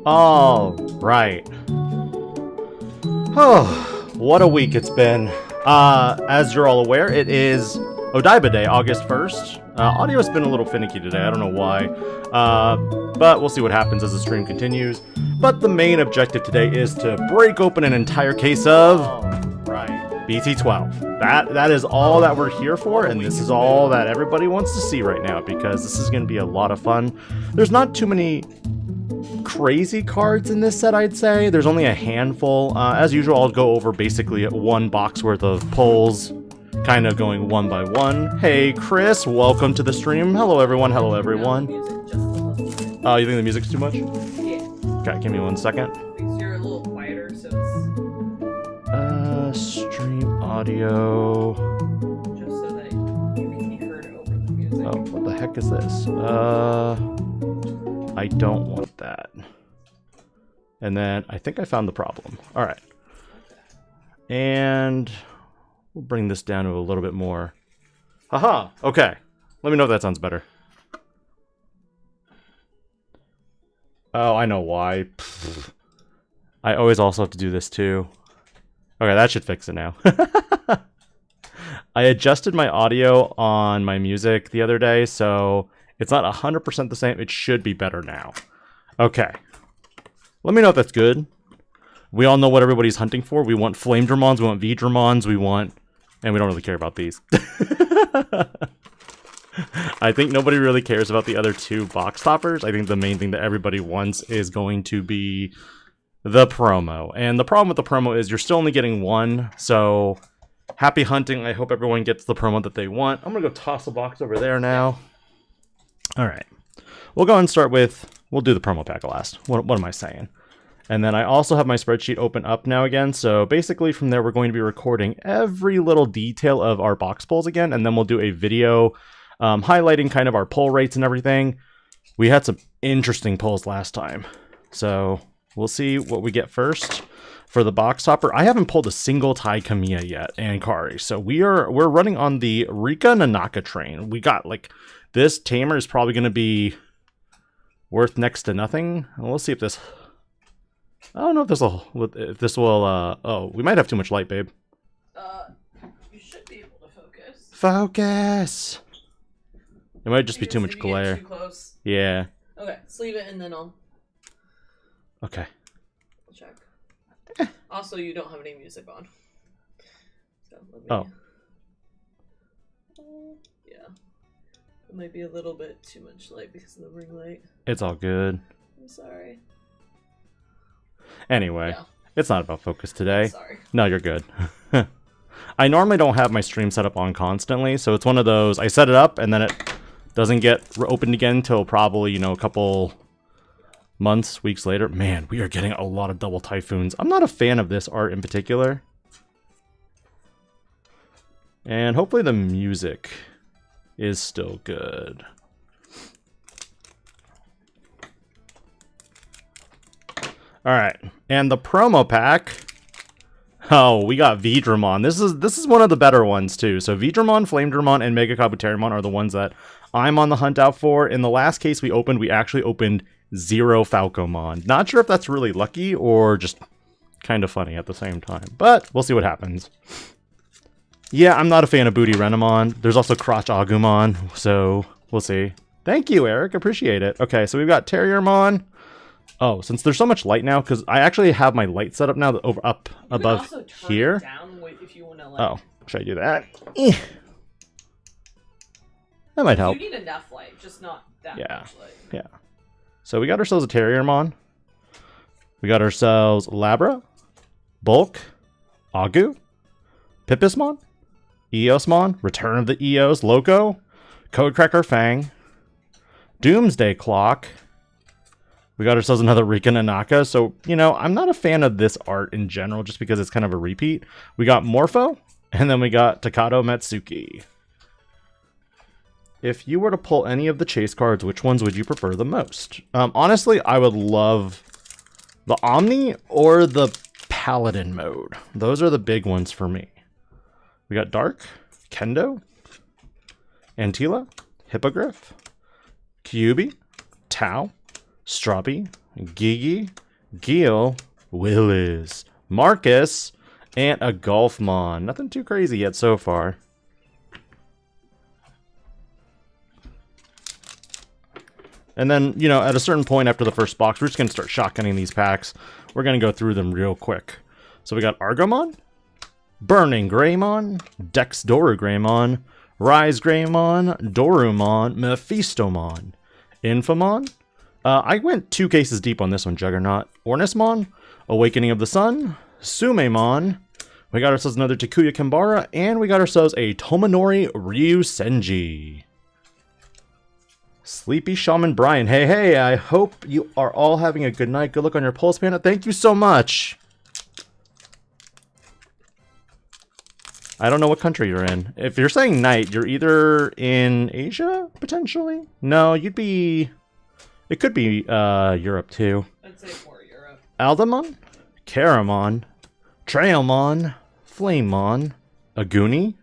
All right. Oh, what a week it's been. As you're all aware, it is Odaiba Day, August 1st. Audio's been a little finicky today, I don't know why. But we'll see what happens as the stream continues. But the main objective today is to break open an entire case of BT12. That is all that we're here for, and this is all that everybody wants to see right now, because this is going to be a lot of fun. There's not too many crazy cards in this set, I'd say. There's only a handful. As usual, I'll go over basically one box worth of pulls, kind of going one by one. Hey, Chris, welcome to the stream. Hello, everyone. Hello, everyone. You think the music's too much? Yeah. Okay, give me 1 second. Because you're a little quieter, so it's... Stream audio. just so that you can be heard over the music. Oh, what the heck is this? I don't want that. And then I think I found the problem. All right. And we'll bring this down to a little bit more. Haha. Okay. Let me know if that sounds better. Oh, I know why. Pfft. I always also have to do this too. Okay, that should fix it now. I adjusted my audio on my music the other day, so it's not 100% the same. It should be better now. Okay. Let me know if that's good. We all know what everybody's hunting for. We want Flame Dramons, we want V-Dramons, we want... And we don't really care about these. I think nobody really cares about the other two box toppers. I think the main thing that everybody wants is going to be the promo. And the problem with the promo is you're still only getting one, so happy hunting. I hope everyone gets the promo that they want. I'm going to go toss a box over there now. All right. We'll go and start with... We'll do the promo pack last. What am I saying? And then I also have my spreadsheet open up now again. So basically from there, we're going to be recording every little detail of our box pulls again. And then we'll do a video highlighting kind of our pull rates and everything. We had some interesting pulls last time. So we'll see what we get first. For the box topper, I haven't pulled a single Tai Kamiya yet and Kari. So we're running on the Rika Nanaka train. We got like this tamer is probably going to be worth next to nothing. We'll see if this... I don't know if this will, oh, we might have too much light, babe. You should be able to focus. Focus! It might just be too much glare. Too close. Yeah. Okay, let's leave it and then I'll... Okay. I'll check. Also, you don't have any music on. So let me... Oh. Yeah. It might be a little bit too much light because of the ring light. It's all good. I'm sorry. Anyway, Yeah. It's not about focus today. Sorry. No, you're good. I normally don't have my stream set up on constantly, so it's one of those, I set it up and then it doesn't get opened again until probably, you know, a couple months, weeks later. Man, we are getting a lot of double typhoons. I'm not a fan of this art in particular. And hopefully the music is still good. Alright, and the promo pack. Oh, we got V-Dramon. This is one of the better ones too. So V-Dramon, Flame Dramon, and Mega Kabuterimon are the ones that I'm on the hunt out for. In the last case we opened, we actually opened 0 Falcomon. Not sure if that's really lucky or just kind of funny at the same time, but we'll see what happens. Yeah, I'm not a fan of Booty Renamon. There's also Crotch Agumon, so we'll see. Thank you, Eric. Appreciate it. Okay, so we've got Terriermon. Oh, since there's so much light now, because I actually have my light set up now up above here. Down if you want to, like... Oh, should I do that? That might help. You need enough light, just not that much light. Yeah. So we got ourselves a Terriermon. We got ourselves Labra, Bulk, Agu, Pippismon, Eosmon, Return of the Eos, Loco, Codecracker Fang, Doomsday Clock. We got ourselves another Rika Nanaka. So, you know, I'm not a fan of this art in general just because it's kind of a repeat. We got Morpho, and then we got Takato Matsuki. If you were to pull any of the chase cards, which ones would you prefer the most? Honestly, I would love the Omni or the Paladin mode. Those are the big ones for me. We got Dark, Kendo, Antila, Hippogriff, Kyubi, Tau, Strappy, Gigi, Gil, Willis, Marcus, and a Golfmon. Nothing too crazy yet so far. And then, you know, at a certain point after the first box, we're just going to start shotgunning these packs. We're going to go through them real quick. So we got Argomon, Burning Greymon, Dexdorugreymon, Rise Greymon, Dorumon, Mephistomon, Infamon. I went 2 cases deep on this one, Juggernaut. Ornismon, Awakening of the Sun, Sumemon. We got ourselves another Takuya Kimbara, and we got ourselves a Tomonori Ryusenji. Sleepy Shaman Brian. Hey, I hope you are all having a good night. Good luck on your Pulse Panda. Thank you so much. I don't know what country you're in. If you're saying night, you're either in Asia, potentially? No, you'd be... It could be Europe, too. I'd say more Europe. Aldamon, Caramon, Trailmon, Flamemon, Aguni,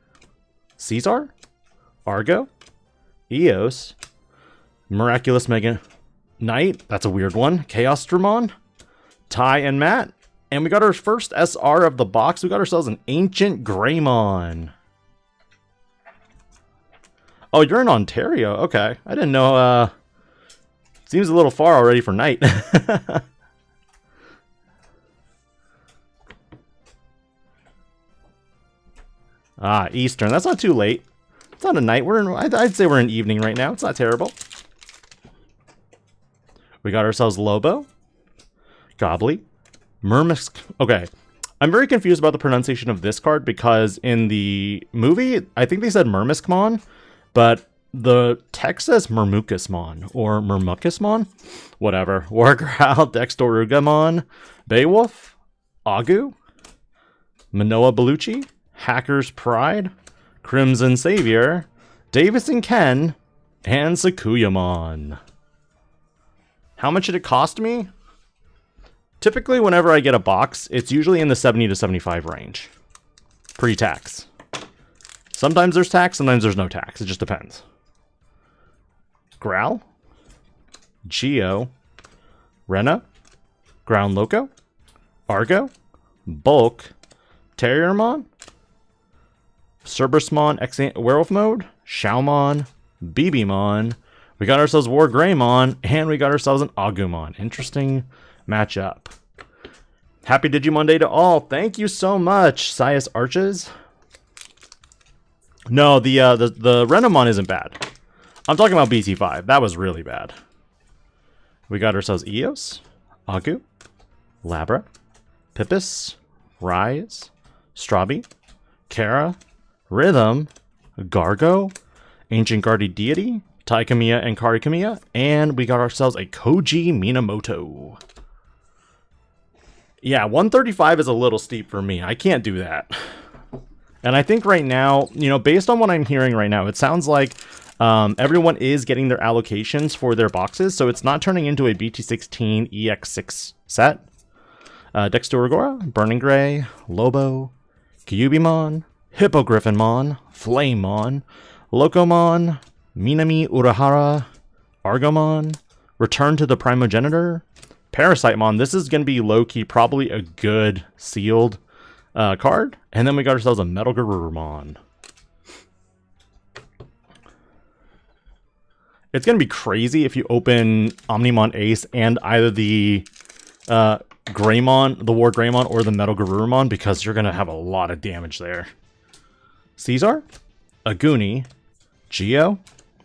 Caesar, Argo, Eos, Miraculous Mega Knight, that's a weird one, Chaosdramon, Ty and Matt, and we got our first SR of the box. We got ourselves an Ancientgreymon. Oh, you're in Ontario. Okay. I didn't know, seems a little far already for night. Eastern. That's not too late. It's not a night. We're in, I'd say we're in evening right now. It's not terrible. We got ourselves Lobo, Gobbly, Murmisk. Okay. I'm very confused about the pronunciation of this card because in the movie, I think they said Murmiskmon, but the text says Murmukusmon or Murmukusmon. Whatever. Wargrowl, Dexdorugamon, Beowulf, Agu, Manoa Bellucci, Hacker's Pride, Crimson Savior, Davison Ken, and Sakuyamon. How much did it cost me? Typically, whenever I get a box, it's usually in the 70 to 75 range. Pre-tax. Sometimes there's tax, sometimes there's no tax. It just depends. Growl, Geo, Rena, Ground Loco, Argo, Bulk, Terriermon, Cerberusmon, Werewolf Mode, Shaomon, BBmon. We got ourselves wargreymon, and we got ourselves an Agumon. Interesting matchup. Happy Digimon Day to all. Thank you so much, Sias Arches. No, the Renamon isn't bad. I'm talking about BT5. That was really bad. We got ourselves Eos, Agu, Labra, Pippis, Rise, Strabi, Kara, Rhythm, Gargo, Ancient Guardian Deity, Taikamiya and Karikamiya, and we got ourselves a Koji Minamoto. Yeah, 135 is a little steep for me. I can't do that. And I think right now, you know, based on what I'm hearing right now, it sounds like everyone is getting their allocations for their boxes, so it's not turning into a BT16 EX6 set. Dexdoragora, Burning Gray, Lobo, Kyubimon, Hippogriffenmon, Flamemon, Locomon, Minami Urahara, Argomon, Return to the Primogenitor, Parasitemon. This is going to be low-key probably a good sealed card. And then we got ourselves a metalgarurumon. It's going to be crazy if you open Omnimon Ace and either the Greymon, the wargreymon, or the metalgarurumon, because you're going to have a lot of damage there. Caesar, Aguni, Geo,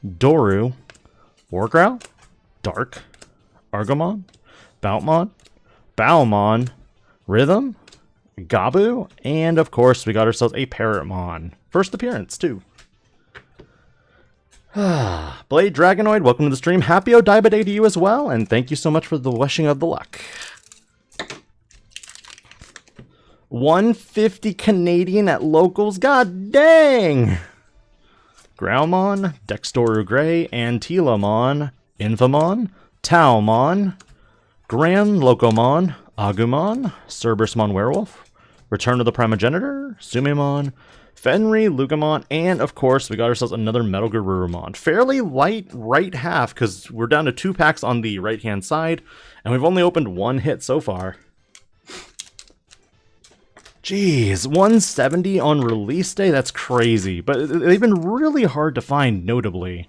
Doru, Wargrowl, Dark, Argomon, Boutmon, Bowmon, Rhythm, Gabu, and of course we got ourselves a Parrotmon. First appearance too. Blade Dragonoid, welcome to the stream. Happy Odaiba Day to you as well, and thank you so much for the wishing of the luck. 150 Canadian at locals, god dang! Growlmon, Dexdoru Gray, Antilomon, Infamon, Taomon, Grand Locomon, Agumon, Cerberusmon Werewolf, Return of the Primogenitor, Sumimon, Fenry, Lugamon, and of course we got ourselves another metalgarurumon. Fairly light right half because we're down to 2 packs on the right hand side and we've only opened 1 hit so far. Jeez, 170 on release day? That's crazy, but they've been really hard to find notably.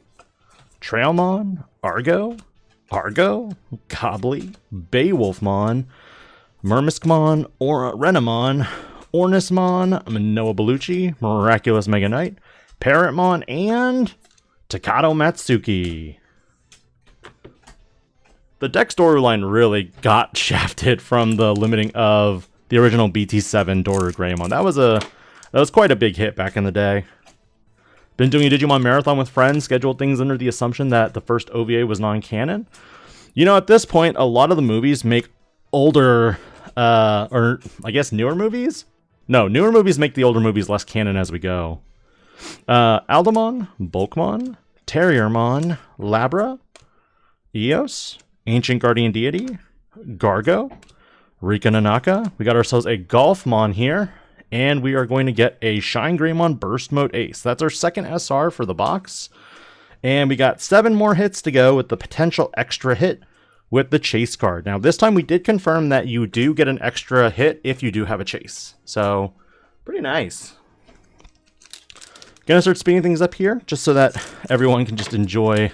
Trailmon, Argo, Gobbly, Beowulfmon, Murmiskmon, Renamon, Ornismon, Manoa Bellucci, Miraculous Mega Knight, Parrotmon, and Takato Matsuki. The Dexdoru line really got shafted from the limiting of the original BT7 Doru Greymon. That was quite a big hit back in the day. Been doing a Digimon marathon with friends, scheduled things under the assumption that the first OVA was non-canon. You know, at this point, a lot of the movies make older, or I guess newer movies? No, newer movies make the older movies less canon as we go. Aldamon, Bulkmon, Terriermon, Labra, Eos, Ancient Guardian Deity, Gargo, Rika Nanaka. We got ourselves a Golfmon here, and we are going to get a Shine Greymon Burst Mode Ace. That's our second SR for the box. And we got 7 more hits to go with the potential extra hit with the chase card. Now, this time we did confirm that you do get an extra hit if you do have a chase. So, pretty nice. Gonna start speeding things up here just so that everyone can just enjoy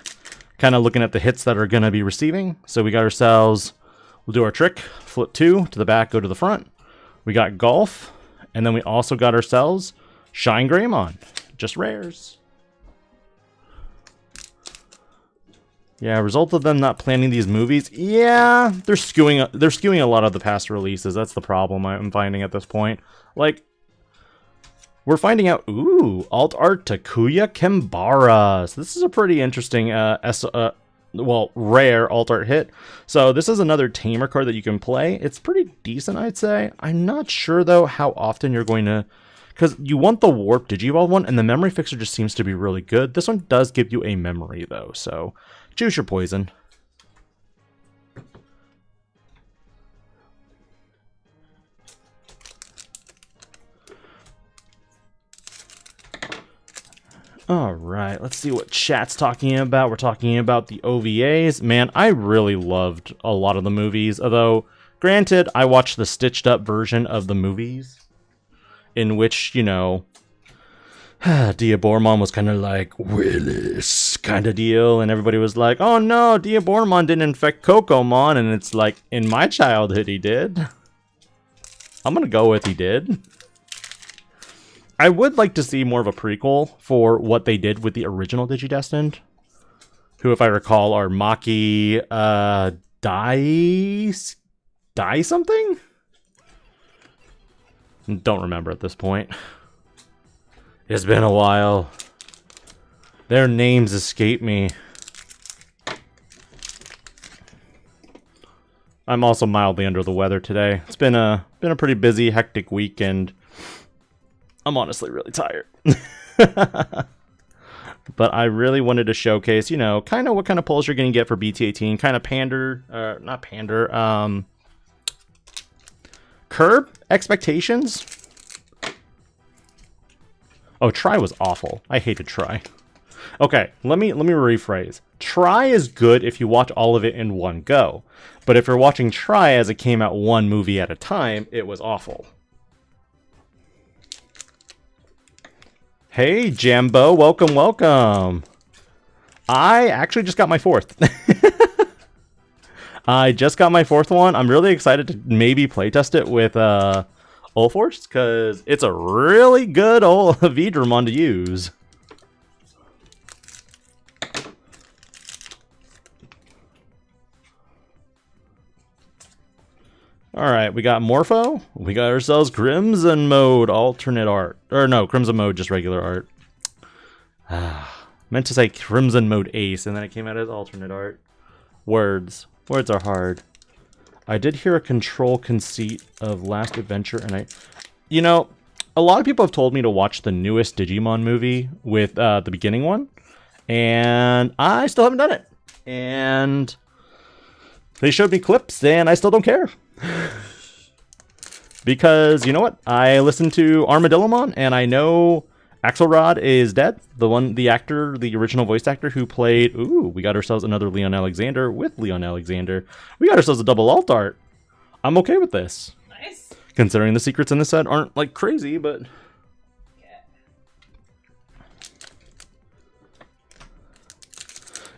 kind of looking at the hits that are gonna be receiving. So we got ourselves, we'll do our trick, flip 2 to the back, go to the front. We got Golf, and then we also got ourselves Shine Greymon, just rares. Yeah, result of them not planning these movies. Yeah, they're skewing a lot of the past releases. That's the problem I'm finding at this point. Like, we're finding out, ooh, alt art Takuya Kembara. So this is a pretty interesting, rare alt art hit. So this is another tamer card that you can play. It's pretty decent, I'd say. I'm not sure though how often you're going to, because you want the Warp Digivolve one, and the Memory Fixer just seems to be really good. This one does give you a memory though, so choose your poison. Alright, let's see what chat's talking about. We're talking about the OVAs. Man, I really loved a lot of the movies, although, granted, I watched the stitched up version of the movies, in which, you know, Diabormon was kind of like, Willis kind of deal, and everybody was like, oh no, Diabormon didn't infect Kokomon, and it's like, in my childhood he did. I'm gonna go with he did. I would like to see more of a prequel for what they did with the original Digidestined, who, if I recall, are Maki, Die something? Don't remember at this point. It's been a while. Their names escape me. I'm also mildly under the weather today. It's been a pretty busy, hectic week, and I'm honestly really tired. But I really wanted to showcase, you know, kind of what kind of pulls you're going to get for BT18. Kind of curb expectations. Oh, Try was awful. I hated Try. Okay, let me rephrase. Try is good if you watch all of it in one go. But if you're watching Try as it came out one movie at a time, it was awful. Hey, Jambo, welcome, welcome. I actually just got my 4th. I just got my 4th one. I'm really excited to maybe playtest it with Ulforce, because it's a really good old Vidramon to use. Alright, we got Morpho. We got ourselves Crimson Mode alternate art. Or no, Crimson Mode, just regular art. Meant to say Crimson Mode Ace, and then it came out as alternate art. Words. Words are hard. I did hear a control conceit of Last Adventure, and you know, a lot of people have told me to watch the newest Digimon movie with the beginning one, and I still haven't done it. And they showed me clips, and I still don't care. Because, you know what? I listened to Armadillomon, and I know Axelrod is dead. The actor, the original voice actor who played... Ooh, we got ourselves another Leon Alexander with Leon Alexander. We got ourselves a double alt art. I'm okay with this. Nice. Considering the secrets in this set aren't, like, crazy, but...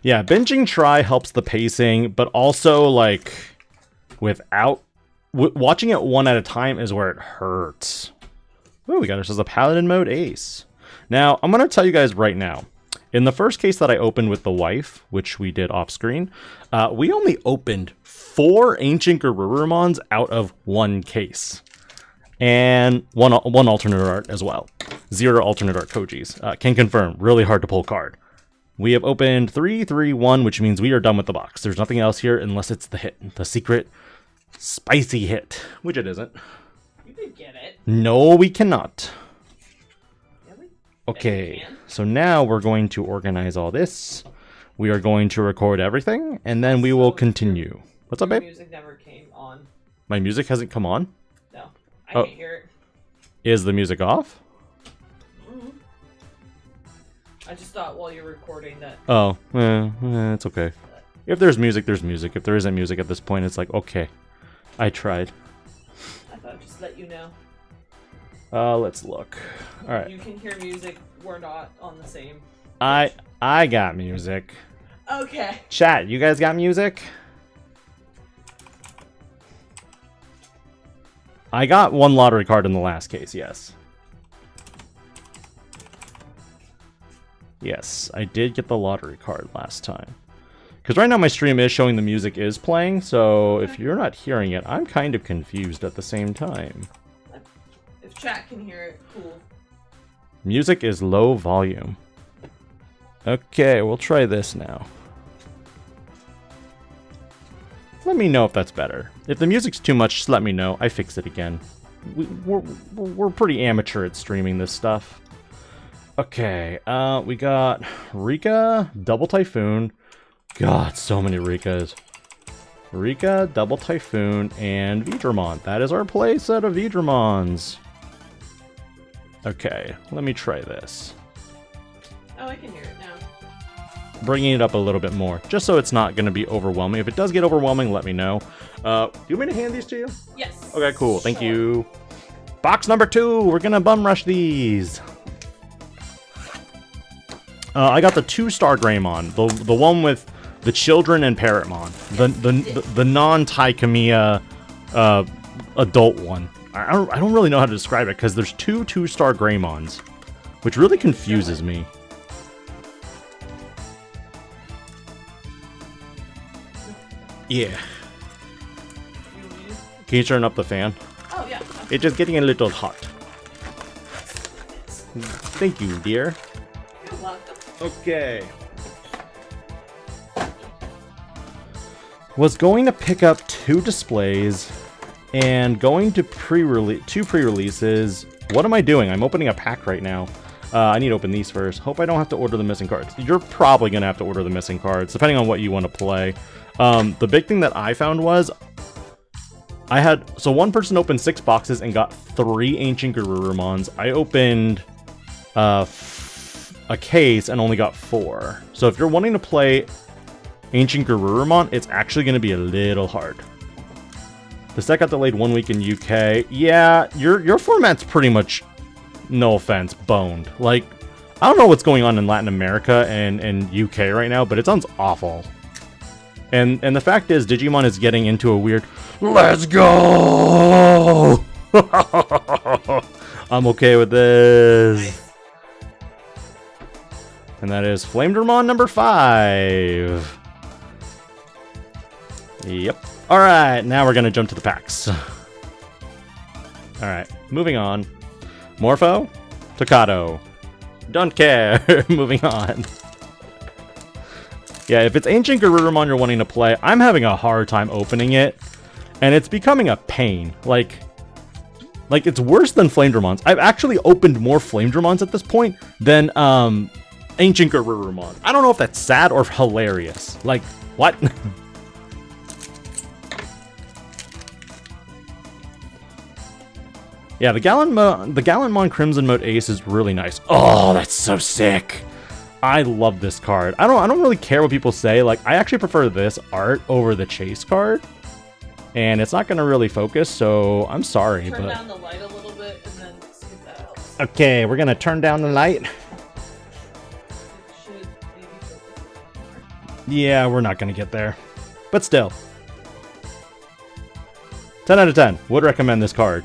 Yeah, binging try helps the pacing, but also, like, without... watching it one at a time is where it hurts. Ooh, we got ourselves a Paladin Mode Ace. Now, I'm going to tell you guys right now, in the first case that I opened with the wife, which we did off screen, we only opened 4 Ancient Garurumons out of 1 case. And one alternate art as well. 0 alternate art Kojis. Can confirm, really hard to pull card. We have opened 3, 3, 1, which means we are done with the box. There's nothing else here unless it's the hit. The secret spicy hit, which it isn't. You could get it. No, we cannot. Really? Okay, so now we're going to organize all this. We are going to record everything, and then we will continue. What's up, babe? Music never came on. My music hasn't come on? No, I can't hear it. Is the music off? Mm-hmm. I just thought while you're recording that... Oh, it's okay. If there's music, there's music. If there isn't music at this point, it's like, okay, I tried. I thought I'd just let you know. Let's look. All right. You can hear music. We're not on the same. I got music. Okay. Chat, you guys got music? I got 1 lottery card in the last case, yes. Yes, I did get the lottery card last time. Because right now my stream is showing the music is playing, so if you're not hearing it, I'm kind of confused at the same time. If chat can hear it, cool. Music is low volume. Okay, we'll try this now. Let me know if that's better. If the music's too much, just let me know. I fix it again. We're pretty amateur at streaming this stuff. Okay, we got Rika, Double Typhoon. God, so many Rikas. Rika, Double Typhoon, and Vidramon. That is our play set of Vidramons. Okay, let me try this. Oh, I can hear it now. Bringing it up a little bit more, just so it's not going to be overwhelming. If it does get overwhelming, let me know. Do you want me to hand these to you? Yes. Okay, cool. Thank you. Box number 2. We're going to bum rush these. I got the 2-star Greymon, the one with the children and Parrotmon, the non-Tai Kamiya adult one. I don't really know how to describe it because there's 2 2-star Greymons, which really confuses me. Yeah. Can you turn up the fan? Oh yeah. It's just getting a little hot. Thank you, dear. You're welcome. Okay. Was going to pick up 2 displays and going to 2 pre-releases. What am I doing? I'm opening a pack right now. I need to open these first. Hope I don't have to order the missing cards. You're probably going to have to order the missing cards, depending on what you want to play. The big thing that I found was so one person opened 6 boxes and got 3 Ancient Garurumons. I opened a case and only got 4. So if you're wanting to play Ancient Garurumon, it's actually going to be a little hard. The set got delayed 1 week in UK. Yeah, your format's pretty much, no offense, boned. Like, I don't know what's going on in Latin America and UK right now, but it sounds awful. And the fact is, Digimon is getting into a weird, let's go! I'm okay with this. And that is Flamedramon number 5. Yep. Alright, now we're gonna jump to the packs. Alright, moving on. Morpho, Tocado. Don't care. Moving on. Yeah, if it's Ancient Garurumon you're wanting to play, I'm having a hard time opening it. And it's becoming a pain. Like it's worse than Flame Dramons. I've actually opened more Flame Dramons at this point than Ancient Garurumon. I don't know if that's sad or hilarious. Like, what? Yeah, the Gallantmon Crimson Mode Ace is really nice. Oh, that's so sick. I love this card. I don't really care what people say. Like, I actually prefer this art over the Chase card. And it's not going to really focus, so I'm sorry. Turn down the light a little bit and then see if that helps. Okay, we're going to turn down the light. Should maybe focus. Yeah, we're not going to get there. But still. 10 out of 10. Would recommend this card.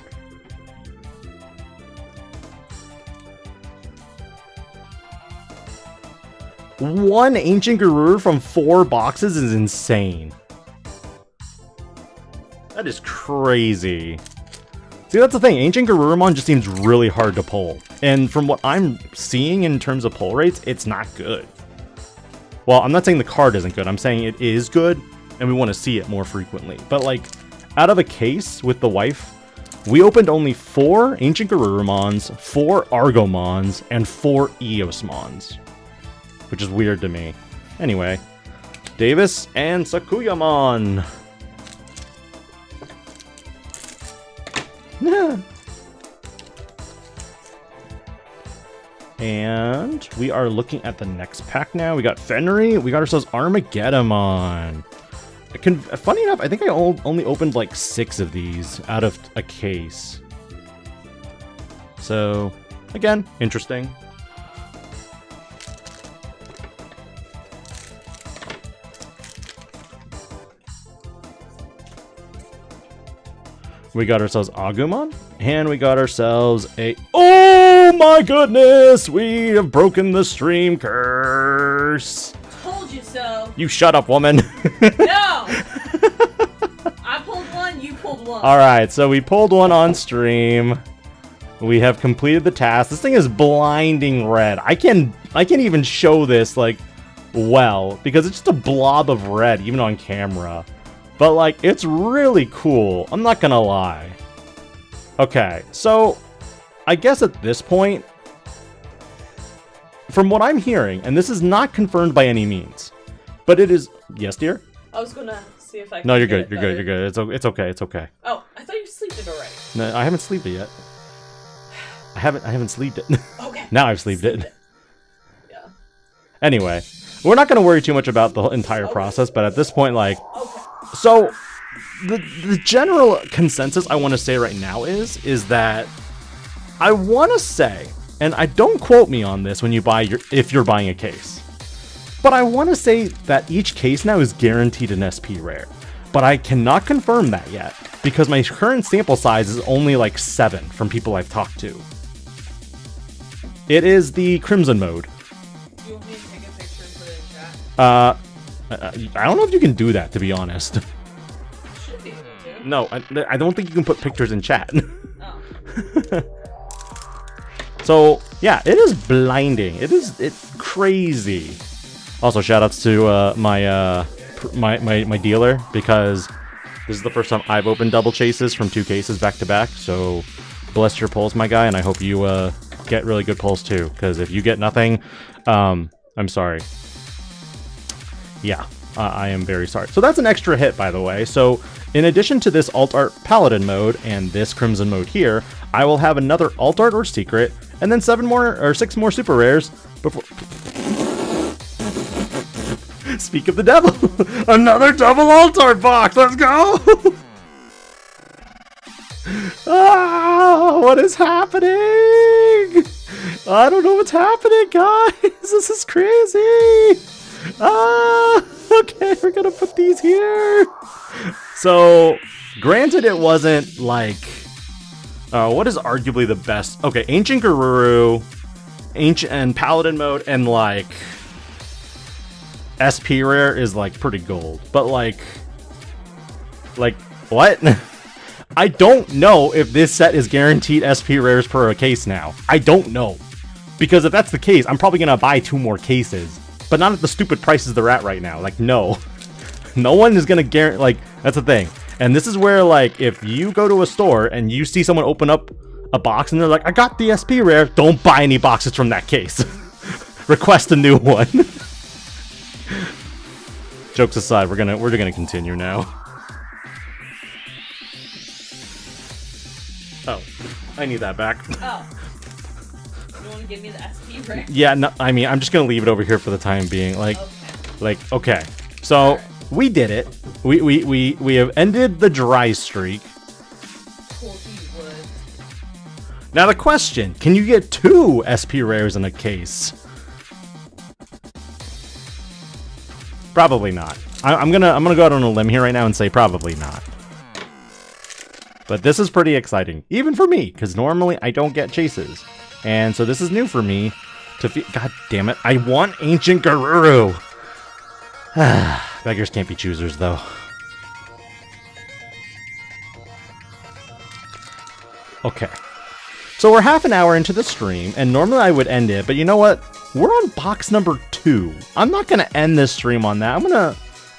One Ancient Garur from 4 boxes is insane. That is crazy. See, that's the thing. Ancient Garurumon just seems really hard to pull. And from what I'm seeing in terms of pull rates, it's not good. Well, I'm not saying the card isn't good. I'm saying it is good, and we want to see it more frequently. But, like, out of a case with the wife, we opened only 4 Ancient Garurumons, 4 Argomons, and 4 Eosmons. Which is weird to me. Anyway, Davis and Sakuyamon. And we are looking at the next pack now. We got Fenry. We got ourselves Armageddonmon. Funny enough, I think I only opened like 6 of these out of a case. So, again, interesting. We got ourselves Agumon, and we got ourselves a... Oh my goodness! We have broken the stream curse! Told you so! You shut up, woman! No! I pulled one, you pulled one. Alright, so we pulled one on stream. We have completed the task. This thing is blinding red. I can't even show this, like, well, because it's just a blob of red, even on camera. But, like, it's really cool. I'm not gonna lie. Okay, so I guess at this point, from what I'm hearing, and this is not confirmed by any means, but it is... Yes, dear? I was gonna see if I could. No, you're good. You're good. You're good. It's okay. It's okay. Oh, I thought you sleeped it already. No, I haven't sleeped it yet. I haven't sleeped it. Okay. Now I've sleeped it. Yeah. Anyway, we're not gonna worry too much about the entire process, but at this point, like... Okay. So, the general consensus I want to say right now is that I want to say, and I don't quote me on this when you buy if you're buying a case, but I want to say that each case now is guaranteed an SP rare, but I cannot confirm that yet because my current sample size is only like 7 from people I've talked to. It is the Crimson mode. You want me to take a picture and put it in chat? I don't know if you can do that, to be honest. Should be able to. No, I don't think you can put pictures in chat. Oh. So, yeah, it is blinding. It's crazy. Also, shoutouts to my dealer, because this is the first time I've opened double chases from 2 cases back to back. So, bless your pulls, my guy, and I hope you get really good pulls too. Because if you get nothing, I'm sorry. Yeah, I am very sorry. So that's an extra hit, by the way. So in addition to this alt art paladin mode and this crimson mode here, I will have another alt art or secret, and then 6 more super rares before. Speak of the devil, another double alt art box. Let's go. Ah, what is happening? I don't know what's happening, guys. This is crazy. Okay, we're gonna put these here. So, granted, it wasn't like, what is arguably the best? Okay, Ancient Garuru, Ancient and Paladin mode, and like SP rare is like pretty gold, but like Like, what? I don't know if this set is guaranteed SP rares per a case now. I don't know. Because if that's the case, I'm probably gonna buy 2 more cases. But not at the stupid prices they're at right now. Like, no. No one is gonna guarantee, like, that's the thing. And this is where, like, if you go to a store and you see someone open up a box and they're like, I got the SP rare, don't buy any boxes from that case. Request a new one. Jokes aside, we're gonna continue now. Oh, I need that back. Oh. You want to give me the SP rare? Yeah, no, I mean, I'm just gonna leave it over here for the time being. Like, okay. So, we did it. We have ended the dry streak. Now the question, can you get 2 SP rares in a case? Probably not. I'm gonna go out on a limb here right now and say probably not. But this is pretty exciting, even for me, because normally I don't get chases. And so this is new for me to feel. God damn it. I want Ancient Garuru. Beggars can't be choosers, though. Okay. So we're half an hour into the stream, and normally I would end it, but you know what? We're on box number 2. I'm not going to end this stream on that.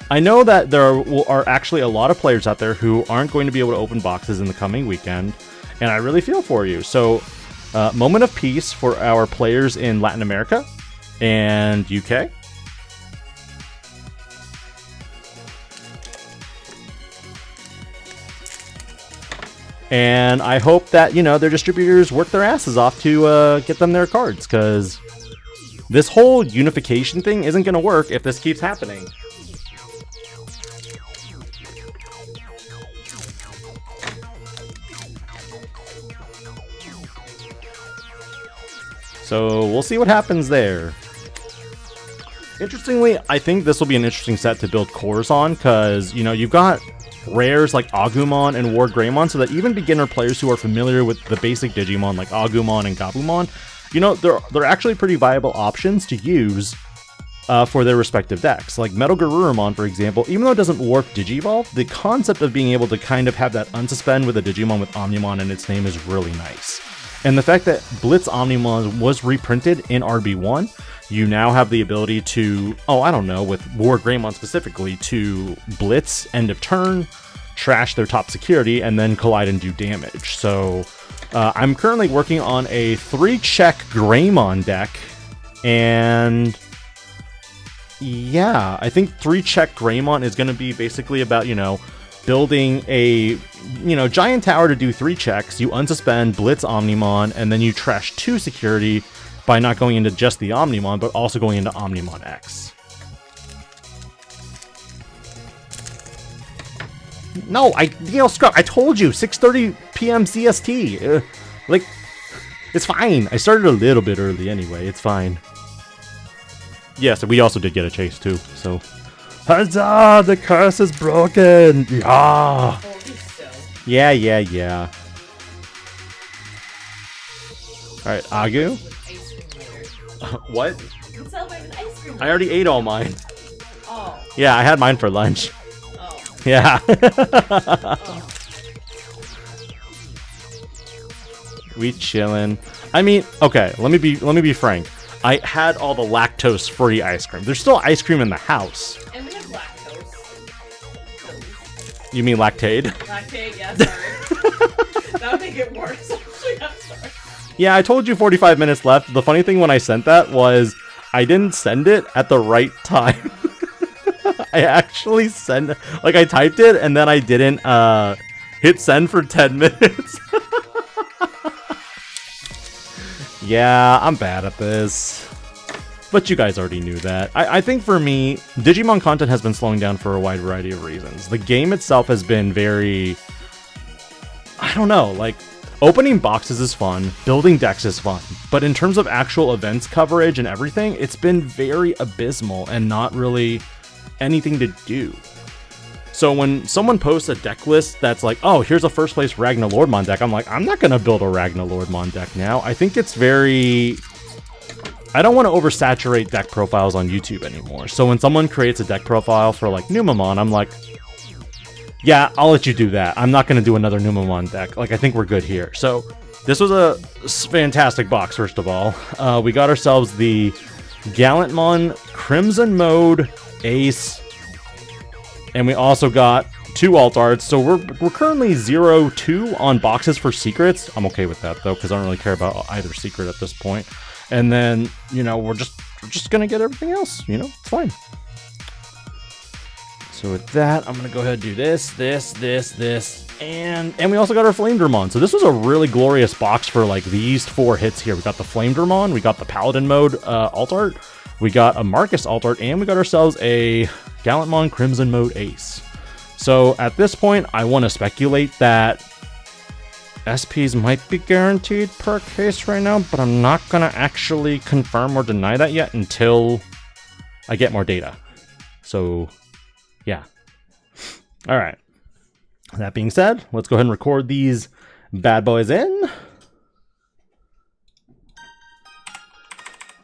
I know that there are actually a lot of players out there who aren't going to be able to open boxes in the coming weekend, and I really feel for you. So, moment of peace for our players in Latin America and UK. And I hope that, you know, their distributors work their asses off to get them their cards, because this whole unification thing isn't going to work if this keeps happening. So we'll see what happens there. Interestingly, I think this will be an interesting set to build cores on, because, you know, you've got rares like Agumon and wargreymon, so that even beginner players who are familiar with the basic Digimon like Agumon and Gabumon, you know, they're actually pretty viable options to use for their respective decks. Like metalgarurumon, for example, even though it doesn't warp Digivolve, the concept of being able to kind of have that unsuspend with a Digimon with Omnimon in its name is really nice. And the fact that Blitz Omnimon was reprinted in RB1, you now have the ability to, I don't know, with wargreymon specifically, to blitz end of turn, trash their top security, and then collide and do damage. So I'm currently working on a 3-check Greymon deck, and yeah, I think 3-check Greymon is going to be basically about, you know, building a, you know, giant tower to do 3 checks, you unsuspend, blitz Omnimon, and then you trash 2 security by not going into just the Omnimon, but also going into Omnimon X. No, Scrub, I told you, 6:30 p.m. CST. Like, it's fine. I started a little bit early anyway, it's fine. Yes, we also did get a chase too, so. Huzzah! The curse is broken! Yeah! Yeah. Alright, Agu? What? I already ate all mine. Oh. Yeah, I had mine for lunch. Oh. Yeah. We chillin'. I mean, okay, let me be frank. I had all the lactose-free ice cream. There's still ice cream in the house. And we have lactose. You mean lactate? Lactate, yeah, sorry. That would make it worse, actually. I'm sorry. Yeah, I told you 45 minutes left. The funny thing when I sent that was I didn't send it at the right time. I actually sent, like, I typed it and then I didn't hit send for 10 minutes. Yeah, I'm bad at this. But you guys already knew that. I think for me, Digimon content has been slowing down for a wide variety of reasons. The game itself has been very, I don't know, like, opening boxes is fun, building decks is fun, but in terms of actual events coverage and everything, it's been very abysmal and not really anything to do. So when someone posts a deck list that's like, oh, here's a first place Ragnarlordmon deck, I'm like, I'm not gonna build a Ragnarlordmon deck now. I think it's very, I don't want to oversaturate deck profiles on YouTube anymore. So when someone creates a deck profile for like Numamon, I'm like, Yeah, I'll let you do that. I'm not going to do another Numamon deck. Like, I think we're good here. So, this was a fantastic box, first of all. We got ourselves the Gallantmon Crimson Mode Ace. And we also got 2 alt arts. So, we're currently 0-2 on boxes for secrets. I'm okay with that, though, because I don't really care about either secret at this point. And then, you know, we're just going to get everything else. You know, it's fine. So with that, I'm going to go ahead and do this, and we also got our Flamedramon. So this was a really glorious box for like these 4 hits here. We got the Flamedramon, we got the Paladin Mode alt art, we got a Marcus alt art, and we got ourselves a Gallantmon Crimson Mode Ace. So at this point, I want to speculate that SPs might be guaranteed per case right now, but I'm not going to actually confirm or deny that yet until I get more data. So yeah. All right. That being said, let's go ahead and record these bad boys in.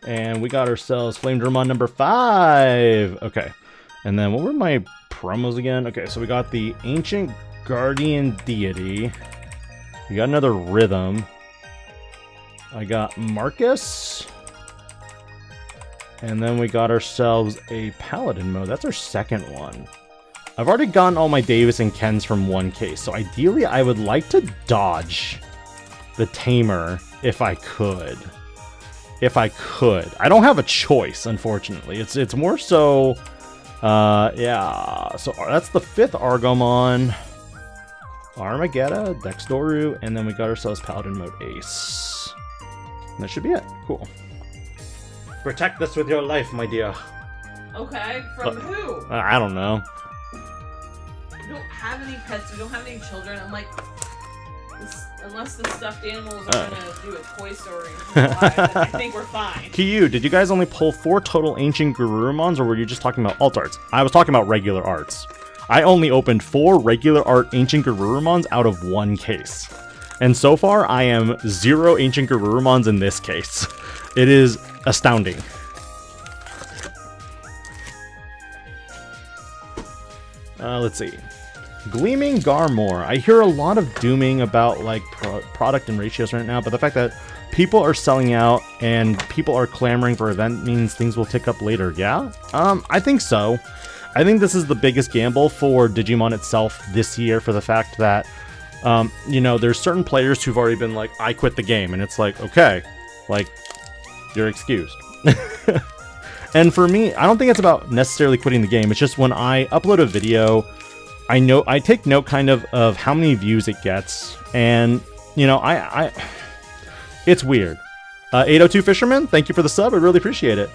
And we got ourselves Flamedramon number 5. Okay. And then what were my promos again? Okay, so we got the Ancient Guardian Deity. We got another Rhythm. I got Marcus. And then we got ourselves a Paladin Mode. That's our second one. I've already gotten all my Davis and Kens from one case, so ideally I would like to dodge the Tamer if I could. I don't have a choice, unfortunately. It's more so, yeah. So that's the 5th Argomon, Armageddon, Dexdoru, and then we got ourselves Paladin Mode Ace. And that should be it. Cool. Protect this with your life, my dear. Okay, from who? I don't know. We don't have any pets, we don't have any children. I'm like, unless the stuffed animals are gonna do a Toy Story, I think we're fine. Kiyu, did you guys only pull 4 total Ancient Garurumons, or were you just talking about alt arts? I was talking about regular arts. I only opened 4 regular art Ancient Garurumons out of 1 case. And so far, I am 0 Ancient Garurumons in this case. It is astounding. Let's see. Gleaming Garmor. I hear a lot of dooming about like product and ratios right now, but the fact that people are selling out and people are clamoring for event means things will tick up later. Yeah? I think so. I think this is the biggest gamble for Digimon itself this year, for the fact that you know, there's certain players who've already been like, I quit the game, and it's like, okay, like, you're excused. And for me, I don't think it's about necessarily quitting the game. It's just when I upload a video, I take note kind of how many views it gets, and you know, it's weird. 802 Fisherman, thank you for the sub. I really appreciate it.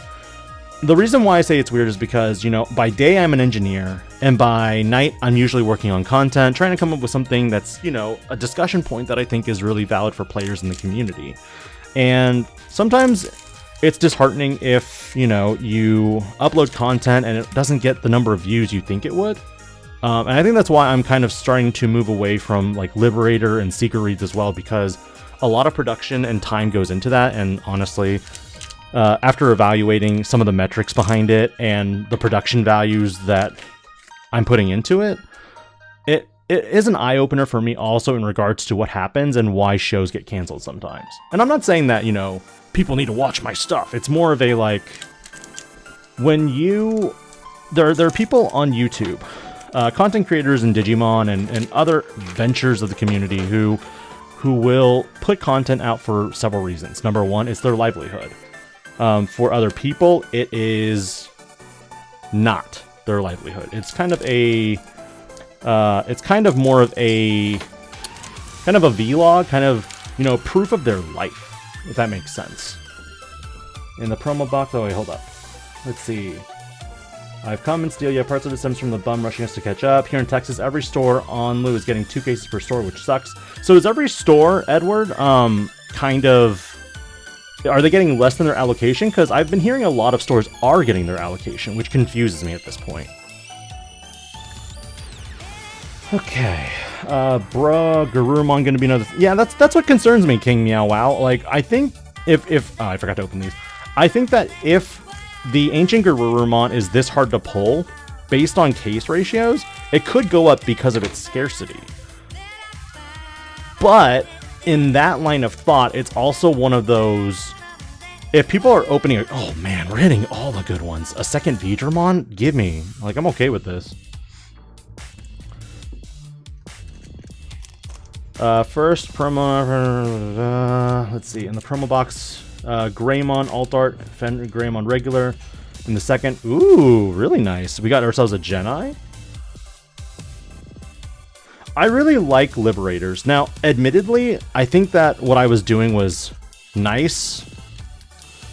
The reason why I say it's weird is because, you know, by day I'm an engineer, and by night I'm usually working on content, trying to come up with something that's, you know, a discussion point that I think is really valid for players in the community. And sometimes it's disheartening if, you know, you upload content and it doesn't get the number of views you think it would. And I think that's why I'm kind of starting to move away from like Liberator and Secret Reads as well, because a lot of production and time goes into that, and honestly, after evaluating some of the metrics behind it and the production values that I'm putting into it, it is an eye-opener for me also in regards to what happens and why shows get canceled sometimes. And I'm not saying that, you know, people need to watch my stuff. It's more of a, like, when you... There are people on YouTube, content creators in Digimon and other ventures of the community who will put content out for several reasons. Number one, it's their livelihood. For other people, it is not their livelihood. It's kind of a, it's kind of more of a, kind of a vlog, kind of, you know, proof of their life, if that makes sense. In the promo box, oh wait, hold up. Let's see. I've come and steal, yeah, parts of it stems from the bum rushing us to catch up. Here in Texas, every store on Lou is getting 2 cases per store, which sucks. So is every store, Edward, kind of... Are they getting less than their allocation? Because I've been hearing a lot of stores are getting their allocation, which confuses me at this point. Okay. Bruh, Garurumon gonna be another... Yeah, that's what concerns me, King Meow Wow. Like, I think if... Oh, I forgot to open these. I think that if the Ancient Garurumon is this hard to pull, based on case ratios, it could go up because of its scarcity. But in that line of thought, it's also one of those, if people are opening, oh man, we're hitting all the good ones. A second Digimon? Give me. Like, I'm okay with this. First promo, let's see, in the promo box, Greymon Alt Art, Greymon Regular. In the second, ooh, really nice. We got ourselves a Geni. I really like Liberators. Now, admittedly, I think that what I was doing was nice,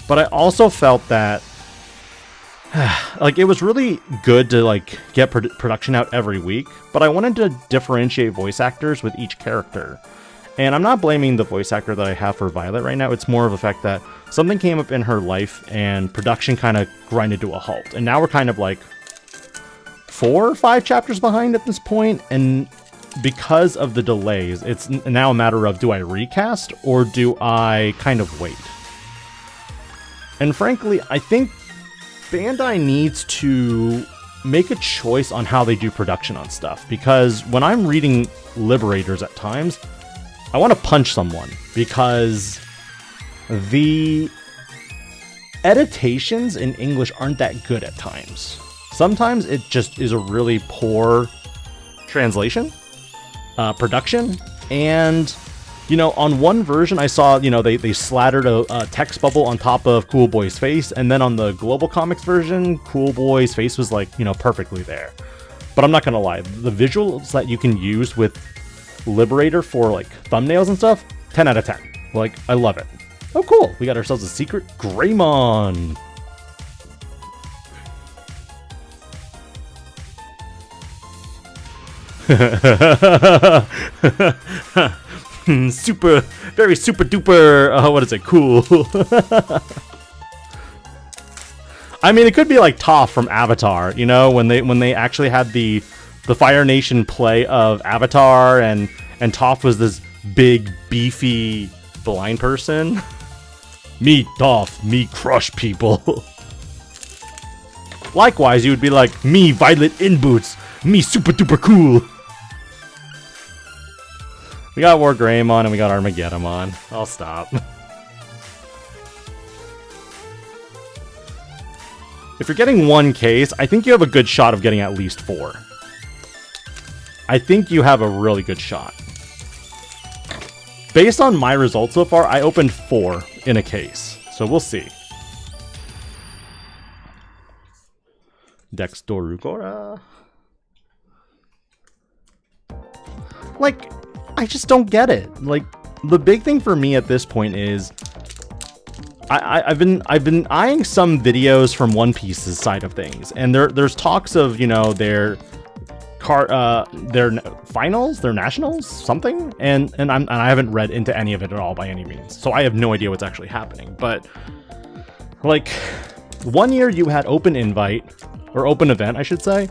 but I also felt that like it was really good to like get production out every week, but I wanted to differentiate voice actors with each character. And I'm not blaming the voice actor that I have for Violet right now. It's more of the fact that something came up in her life and production kind of grinded to a halt. And now we're kind of like 4 or 5 chapters behind at this point, and because of the delays, it's now a matter of, do I recast or do I kind of wait? And frankly, I think Bandai needs to make a choice on how they do production on stuff, because when I'm reading Liberators at times, I want to punch someone, because the editations in English aren't that good at times. Sometimes it just is a really poor translation, production, and you know, on one version I saw, you know, they slattered a text bubble on top of Cool Boy's face, and then on the Global Comics version, Cool Boy's face was like, you know, perfectly there. But I'm not gonna lie, the visuals that you can use with Liberator for like thumbnails and stuff, 10 out of 10. Like, I love it. Oh cool, we got ourselves a secret Greymon. Super, very super duper, what is it, cool. I mean, it could be like Toph from Avatar, you know, when they actually had the Fire Nation play of Avatar, and Toph was this big, beefy, blind person. Me, Toph, me crush people. Likewise, you would be like, me, Violet in boots, me super duper cool. We got Wargreymon and we got Armageddon. I'll stop. If you're getting one case, I think you have a good shot of getting at least 4. I think you have a really good shot. Based on my results so far, I opened 4 in a case. So we'll see. Dexdorugora. Like, I just don't get it. Like, the big thing for me at this point is I've been eyeing some videos from One Piece's side of things, and there's talks of, you know, their finals, their nationals, something, and I haven't read into any of it at all by any means, so I have no idea what's actually happening. But like, one year you had open invite, or open event, I should say,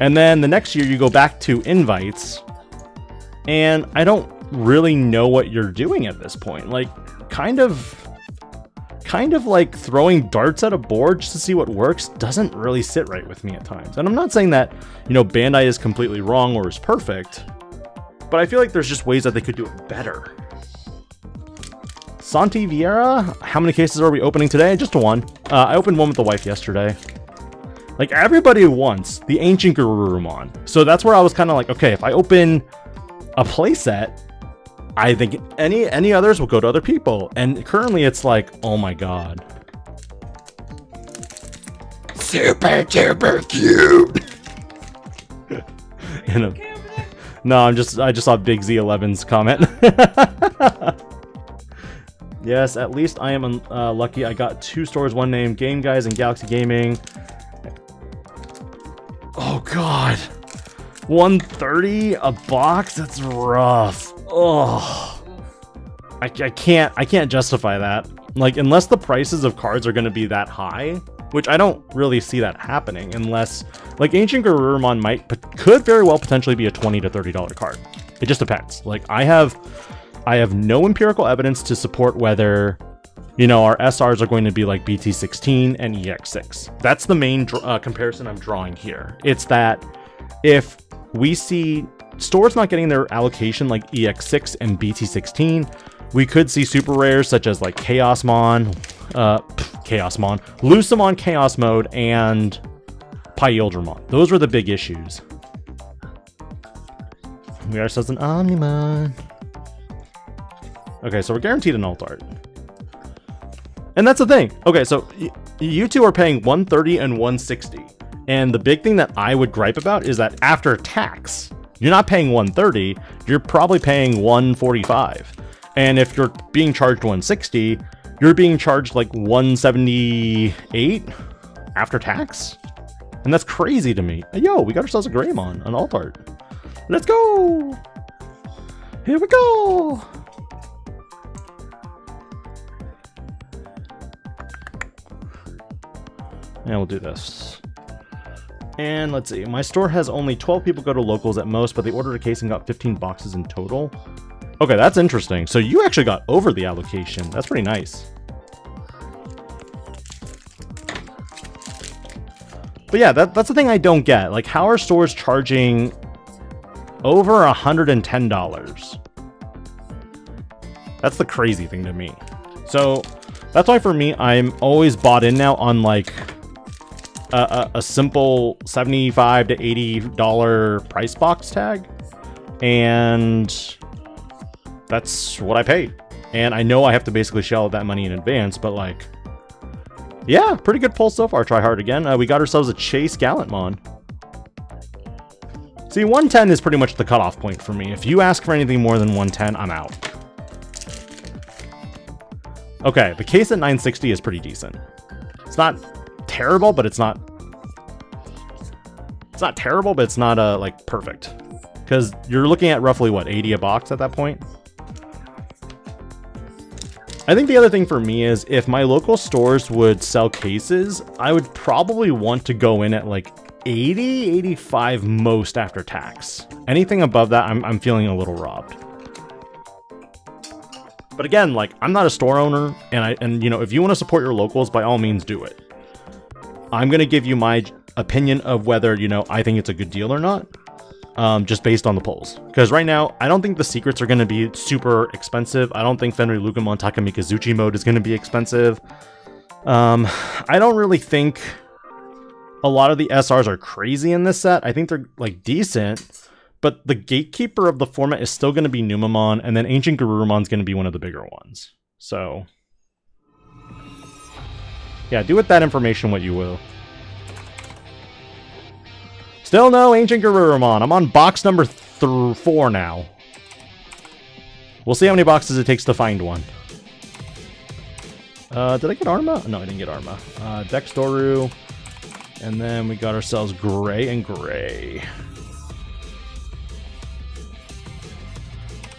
and then the next year you go back to invites. And I don't really know what you're doing at this point. Like, kind of like throwing darts at a board just to see what works doesn't really sit right with me at times. And I'm not saying that, you know, Bandai is completely wrong or is perfect, but I feel like there's just ways that they could do it better. Santi Vieira, how many cases are we opening today? Just 1. I opened one with the wife yesterday. Like, everybody wants the ancientgarurumon. So that's where I was kind of like, okay, if I open a playset, I think any others will go to other people, and currently it's like, oh my god, super duper cute. No, I just saw Big Z11's comment. Yes, at least I am lucky. I got 2 stores, one named Game Guys and Galaxy Gaming. Oh god, 130 a box? That's rough. Oh, I can't justify that. Like, unless the prices of cards are going to be that high, which I don't really see that happening, unless, like, ancientgarurumon could very well potentially be a $20 to $30 card. It just depends. Like, I have no empirical evidence to support whether you know, our SRs are going to be like BT17 and EX6. That's the main comparison I'm drawing here. It's that if we see stores not getting their allocation like EX6 and BT16, we could see super rares such as like Chaosmon, Lucamon Chaos Mode, and Pyildramon. Those were the big issues. We got ourselves an Omnimon. Okay, so we're guaranteed an alt art. And that's the thing. Okay, so you two are paying 130 and 160. And the big thing that I would gripe about is that after tax, you're not paying 130, you're probably paying 145. And if you're being charged 160, you're being charged like 178 after tax. And that's crazy to me. Yo, we got ourselves a Greymon, an alt art. Let's go. Here we go. And we'll do this. And let's see, my store has only 12 people go to locals at most, but they ordered a case and got 15 boxes in total. Okay, that's interesting. So you actually got over the allocation. That's pretty nice. But yeah, that's the thing I don't get. Like, how are stores charging over $110? That's the crazy thing to me. So that's why for me, I'm always bought in now on like a simple $75 to $80 price box tag, and that's what I pay. And I know I have to basically shell out that money in advance, but like, yeah, pretty good pull so far. Try hard again. We got ourselves a Chase Gallantmon. See, 110 is pretty much the cutoff point for me. If you ask for anything more than 110, I'm out. Okay, the case at 960 is pretty decent. It's not terrible, but it's not terrible, but it's not like perfect, because you're looking at roughly what, 80 a box at that point. I think the other thing for me is if my local stores would sell cases, I would probably want to go in at like 80, 85 most after tax. Anything above that, I'm feeling a little robbed. But again, like, I'm not a store owner, and you know, if you want to support your locals, by all means do it. I'm gonna give you my opinion of whether, you know, I think it's a good deal or not, just based on the polls. Because right now, I don't think the secrets are gonna be super expensive. I don't think Fenrir Lucamon Takamikazuchi mode is gonna be expensive. I don't really think a lot of the SRs are crazy in this set. I think they're like decent, but the gatekeeper of the format is still going to be Numamon, and then ancientgarurumon is going to be one of the bigger ones. So yeah, do with that information what you will. Still no ancientgarurumon. I'm on box number 4 now. We'll see how many boxes it takes to find one. Did I get Arma? No, I didn't get Arma. Dexdoru. And then we got ourselves Gray and Gray.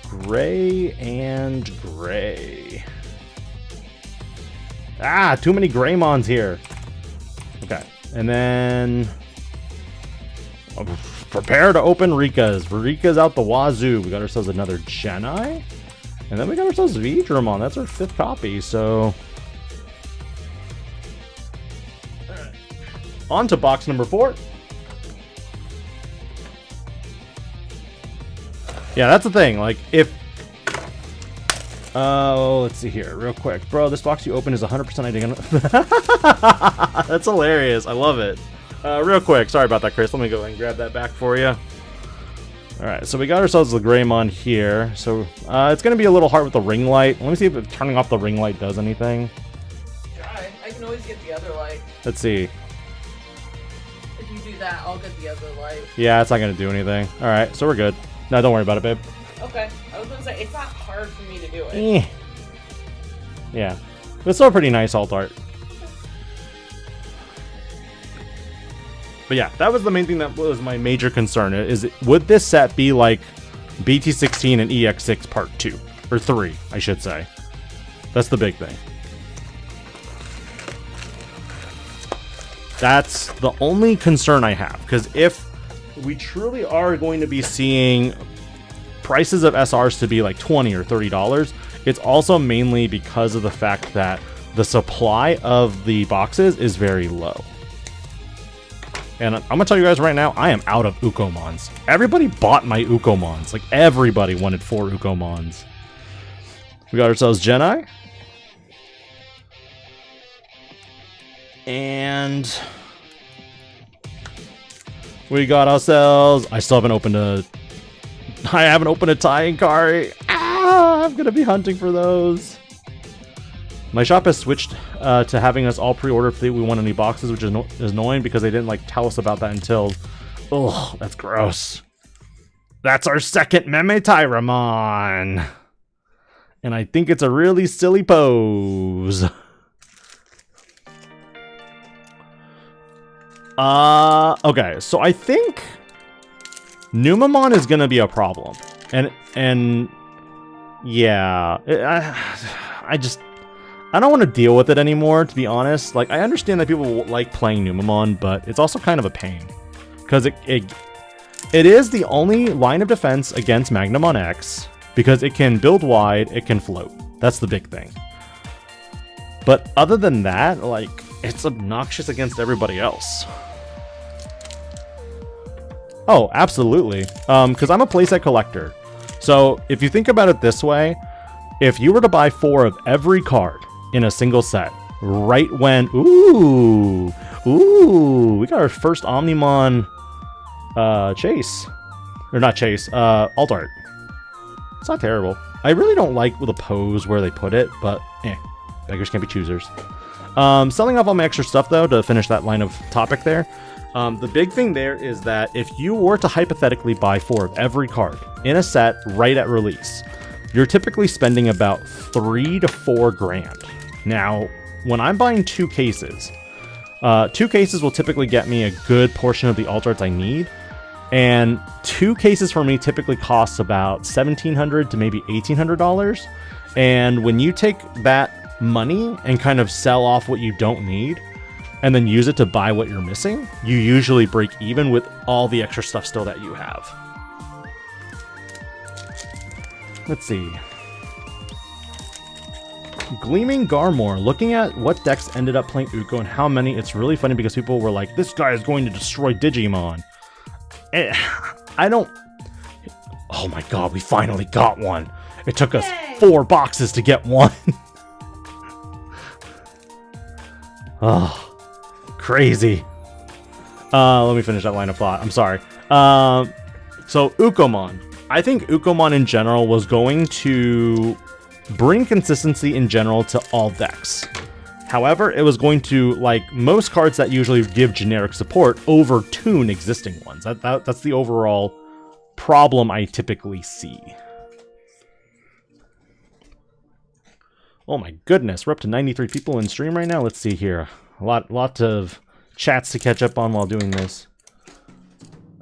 Gray and Gray. Ah, too many Greymons here. Okay, and then prepare to open Rika's. Rika's out the wazoo. We got ourselves another Genai, and then we got ourselves Vidramon. That's our 5th copy. So on to box number 4. Yeah, that's the thing. Like, if let's see here real quick, bro, this box you open is 100% identical. That's hilarious. I love it. Real quick, sorry about that, Chris. Let me go and grab that back for you. All right, so we got ourselves the Greymon here. So it's gonna be a little hard with the ring light. Let me see if turning off the ring light does anything. Try. I can always get the other light. Let's see. If you do that, I'll get the other light. Yeah, it's not gonna do anything. All right, so we're good. No, don't worry about it, babe. Okay. I was gonna say, it's not hard for me to do it. Yeah. But it's still a pretty nice alt art. But yeah, that was the main thing that was my major concern. Is would this set be like BT16 and EX6 Part 2? Or 3, I should say. That's the big thing. That's the only concern I have. Because if we truly are going to be seeing prices of SRs to be like $20 or $30, it's also mainly because of the fact that the supply of the boxes is very low. And I'm gonna tell you guys right now, I am out of Ukomons. Everybody bought my Ukomons. Like, everybody wanted 4 Ukomons. We got ourselves Jedi. And we got ourselves... I haven't opened a tie-in card. I'm gonna be hunting for those. My shop has switched to having us all pre-order if we want any boxes, which is annoying because they didn't like tell us about that until... Ugh, that's gross. That's our second metalgarurumon. And I think it's a really silly pose. Okay, so I think Numamon is gonna be a problem. And yeah, I don't want to deal with it anymore, to be honest. Like, I understand that people like playing Numamon, but it's also kind of a pain. Because it is the only line of defense against Magnamon X, because it can build wide, it can float. That's the big thing. But other than that, like, it's obnoxious against everybody else. Oh, absolutely. Because I'm a playset collector. So, if you think about it this way, if you were to buy 4 of every card in a single set, right when... Ooh! We got our first Omnimon chase. Or not chase, alt art. It's not terrible. I really don't like the pose where they put it, but beggars can't be choosers. Selling off all my extra stuff, though, to finish that line of topic there. The big thing there is that if you were to hypothetically buy 4 of every card in a set right at release, you're typically spending about $3 to $4 grand. Now, when I'm buying 2 cases, 2 cases will typically get me a good portion of the alt arts I need, and 2 cases for me typically costs about $1,700 to maybe $1,800. And when you take that money and kind of sell off what you don't need, and then use it to buy what you're missing, you usually break even with all the extra stuff still that you have. Let's see. Gleaming Garmor, looking at what decks ended up playing Uko and how many, it's really funny because people were like, this guy is going to destroy Digimon. I don't... Oh my god, we finally got one. It took us 4 boxes to get one. Oh, crazy. Let me finish that line of thought. I'm sorry. So, Ukomon. I think Ukomon in general was going to bring consistency in general to all decks. However, it was going to, like most cards that usually give generic support, over-tune existing ones. That's the overall problem I typically see. Oh my goodness, we're up to 93 people in stream right now. Let's see here. A lot of chats to catch up on while doing this.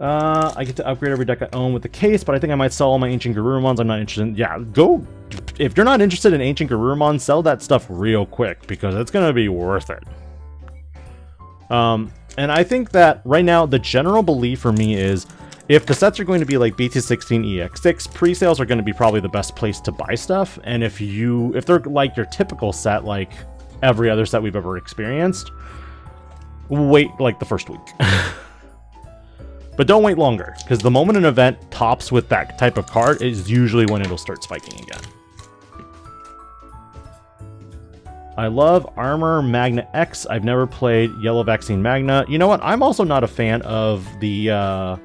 I get to upgrade every deck I own with the case, but I think I might sell all my Ancient Garurumons. I'm not interested in... Yeah, go... If you're not interested in Ancient Garurumon, sell that stuff real quick, because it's going to be worth it. And I think that right now, the general belief for me is, if the sets are going to be like BT17 EX6, pre-sales are going to be probably the best place to buy stuff. And if they're like your typical set, like every other set we've ever experienced, wait like the first week. But don't wait longer, because the moment an event tops with that type of card is usually when it'll start spiking again. I love Armor Magna X. I've never played Yellow Vaccine Magna. You know what? I'm also not a fan of the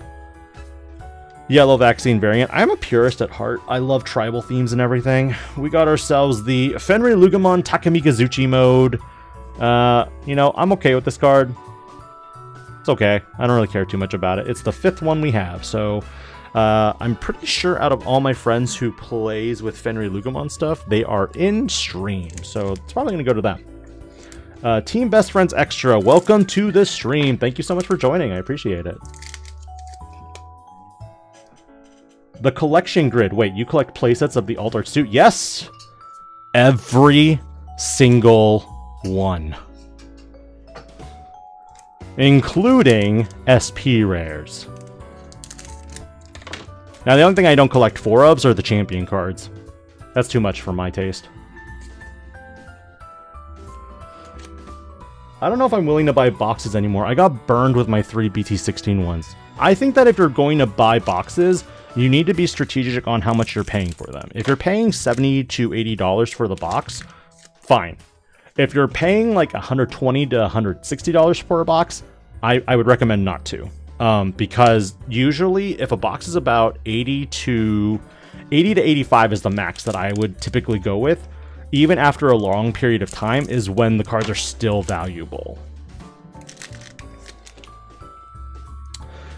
Yellow Vaccine variant. I'm a purist at heart. I love tribal themes and everything. We got ourselves the Fenrir Lugamon Takamikazuchi mode. You know, I'm okay with this card. It's okay. I don't really care too much about it. It's the 5th one we have, so I'm pretty sure out of all my friends who plays with Fenrir Lugamon stuff, they are in stream, so it's probably going to go to them. Team Best Friends Extra, welcome to the stream. Thank you so much for joining. I appreciate it. The collection grid. Wait, you collect playsets of the alt art suit? Yes! Every single one. Including SP rares. Now, the only thing I don't collect 4 ofs are the champion cards. That's too much for my taste. I don't know if I'm willing to buy boxes anymore. I got burned with my 3 BT16 ones. I think that if you're going to buy boxes, you need to be strategic on how much you're paying for them. If you're paying $70 to $80 for the box, fine. If you're paying like $120 to $160 for a box, I would recommend not to. Because usually if a box is about 80 to 85 is the max that I would typically go with, even after a long period of time, is when the cards are still valuable.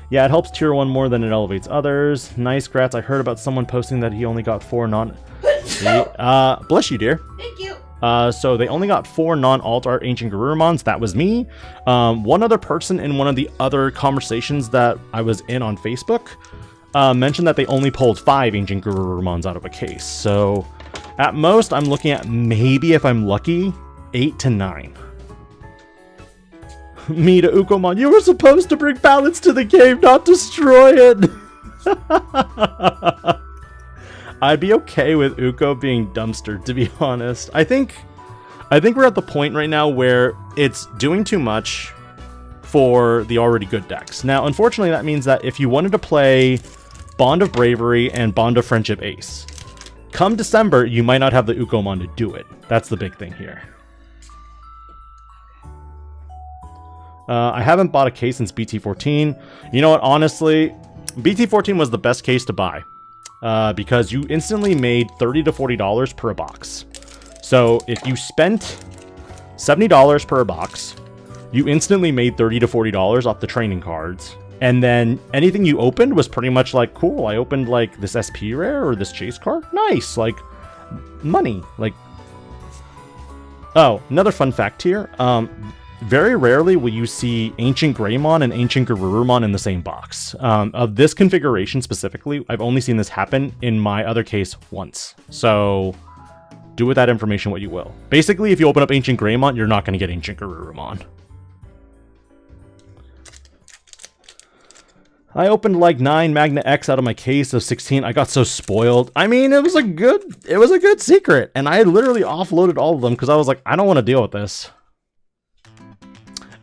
Yeah, it helps tier 1 more than it elevates others. Nice, Grats. I heard about someone posting that he only got 4 non... bless you, dear. Thank you. So they only got 4 non-alt art Ancient Garurumons. That was me. One other person in one of the other conversations that I was in on Facebook mentioned that they only pulled 5 Ancient Garurumons out of a case. So at most, I'm looking at maybe, if I'm lucky, 8 to 9. Me to Ukomon, you were supposed to bring balance to the game, not destroy it. I'd be okay with Uko being dumpstered, to be honest. I think we're at the point right now where it's doing too much for the already good decks. Now, unfortunately, that means that if you wanted to play Bond of Bravery and Bond of Friendship Ace, come December, you might not have the Ukomon to do it. That's the big thing here. I haven't bought a case since BT14. You know what, honestly, BT14 was the best case to buy. Because you instantly made $30 to $40 per box. So if you spent $70 per box, you instantly made $30 to $40 off the training cards. And then anything you opened was pretty much like, cool, I opened like this SP rare or this chase card. Nice, like money. Like, oh, another fun fact here. Very rarely will you see Ancient Greymon and Ancient Garurumon in the same box. Of this configuration specifically, I've only seen this happen in my other case once. So do with that information what you will. Basically, if you open up Ancient Greymon, you're not going to get Ancient Garurumon. I opened like 9 Magna X out of my case of 16. I got so spoiled. I mean, it was a good secret, and I literally offloaded all of them because I was like, I don't want to deal with this.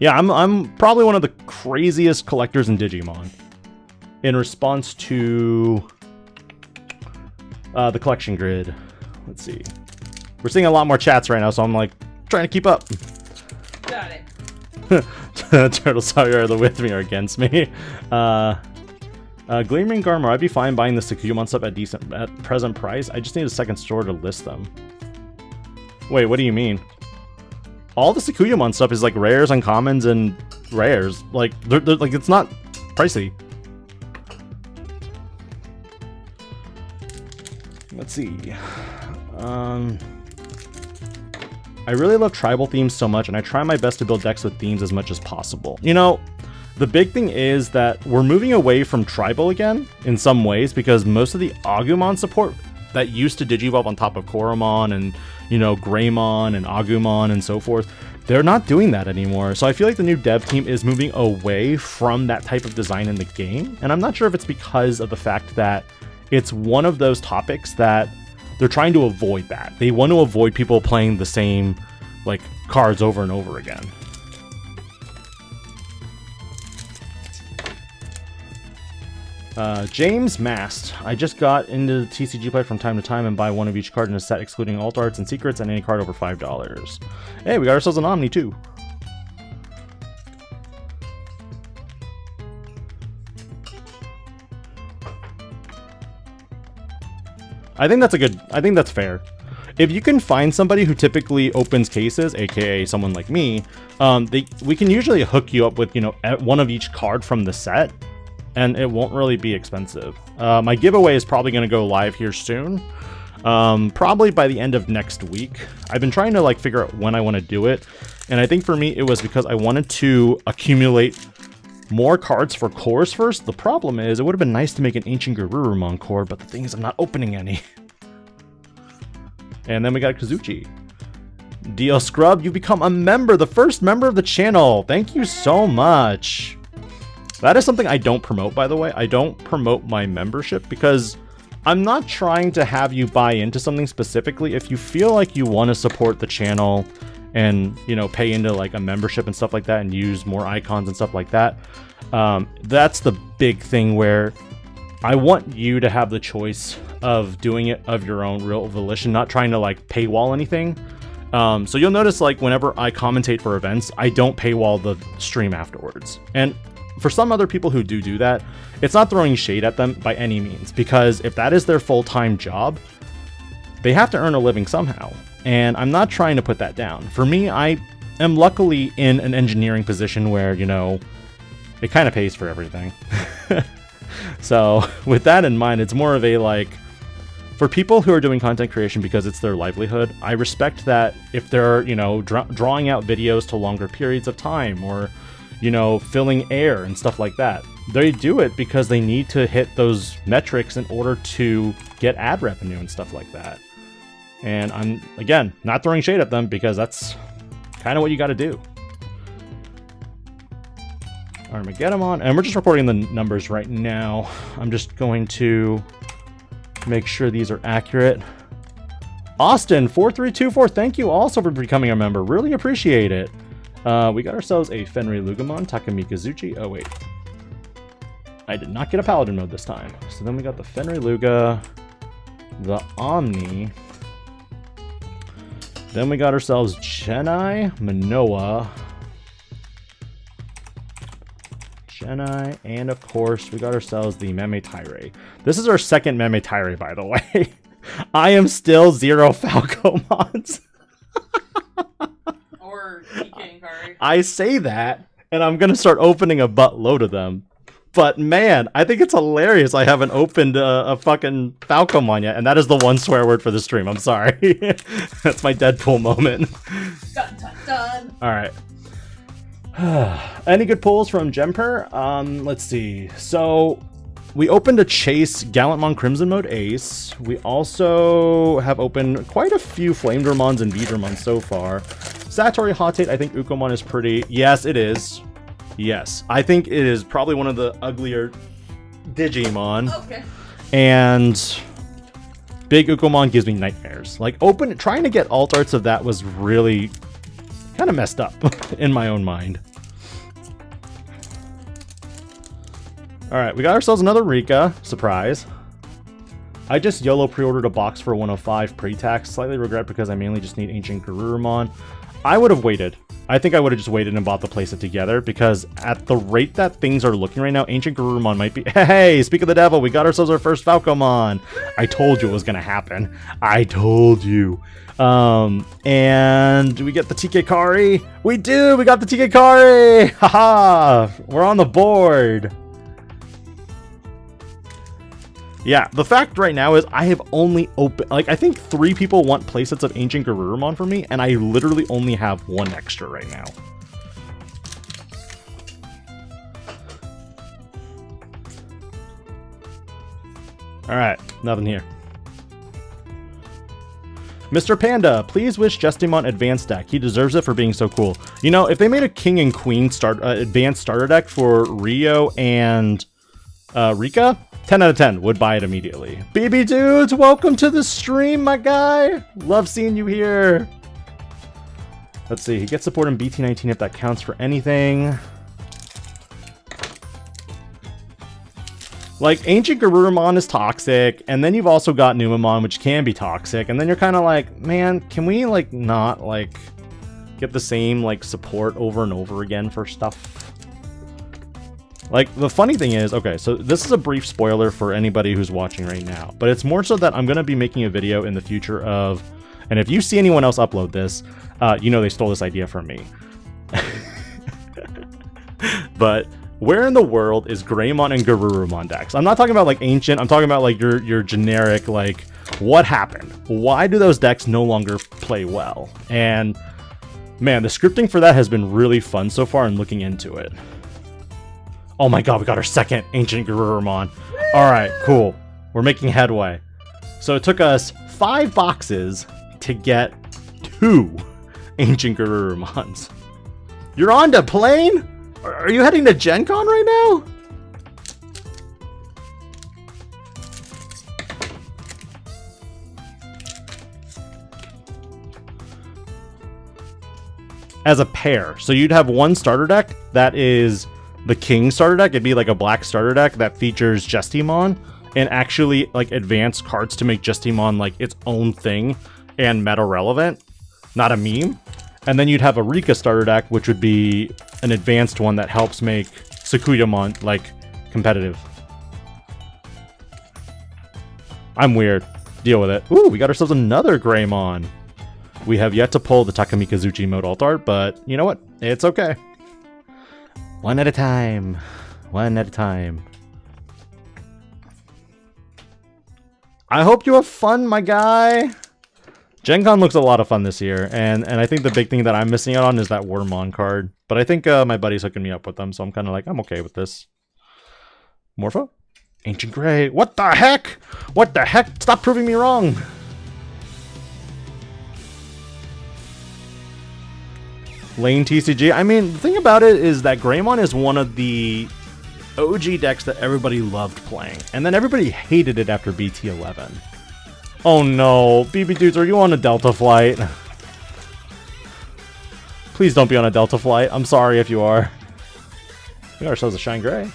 Yeah, I'm probably one of the craziest collectors in Digimon. In response to the collection grid. Let's see. We're seeing a lot more chats right now, so I'm like trying to keep up. Got it. Turtles are either with me or against me. Gleaming Garmor, I'd be fine buying the sakuyamon stuff at present price. I just need a second store to list them. Wait, what do you mean? All the sakuyamon stuff is like rares, uncommons, and rares. Like, they're like, it's not pricey. Let's see. I really love tribal themes so much, and I try my best to build decks with themes as much as possible. You know, the big thing is that we're moving away from tribal again in some ways, because most of the Agumon support that used to Digivolve on top of Koromon and, you know, Greymon and Agumon and so forth, they're not doing that anymore. So I feel like the new dev team is moving away from that type of design in the game, and I'm not sure if it's because of the fact that it's one of those topics that they're trying to avoid that. They want to avoid people playing the same, like, cards over and over again. James Mast. I just got into the TCG play from time to time and buy one of each card in a set, excluding alt arts and secrets, and any card over $5. Hey, we got ourselves an Omni too. I think that's fair. If you can find somebody who typically opens cases, aka someone like me, we can usually hook you up with, you know, one of each card from the set, and it won't really be expensive. My giveaway is probably going to go live here soon, probably by the end of next week. I've been trying to like figure out when I want to do it, and I think for me it was because I wanted to accumulate more cards for cores first. The problem is, it would have been nice to make an Ancient Garurumon core, but the thing is I'm not opening any. And then we got Kazuchi. DL Scrub, you become a member, the first member of the channel. Thank you so much. That is something I don't promote, by the way. I don't promote my membership because I'm not trying to have you buy into something specifically. If you feel like you want to support the channel and, you know, pay into like a membership and stuff like that and use more icons and stuff like that, that's the big thing where I want you to have the choice of doing it of your own real volition, not trying to like paywall anything. So you'll notice like whenever I commentate for events, I don't paywall the stream afterwards. And for some other people who do that, it's not throwing shade at them by any means, because if that is their full-time job, they have to earn a living somehow. And I'm not trying to put that down. For me, I am luckily in an engineering position where, you know, it kind of pays for everything. So with that in mind, it's more of a like, for people who are doing content creation because it's their livelihood, I respect that if they're, you know, drawing out videos to longer periods of time, or, you know, filling air and stuff like that. They do it because they need to hit those metrics in order to get ad revenue and stuff like that. And I'm, again, not throwing shade at them because that's kind of what you got to do. Armageddon, and we're just recording the numbers right now. I'm just going to make sure these are accurate. Austin 4324, thank you also for becoming a member. Really appreciate it. We got ourselves a Fenrir Lugamon, Takamikazuchi. Oh wait, I did not get a Paladin mode this time. So then we got the Fenrir Luga, the Omni. Then we got ourselves Chennai, Manoa, Chennai, and of course we got ourselves the Meme Tyre. This is our second Meme Tyre, by the way. I am still 0 Falcomons. Or TK Kari. I say that, and I'm gonna start opening a buttload of them. But man, I think it's hilarious I haven't opened a fucking Falcomon yet, and that is the one swear word for the stream. I'm sorry. That's my Deadpool moment. Dun, dun, dun. All right. Any good pulls from Jemper? Let's see. So we opened a Chase Gallantmon Crimson Mode Ace. We also have opened quite a few Flamedramons and Beedramons so far. Satori Hotate, I think Ukomon is pretty. Yes, it is. Yes, I think it is probably one of the uglier Digimon. Okay. And Big Ukomon gives me nightmares. Like, trying to get alt arts of that was really kind of messed up in my own mind. Alright, we got ourselves another Rika. Surprise. I just YOLO pre-ordered a box for 105 pre-tax. Slightly regret because I mainly just need ancientgarurumon. I would have waited. I think I would have just waited and bought the playset together, because at the rate that things are looking right now, ancientgarurumon might be... Hey, speak of the devil, we got ourselves our first Falcomon. I told you it was going to happen. I told you. And do we get the TK Kari? We do! We got the TK Kari! Haha! We're on the board. Yeah, the fact right now is I have only opened, like, I think 3 people want playsets of ancientgarurumon for me, and I literally only have 1 extra right now. Alright, nothing here. Mr. Panda, please wish Justimon advanced deck. He deserves it for being so cool. You know, if they made a King and Queen advanced starter deck for Rio and Rika, 10 out of 10 would buy it immediately. BB Dudes, welcome to the stream, my guy. Love seeing you here. Let's see, he gets support in BT17 if that counts for anything. Like, ancientgarurumon is toxic, and then you've also got Numamon, which can be toxic, and then you're kind of like, man, can we, like, not, like, get the same, like, support over and over again for stuff? Like, the funny thing is, okay, so this is a brief spoiler for anybody who's watching right now, but it's more so that I'm going to be making a video in the future of, and if you see anyone else upload this, you know they stole this idea from me. But where in the world is Greymon and Garurumon decks? I'm not talking about, like, ancient, I'm talking about, like, your generic, like, what happened? Why do those decks no longer play well? And, man, the scripting for that has been really fun so far and looking into it. Oh my god, we got our second ancientgarurumon. Alright, cool. We're making headway. So it took us 5 boxes to get 2 ancientgarurumons. You're on to plane? Are you heading to Gen Con right now? as a pair. So you'd have one starter deck that is the king starter deck. It'd be like a black starter deck that features Digimon and actually like advanced cards to make Digimon like its own thing and meta relevant, not a meme. And then you'd have a Rika starter deck, which would be an advanced one that helps make Sakuyamon like competitive. I'm weird. Deal with it. Ooh, we got ourselves another Greymon. We have yet to pull the Takamikazuchi mode alt art, but you know what? It's okay. One at a time. One at a time. I hope you have fun, my guy. Gen Con looks a lot of fun this year, and I think the big thing that I'm missing out on is that Warmon card. But I think my buddy's hooking me up with them, so I'm kind of like, I'm okay with this. Morpho? Ancient Grey. What the heck? What the heck? Stop proving me wrong. Lane TCG. I mean, the thing about it is that Greymon is one of the OG decks that everybody loved playing. And then everybody hated it after BT11. Oh no, BB dudes, are you on a Delta flight? Please don't be on a Delta flight. I'm sorry if you are. We got ourselves a Shine Gray.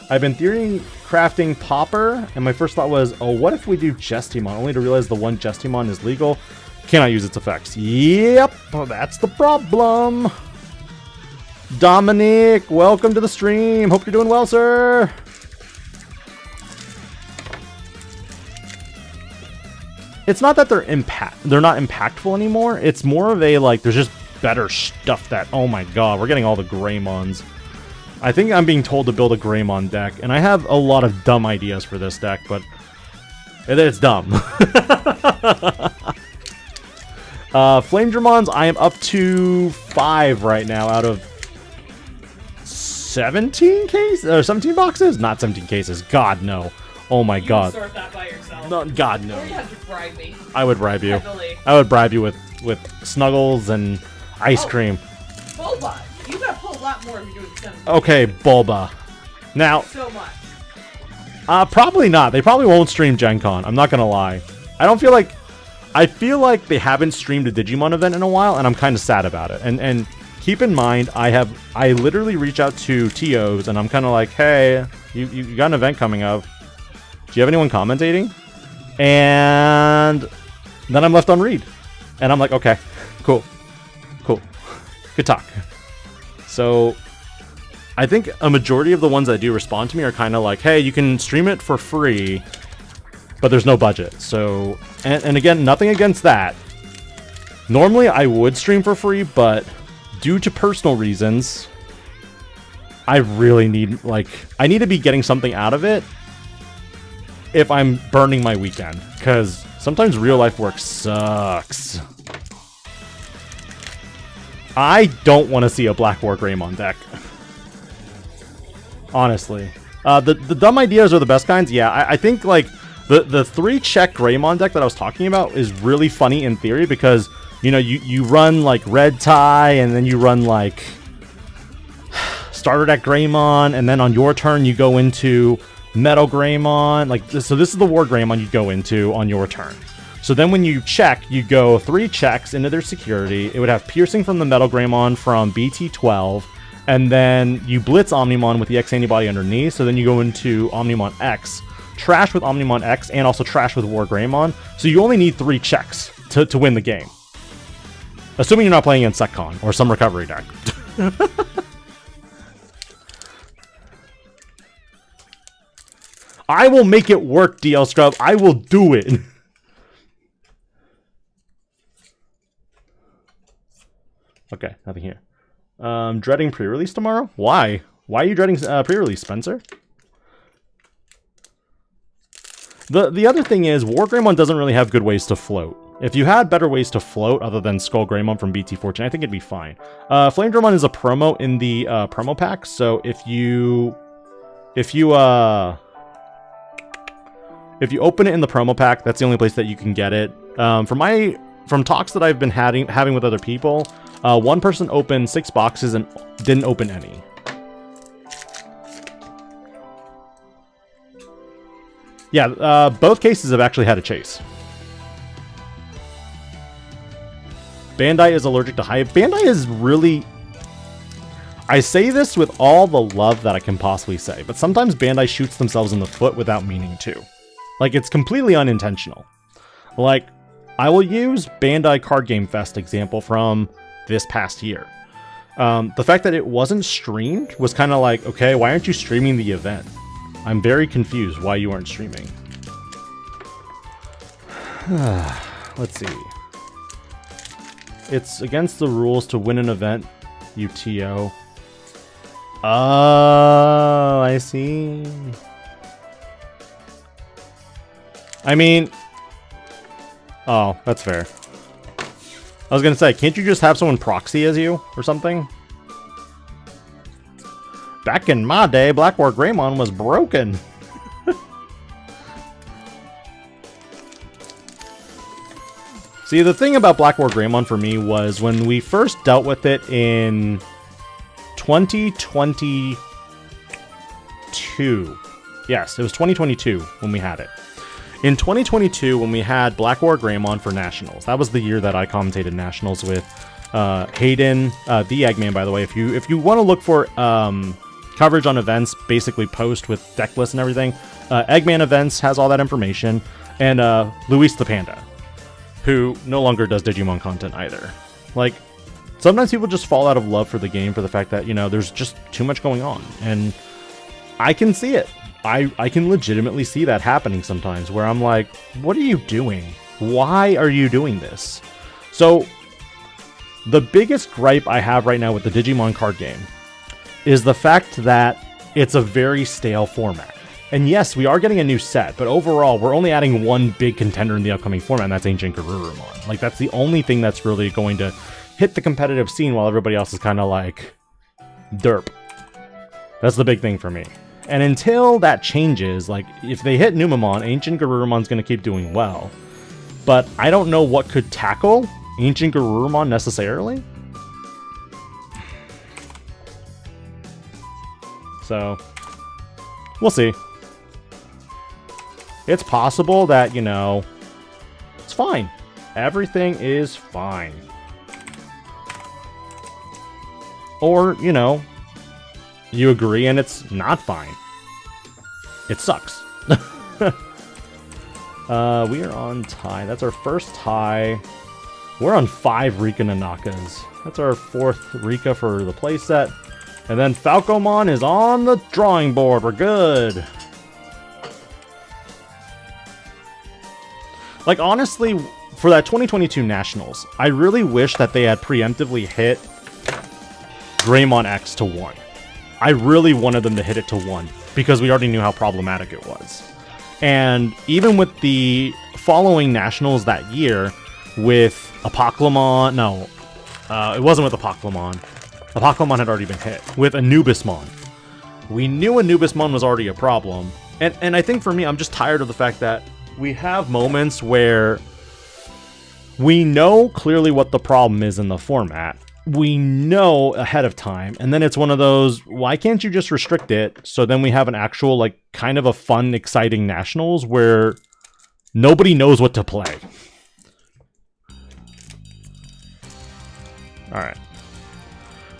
I've been theorying crafting Popper, and my first thought was, oh, what if we do Gestimon? Only to realize the one Gestimon is legal. Cannot use its effects. Yep, that's the problem. Dominic, welcome to the stream. Hope you're doing well, sir. It's not that they're not impactful anymore. It's more of a like there's just better stuff that, oh my god, we're getting all the Greymons. I think I'm being told to build a Greymon deck, and I have a lot of dumb ideas for this deck, but it's dumb. Flame Dramons, I am up to 5 right now out of 17 cases? Or 17 boxes? Not 17 cases. God, no. Oh my god. You sort that by yourself. No, God, no. Or you have to bribe me. I would bribe you. Heavily. I would bribe you with Snuggles and ice cream. Bulba. You gotta pull a lot more if you're doing 17. Okay, Bulba. Now, So much. probably not. They probably won't stream Gen Con. I'm not gonna lie. I feel like they haven't streamed a Digimon event in a while, and I'm kind of sad about it. And keep in mind, I literally reach out to TOs, and I'm kind of like, hey, you got an event coming up. Do you have anyone commentating? And then I'm left on read. And I'm like, okay, cool. Good talk. So I think a majority of the ones that do respond to me are kind of like, hey, you can stream it for free, but there's no budget. So, and again, nothing against that. Normally I would stream for free, but due to personal reasons, I really need, I need to be getting something out of it if I'm burning my weekend, because sometimes real life work sucks. I don't want to see a Black wargreymon deck. Honestly. The dumb ideas are the best kinds. Yeah, I think, the 3-check Greymon deck that I was talking about is really funny in theory because, you know, you run, red tie, and then you run, starter deck Greymon, and then on your turn you go into Metal Greymon. So this is the War Greymon you go into on your turn. So then when you check, you go 3 checks into their security. It would have Piercing from the Metal Greymon from BT12, and then you Blitz Omnimon with the X antibody underneath, so then you go into Omnimon X, Trash with Omnimon X, and also Trash with War Greymon. So you only need 3 checks to win the game. Assuming you're not playing in SecCon or some recovery deck. I will make it work, DL Scrub. I will do it. Okay, nothing here. Dreading pre-release tomorrow? Why? Why are you dreading pre-release, Spencer? The other thing is, wargreymon doesn't really have good ways to float. If you had better ways to float other than Skull Greymon from BT14, I think it'd be fine. Flame Dramon is a promo in the promo pack, so if you open it in the promo pack, that's the only place that you can get it. From talks that I've been having with other people, one person opened 6 boxes and didn't open any. Yeah, both cases have actually had a chase. Bandai is allergic to hype. Bandai is really... I say this with all the love that I can possibly say, but sometimes Bandai shoots themselves in the foot without meaning to. Like, it's completely unintentional. Like, I will use Bandai Card Game Fest example from this past year. The fact that it wasn't streamed was kind of like, okay, why aren't you streaming the event? I'm very confused why you aren't streaming. Let's see. It's against the rules to win an event, UTO. Oh, I see. I mean... Oh, that's fair. I was gonna say, can't you just have someone proxy as you, or something? Back in my day, Black wargreymon was broken. See, the thing about Black wargreymon for me was when we first dealt with it in 2022. Yes, it was 2022 when we had it. In 2022, when we had Black wargreymon for Nationals, that was the year that I commentated Nationals with Hayden, the Eggman, by the way. If you want to look for coverage on events, basically post with deck lists and everything, Eggman Events has all that information, and Luis the Panda, who no longer does Digimon content either. Like, sometimes people just fall out of love for the game for the fact that, you know, there's just too much going on, and I can see it. I can legitimately see that happening sometimes, where I'm like, what are you doing? Why are you doing this? So, the biggest gripe I have right now with the Digimon card game is the fact that it's a very stale format. And yes, we are getting a new set, but overall, we're only adding one big contender in the upcoming format, and that's ancientgarurumon. Like, that's the only thing that's really going to hit the competitive scene while everybody else is kind of like, derp. That's the big thing for me. And until that changes, like, if they hit Numamon, ancientgarurumon's going to keep doing well. But I don't know what could tackle ancientgarurumon necessarily. So, we'll see. It's possible that, you know, it's fine. Everything is fine. Or, you know, you agree and it's not fine. It sucks. We are on tie. That's our first tie. We're on 5 Rika Nanakas. That's our 4th Rika for the playset. And then Falcomon is on the drawing board. We're good. Like, honestly, for that 2022 Nationals, I really wish that they had preemptively hit Greymon X to 1. I really wanted them to hit it to 1, because we already knew how problematic it was. And even with the following Nationals that year, with Apoclymon... No, it wasn't with Apoclymon. Apoclymon had already been hit. With Anubismon. We knew Anubismon was already a problem. And I think for me, I'm just tired of the fact that we have moments where we know clearly what the problem is in the format. We know ahead of time, and then it's one of those, why can't you just restrict it so then we have an actual, like, kind of a fun, exciting Nationals where nobody knows what to play. Alright.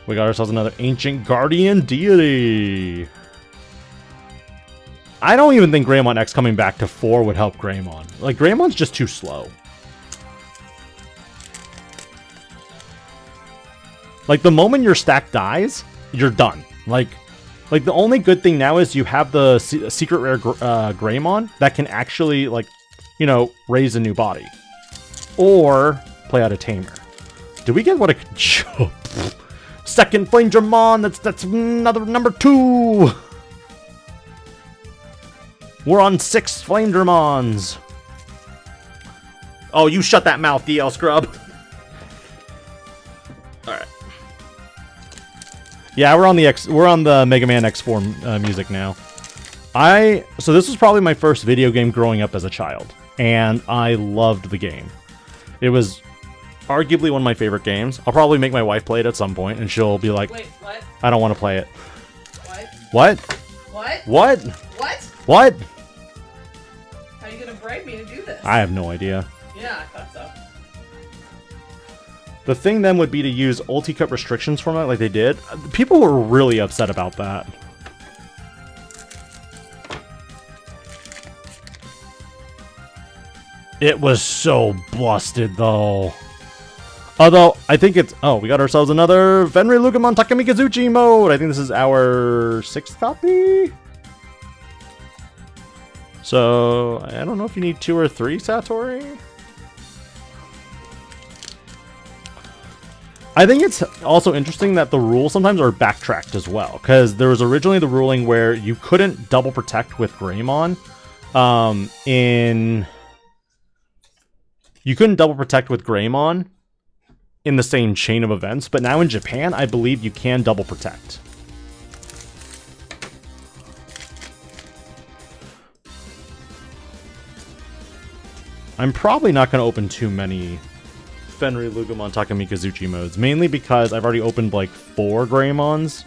We got ourselves another Ancient Guardian Deity. I don't even think Greymon X coming back to 4 would help Greymon. Like, Greymon's just too slow. Like, the moment your stack dies, you're done. Like the only good thing now is you have the secret rare Greymon that can actually, like, you know, raise a new body. Or play out a Tamer. Did we get what a... Second Flamedramon! That's another number 2! We're on 6 Flamedramons! Oh, you shut that mouth, DL Scrub! Alright. Yeah, we're on the Mega Man X4 music now. So this was probably my first video game growing up as a child, and I loved the game. It was arguably one of my favorite games. I'll probably make my wife play it at some point, and she'll be like, "Wait, what? I don't want to play it." What? What? What? What? What? How are you gonna bribe me to do this? I have no idea. Yeah, I thought so. The thing then would be to use ulti-cut restrictions format like they did. People were really upset about that. It was so busted, though. Although, I think it's... Oh, we got ourselves another Fenrirlugamon Takamikazuchi mode. I think this is our 6th copy. So, I don't know if you need 2 or 3, Satori. I think it's also interesting that the rules sometimes are backtracked as well. Because there was originally the ruling where you couldn't double protect with Greymon. You couldn't double protect with Greymon in the same chain of events, but now in Japan, I believe you can double protect. I'm probably not going to open too many Fenrirlugamon Takamikazuchi modes, mainly because I've already opened like 4 Greymons.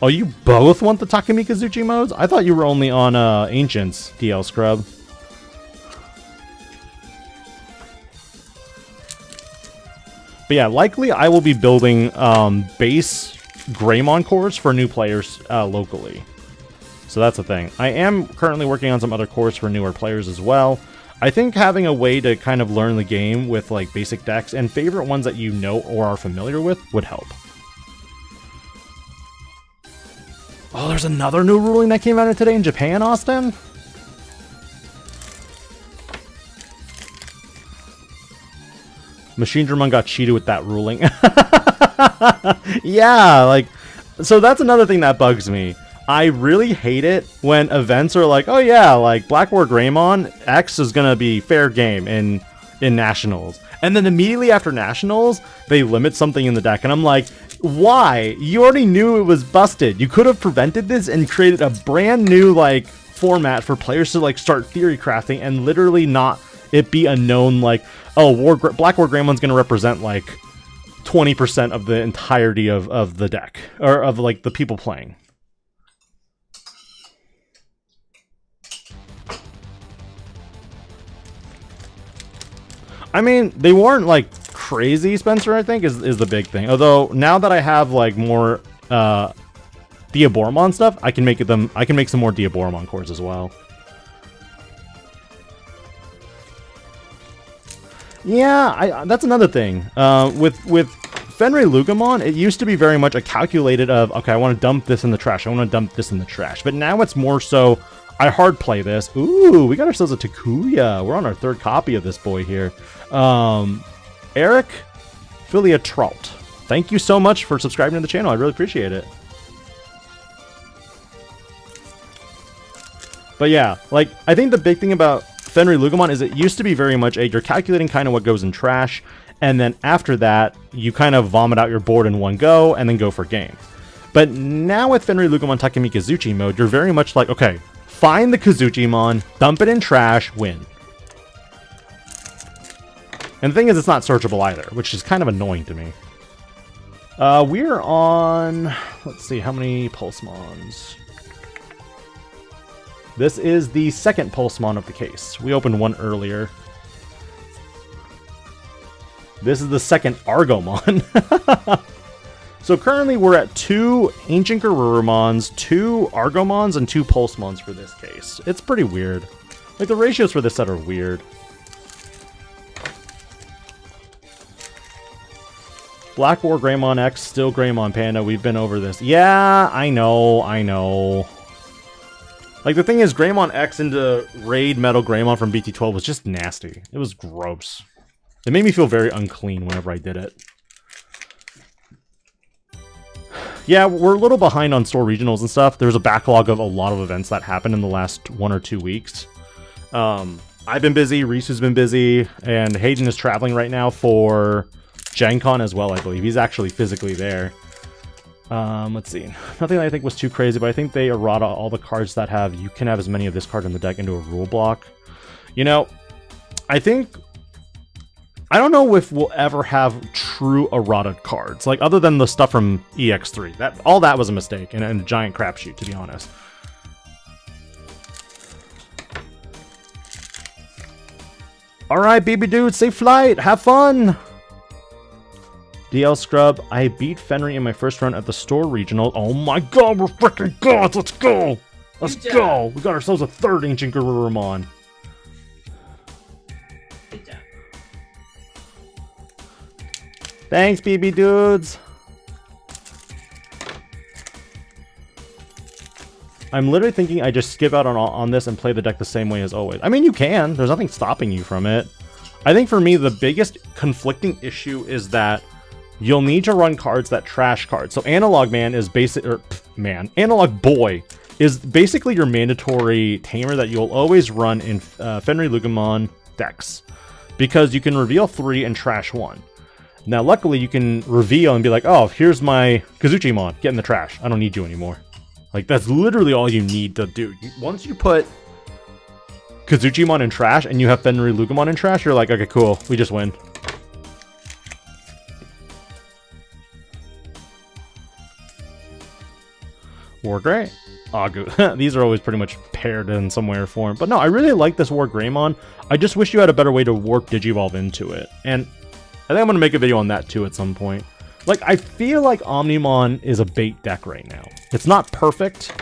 Oh, you both want the Takamikazuchi modes? I thought you were only on Ancients, DL Scrub. But yeah, likely I will be building base Greymon cores for new players locally. So that's the thing. I am currently working on some other cores for newer players as well. I think having a way to kind of learn the game with like basic decks and favorite ones that you know or are familiar with would help. Oh, there's another new ruling that came out today in Japan, Austin? Machine Dramon got cheated with that ruling. Yeah, like, so that's another thing that bugs me. I really hate it when events are like, oh yeah, like Black Wargreymon X is gonna be fair game in Nationals. And then immediately after Nationals, they limit something in the deck. And I'm like, why? You already knew it was busted. You could have prevented this and created a brand new like format for players to like start theory crafting and literally not it be a known like, oh, Black Wargreymon's going to represent like 20% of the entirety of the deck or of like the people playing. I mean, they weren't like crazy, Spencer, I think is the big thing. Although now that I have like more Diaboromon stuff, I can make some more Diaboromon cores as well. Yeah, that's another thing. With Fenrirlugamon, it used to be very much a calculated of, okay, I want to dump this in the trash. I want to dump this in the trash. But now it's more so, I hard play this. Ooh, we got ourselves a Takuya. We're on our 3rd copy of this boy here. Eric Philia Trout. Thank you so much for subscribing to the channel. I really appreciate it. But yeah, like, I think the big thing about Fenrirlugamon is it used to be very much you're calculating kind of what goes in trash, and then after that, you kind of vomit out your board in one go, and then go for game. But now with Fenrirlugamon Takamikazuchi mode, you're very much like, okay, find the Kazujimon, dump it in trash, win. And the thing is, it's not searchable either, which is kind of annoying to me. We're on... Let's see, how many Pulsemons? This is the 2nd Pulsemon of the case. We opened one earlier. This is the 2nd Argomon. So currently we're at 2 ancientgarurumons, 2 Argomons, and 2 Pulsemons for this case. It's pretty weird. Like, the ratios for this set are weird. Black Wargreymon X, still Greymon Panda. We've been over this. Yeah, I know. Like, the thing is, Greymon X into Raid Metal Greymon from BT12 was just nasty. It was gross. It made me feel very unclean whenever I did it. Yeah, we're a little behind on store regionals and stuff. There's a backlog of a lot of events that happened in the last 1 or 2 weeks. I've been busy, Risu's been busy, and Hayden is traveling right now for Gen Con as well, I believe. He's actually physically there. Let's see. Nothing that I think was too crazy, but I think they errata all the cards that have, you can have as many of this card in the deck into a rule block. You know, I don't know if we'll ever have true errata cards, like other than the stuff from EX3. All that was a mistake and a giant crapshoot, to be honest. Alright, baby dude, safe flight. Have fun. DL Scrub, I beat Fenry in my first run at the store regional. Oh my god, we're freaking gods. Let's go. Let's go. We got ourselves a third ancientgarurumon. Good job. Thanks, BB dudes. I'm literally thinking I just skip out on this and play the deck the same way as always. I mean, you can. There's nothing stopping you from it. I think for me, the biggest conflicting issue is that you'll need to run cards that trash cards. So Analog Man is Analog Boy is basically your mandatory tamer that you'll always run in Fenry Lugumon decks. Because you can reveal 3 and trash 1. Now, luckily, you can reveal and be like, oh, here's my Kazuchimon. Get in the trash. I don't need you anymore. Like, that's literally all you need to do. Once you put Kazuchimon in trash and you have Fenry Lugumon in trash, you're like, okay, cool. We just win. Wargrey? Agu. These are always pretty much paired in some way or form. But no, I really like this Wargreymon. I just wish you had a better way to warp Digivolve into it. And I think I'm going to make a video on that too at some point. Like, I feel like Omnimon is a bait deck right now. It's not perfect,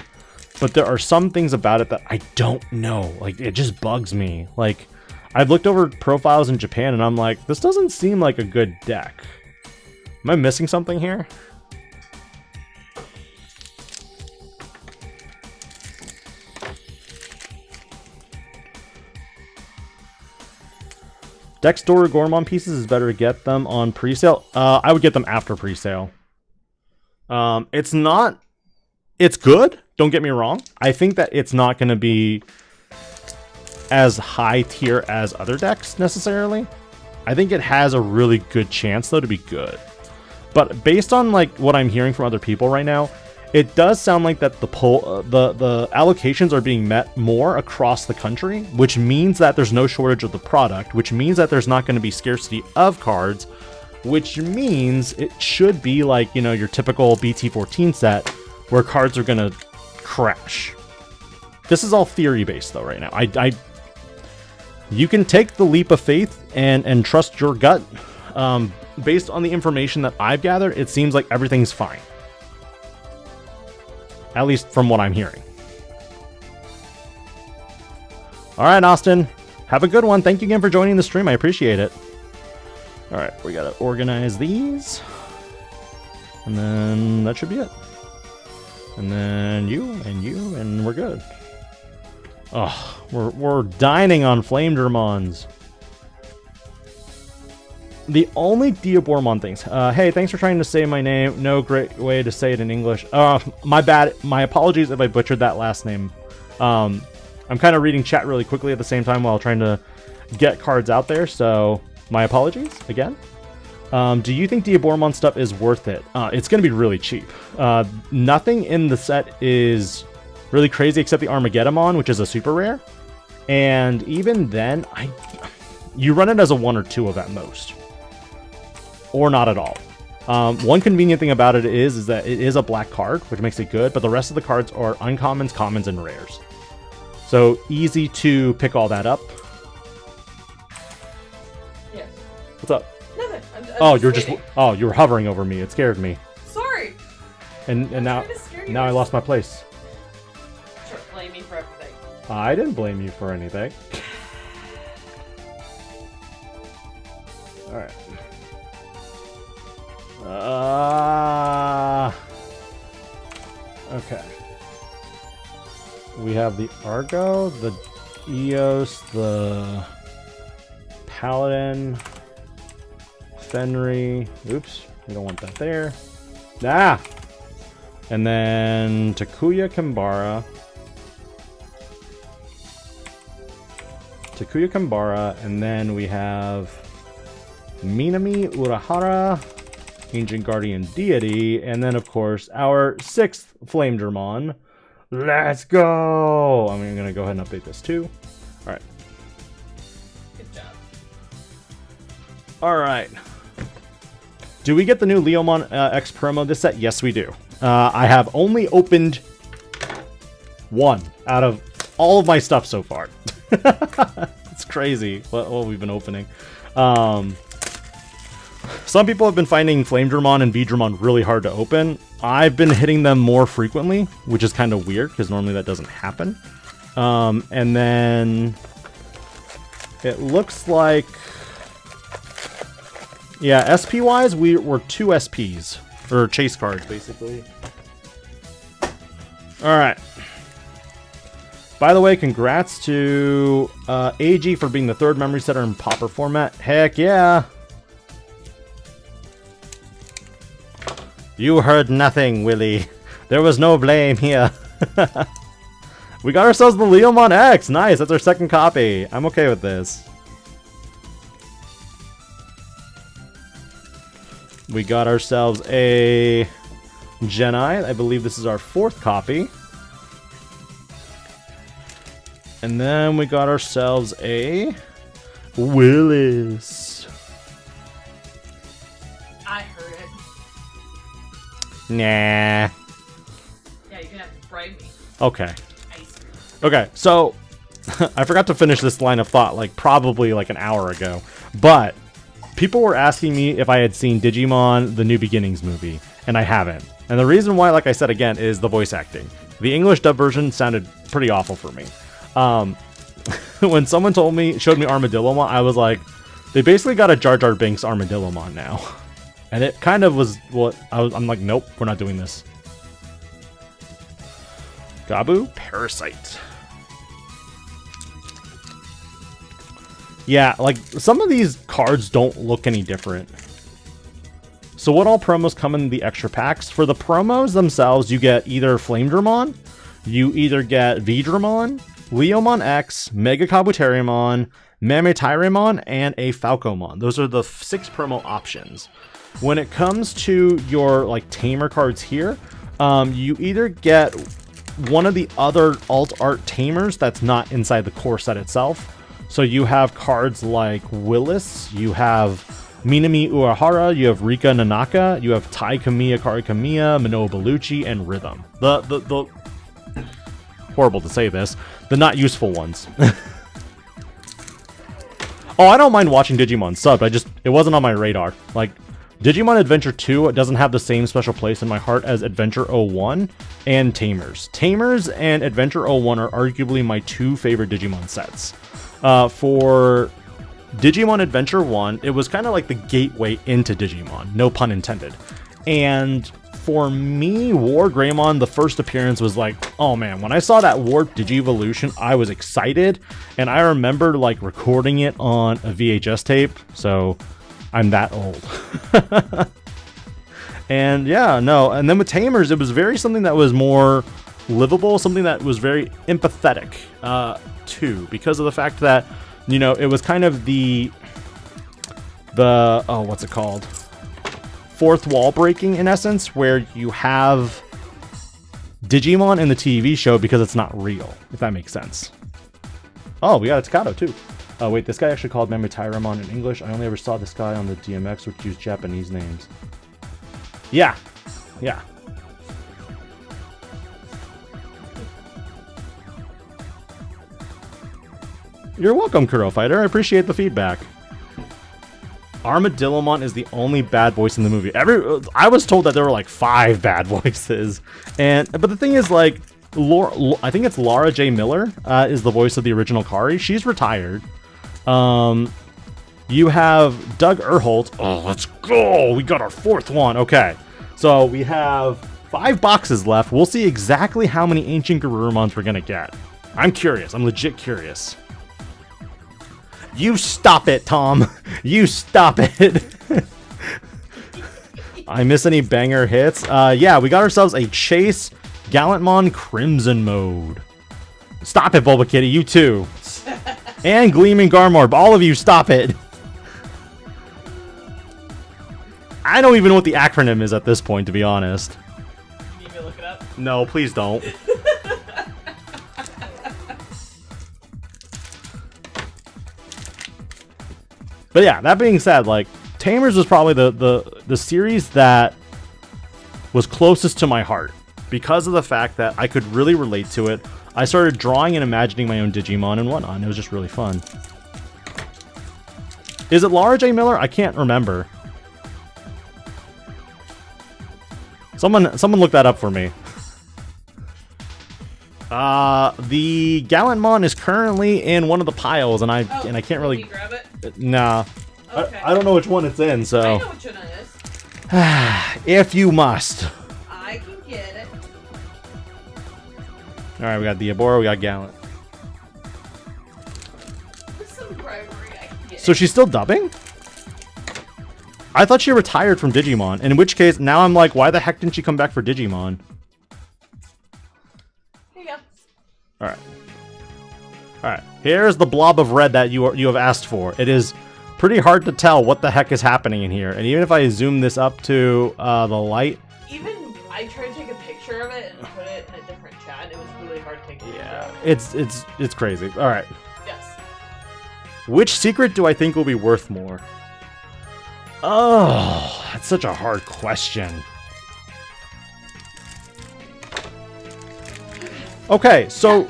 but there are some things about it that I don't know. Like, it just bugs me. Like, I've looked over profiles in Japan and I'm like, this doesn't seem like a good deck. Am I missing something here? Dex Gormon pieces is better to get them on pre-sale. I would get them after pre-sale. It's good. Don't get me wrong. I think that it's not going to be as high tier as other decks necessarily. I think it has a really good chance though to be good. But based on like what I'm hearing from other people right now, it does sound like that the allocations are being met more across the country, which means that there's no shortage of the product, which means that there's not going to be scarcity of cards, which means it should be like, you know, your typical BT14 set where cards are going to crash. This is all theory based though right now. You can take the leap of faith and trust your gut. Based on the information that I've gathered, it seems like everything's fine. At least from what I'm hearing. Alright, Austin. Have a good one. Thank you again for joining the stream. I appreciate it. Alright, we gotta organize these. And then that should be it. And then you, and we're good. Oh, we're dining on Flamedramons. The only Diabormon things. Hey, thanks for trying to say my name. No great way to say it in English. My bad. My apologies if I butchered that last name. I'm kind of reading chat really quickly at the same time while trying to get cards out there, so my apologies again. Do you think Diabormon stuff is worth it? It's going to be really cheap. Nothing in the set is really crazy except the Armageddonmon, which is a super rare. And even then, you run it as a 1 or 2 of at most. Or not at all. One convenient thing about it is that it is a black card, which makes it good, but the rest of the cards are uncommons, commons, and rares. So easy to pick all that up. Yes. What's up? Nothing. Oh, you were hovering over me. It scared me. Sorry. And now I lost my place. Sure, blame me for everything. I didn't blame you for anything. All right. Okay. We have the Argo, the Eos, the Paladin, Fenry. Oops, we don't want that there. Ah! And then Takuya Kambara. And then we have Minami Urahara, Ancient Guardian Deity, and then, of course, our 6th Flamedramon. Let's go! I'm going to go ahead and update this, too. Alright. Good job. Alright. Do we get the new Leomon X promo this set? Yes, we do. I have only opened 1 out of all of my stuff so far. It's crazy what we've been opening. Some people have been finding Flamedramon and Veedramon really hard to open. I've been hitting them more frequently, which is kind of weird because normally that doesn't happen. And then it looks like, yeah, SP wise, we're 2 SPs or chase cards basically. All right. By the way, congrats to AG for being the 3rd memory setter in Pauper format. Heck yeah. You heard nothing, Willie. There was no blame here. We got ourselves the Leomon X. Nice, that's our 2nd copy. I'm okay with this. We got ourselves a Genai. I believe this is our 4th copy. And then we got ourselves a Willis. I heard it. Nah. Yeah, you're gonna have to bribe me. Okay. Okay, so I forgot to finish this line of thought like probably like an hour ago. But people were asking me if I had seen Digimon The New Beginnings movie, and I haven't. And the reason why, like I said again, is the voice acting. The English dub version sounded pretty awful for me. When someone showed me Armadillomon, I was like, they basically got a Jar Jar Binks Armadillomon now. And it kind of was what I'm like, nope, we're not doing this. Gabu Parasite. Yeah, like some of these cards don't look any different. So what all promos come in the extra packs? For the promos themselves, you get either Flamedramon, you either get Veedramon, Leomon X, Mega Kabuterimon, Metalgarurumon, and a Falcomon. Those are the 6 promo options. When it comes to your like tamer cards here, you either get one of the other alt art tamers that's not inside the core set itself. So you have cards like Willis, you have Minami Uehara, you have Rika Nanaka, you have Tai Kamiya, Kari Kamiya, Minoa Bellucci, and Rhythm. The horrible to say this, the not useful ones. Oh, I don't mind watching Digimon subbed, it wasn't on my radar. Like, Digimon Adventure 2 doesn't have the same special place in my heart as Adventure 01 and Tamers. Tamers and Adventure 01 are arguably my 2 favorite Digimon sets. For Digimon Adventure 1, it was kind of like the gateway into Digimon, no pun intended. And for me, wargreymon, the first appearance was like, oh man, when I saw that Warp Digi-Evolution, I was excited. And I remember like recording it on a VHS tape, so I'm that old. And yeah, no, and then with Tamers, it was very something that was more livable, something that was very empathetic too, because of the fact that, you know, it was kind of the oh, what's it called? Fourth wall breaking in essence, where you have Digimon in the TV show because it's not real, if that makes sense. Oh, we got a Takato too. Wait, this guy actually called Metalgarurumon in English. I only ever saw this guy on the DMX, which used Japanese names. Yeah, yeah. You're welcome, Kuro Fighter. I appreciate the feedback. Armadillomon is the only bad voice in the movie. I was told that there were like 5 bad voices, but the thing is, like, I think it's Laura J. Miller is the voice of the original Kari. She's retired. You have Doug Erholt. Oh, let's go! We got our 4th one. Okay, so we have 5 boxes left. We'll see exactly how many Ancient Garurumons we're gonna get. I'm curious. I'm legit curious. You stop it, Tom. You stop it. I miss any banger hits? Yeah, we got ourselves a Chase Gallantmon Crimson mode. Stop it, Bulba Kitty. You too. And Gleaming Garmorb. All of you, stop it. I don't even know what the acronym is at this point, to be honest. You need me to look it up? No, please don't. But yeah, that being said, like, Tamers was probably the series that was closest to my heart because of the fact that I could really relate to it. I started drawing and imagining my own Digimon and whatnot, and it was just really fun. Is it Laura J. Miller? I can't remember. Someone look that up for me. The gallantmon is currently in one of the piles, and I can't really. Can you grab it? Nah. Okay. I don't know which one it's in, so. I know which one it is. If you must. I can get it. All right, we got the Abora, we got Gallant. With some bribery, I can get So it. she's still dubbing? I thought she retired from Digimon, in which case now I'm like, why the heck didn't she come back for Digimon? Here you go. All right. All right. Here's the blob of red that you have asked for. It is pretty hard to tell what the heck is happening in here, and even if I zoom this up to the light, Even I tried to take a picture of it and put it in a different chat. It was really hard to take a picture of. it's crazy. All right. Yes. Which secret do I think will be worth more? Oh, that's such a hard question. Okay, so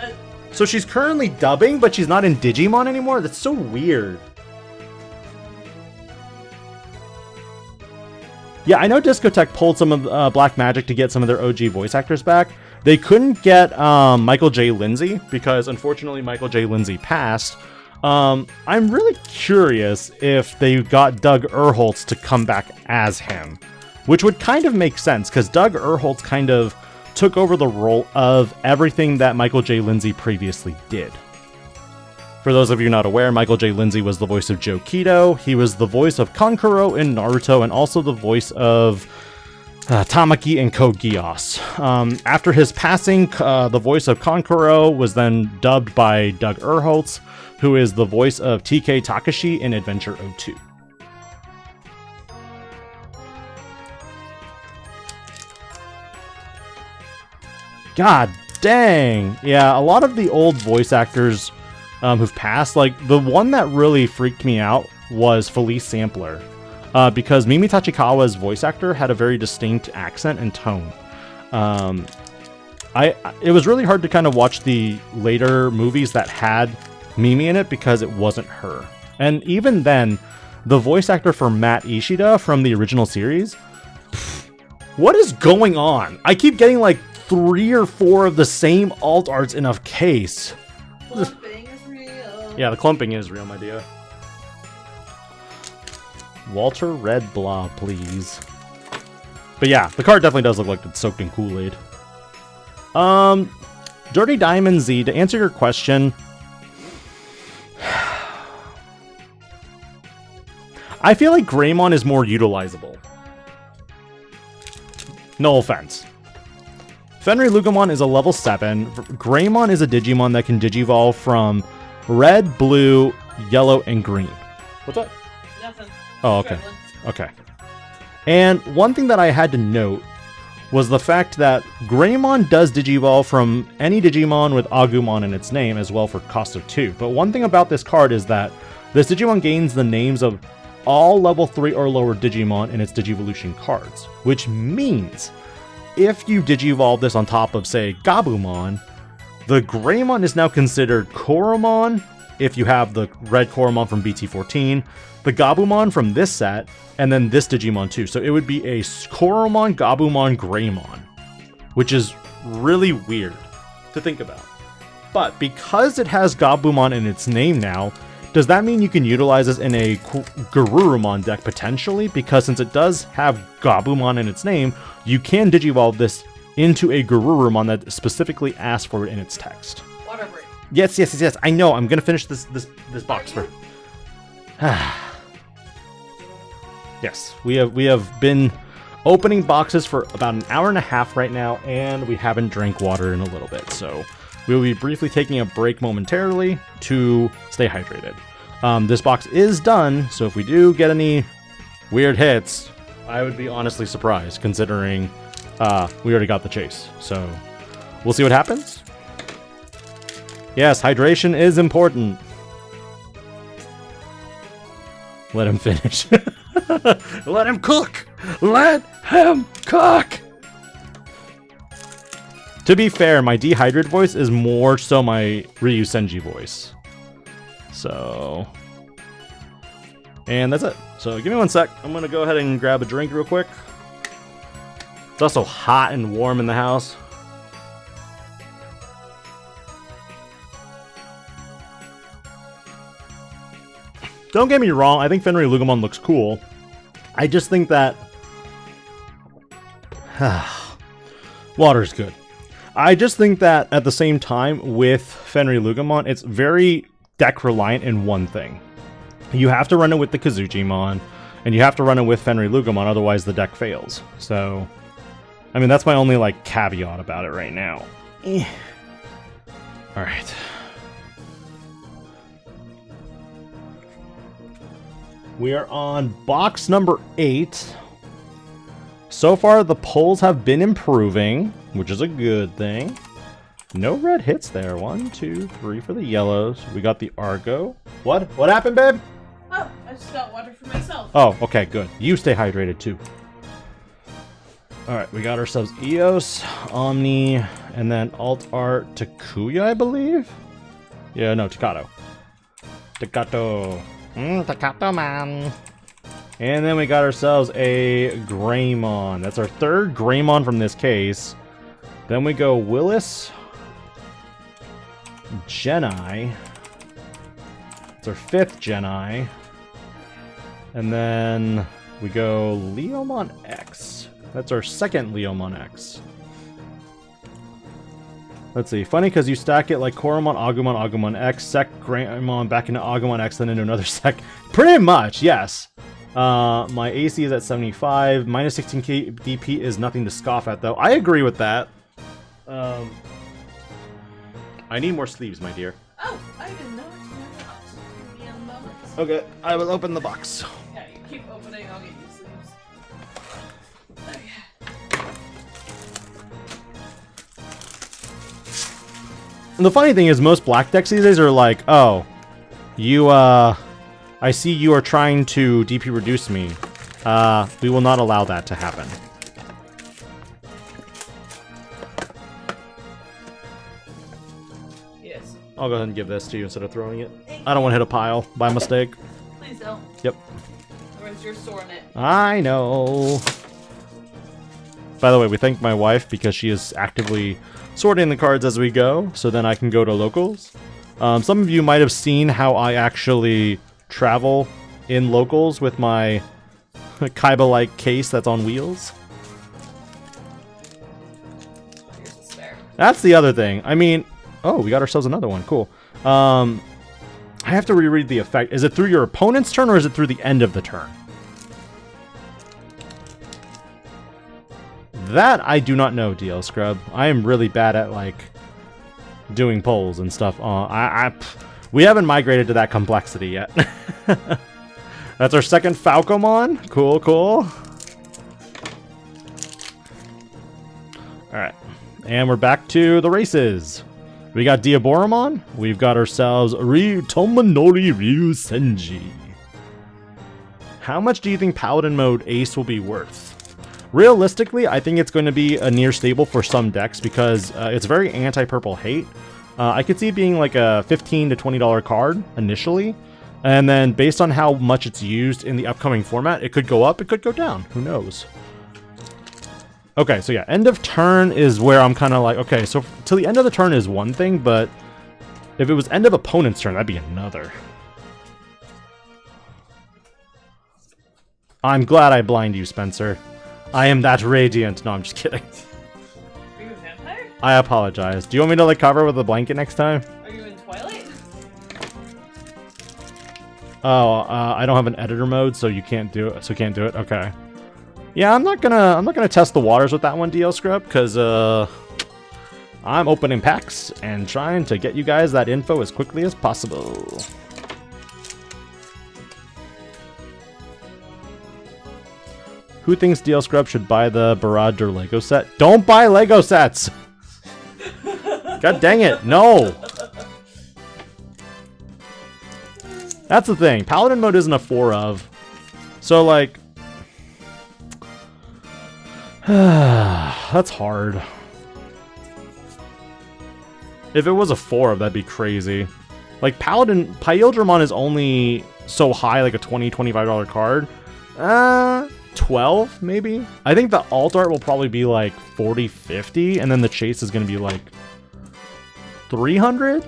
she's currently dubbing, but she's not in Digimon anymore? That's so weird. Yeah, I know Discotech pulled some of Black Magic to get some of their OG voice actors back. They couldn't get Michael J. Lindsay because, unfortunately, Michael J. Lindsay passed. I'm really curious if they got Doug Erholtz to come back as him, which would kind of make sense because Doug Erholtz kind of took over the role of everything that Michael J. Lindsay previously did. For those of you not aware, Michael J. Lindsay was the voice of Joe Kido. He was the voice of Kankuro in Naruto and also the voice of Tamaki and Code Geass. After his passing, the voice of Kankuro was then dubbed by Doug Erholtz, who is the voice of TK Takashi in Adventure 02. God dang! Yeah, a lot of the old voice actors who've passed, like, the one that really freaked me out was Felice Sampler. Because Mimi Tachikawa's voice actor had a very distinct accent and tone. It was really hard to kind of watch the later movies that had Mimi in it because it wasn't her. And even then, the voice actor for Matt Ishida from the original series, what is going on? I keep getting like 3 or 4 of the same alt arts in a case. Clumping is real. Yeah, the clumping is real, my dear. Walter Red Blob, please. But yeah, the card definitely does look like it's soaked in Kool-Aid. Dirty Diamond Z, to answer your question, I feel like Greymon is more utilizable. No offense. Fenrir Lugumon is a level 7. Greymon is a Digimon that can Digivolve from red, blue, yellow, and green. What's up? Nothing. Oh, okay. Struggling. Okay. And one thing that I had to note was the fact that Greymon does Digivolve from any Digimon with Agumon in its name, as well for cost of 2. But one thing about this card is that this Digimon gains the names of all level 3 or lower Digimon in its Digivolution cards, which means if you Digivolve this on top of, say, Gabumon, the Greymon is now considered Koromon if you have the red Koromon from BT14, the Gabumon from this set, and then this Digimon too. So it would be a Koromon, Gabumon, Greymon, which is really weird to think about. But because it has Gabumon in its name now, does that mean you can utilize this in a Garurumon deck potentially? Because since it does have Gabumon in its name, you can Digivolve this into a Garurumon that specifically asks for it in its text. Water break. Yes. I know. I'm gonna finish this box first. Yes, we have been opening boxes for about an hour and a half right now, and we haven't drank water in a little bit. So we will be briefly taking a break momentarily to stay hydrated. This box is done, so if we do get any weird hits, I would be honestly surprised, considering we already got the chase. So we'll see what happens. Yes, hydration is important. Let him finish. Let him cook! Let him cook! To be fair, my dehydrated voice is more so my Ryu Senji voice. So... And that's it. So give me 1 sec. I'm gonna go ahead and grab a drink real quick. It's also hot and warm in the house. Don't get me wrong, I think Fenrirlugomon looks cool. I just think that... water's good. I just think that at the same time with Fenrirlugomon, it's very deck reliant in one thing. You have to run it with the Kazujimon, and you have to run it with Fenrirlugomon, otherwise the deck fails. So, I mean, that's my only, like, caveat about it right now. Alright. We are on box number 8. So far, the pulls have been improving, which is a good thing. No red hits there. 1, 2, 3 for the yellows. We got the Argo. What? What happened, babe? Oh, I just got water for myself. Oh, okay, good. You stay hydrated, too. Alright, we got ourselves Eos, Omni, and then Alt Art Takuya, I believe? Yeah, no, Takato. Takato. Takato, man. And then we got ourselves a Greymon. That's our 3rd Greymon from this case. Then we go Willis. Geni. It's our 5th Geni. And then we go Leomon X. That's our 2nd Leomon X. Let's see. Funny because you stack it like Koromon, Agumon, Agumon X, Sec, Greymon, back into Agumon X, then into another Sec. Pretty much, yes. My AC is at 75. Minus 16 DP is nothing to scoff at, though. I agree with that. I need more sleeves, my dear. Oh, I didn't know it's in the box. Give me a moment. Okay, I will open the box. Yeah, you keep opening, I'll get you sleeves. Okay. And the funny thing is, most black decks these days are like, oh, you, I see you are trying to DP reduce me. We will not allow that to happen. Yes. I'll go ahead and give this to you instead of throwing it. I don't want to hit a pile by mistake. Please don't. Yep. Otherwise you're soring it. I know. By the way, we thank my wife because she is actively sorting the cards as we go, so then I can go to locals. Some of you might have seen how I actually travel in locals with my Kaiba-like case that's on wheels. Here's a spare. That's the other thing. I mean, oh, we got ourselves another one. Cool. I have to reread the effect. Is it through your opponent's turn or is it through the end of the turn? That I do not know, DL Scrub. I am really bad at, like, doing polls and stuff. We haven't migrated to that complexity yet. That's our 2nd Falcomon. Cool, cool. Alright. And we're back to the races. We got Diaboromon. We've got ourselves Tomonori Ryusenji. How much do you think Paladin Mode Ace will be worth? Realistically, I think it's going to be a near stable for some decks because it's very anti-purple hate. I could see it being like a $15 to $20 card initially, and then based on how much it's used in the upcoming format, it could go up, it could go down. Who knows? Okay, so yeah, end of turn is where I'm kind of like, okay, so till the end of the turn is one thing, but if it was end of opponent's turn, that'd be another. I'm glad I blind you, Spencer. I am that radiant. No, I'm just kidding. Are you a vampire? I apologize. Do you want me to like cover with a blanket next time? Are you in Twilight? Oh, I don't have an editor mode, so you can't do it. So can't do it. Okay. Yeah, I'm not gonna test the waters with that one, DL Scrub, because I'm opening packs and trying to get you guys that info as quickly as possible. Who thinks DL Scrub should buy the Baradur Lego set? Don't buy Lego sets! God dang it, no! That's the thing. Paladin mode isn't a 4 of. So, like... that's hard. If it was a 4 of, that'd be crazy. Like, Paladin... Pyildramon is only so high, like a $20, $25 card. 12 maybe. I think the alt art will probably be like 40, 50, and then the chase is going to be like 300.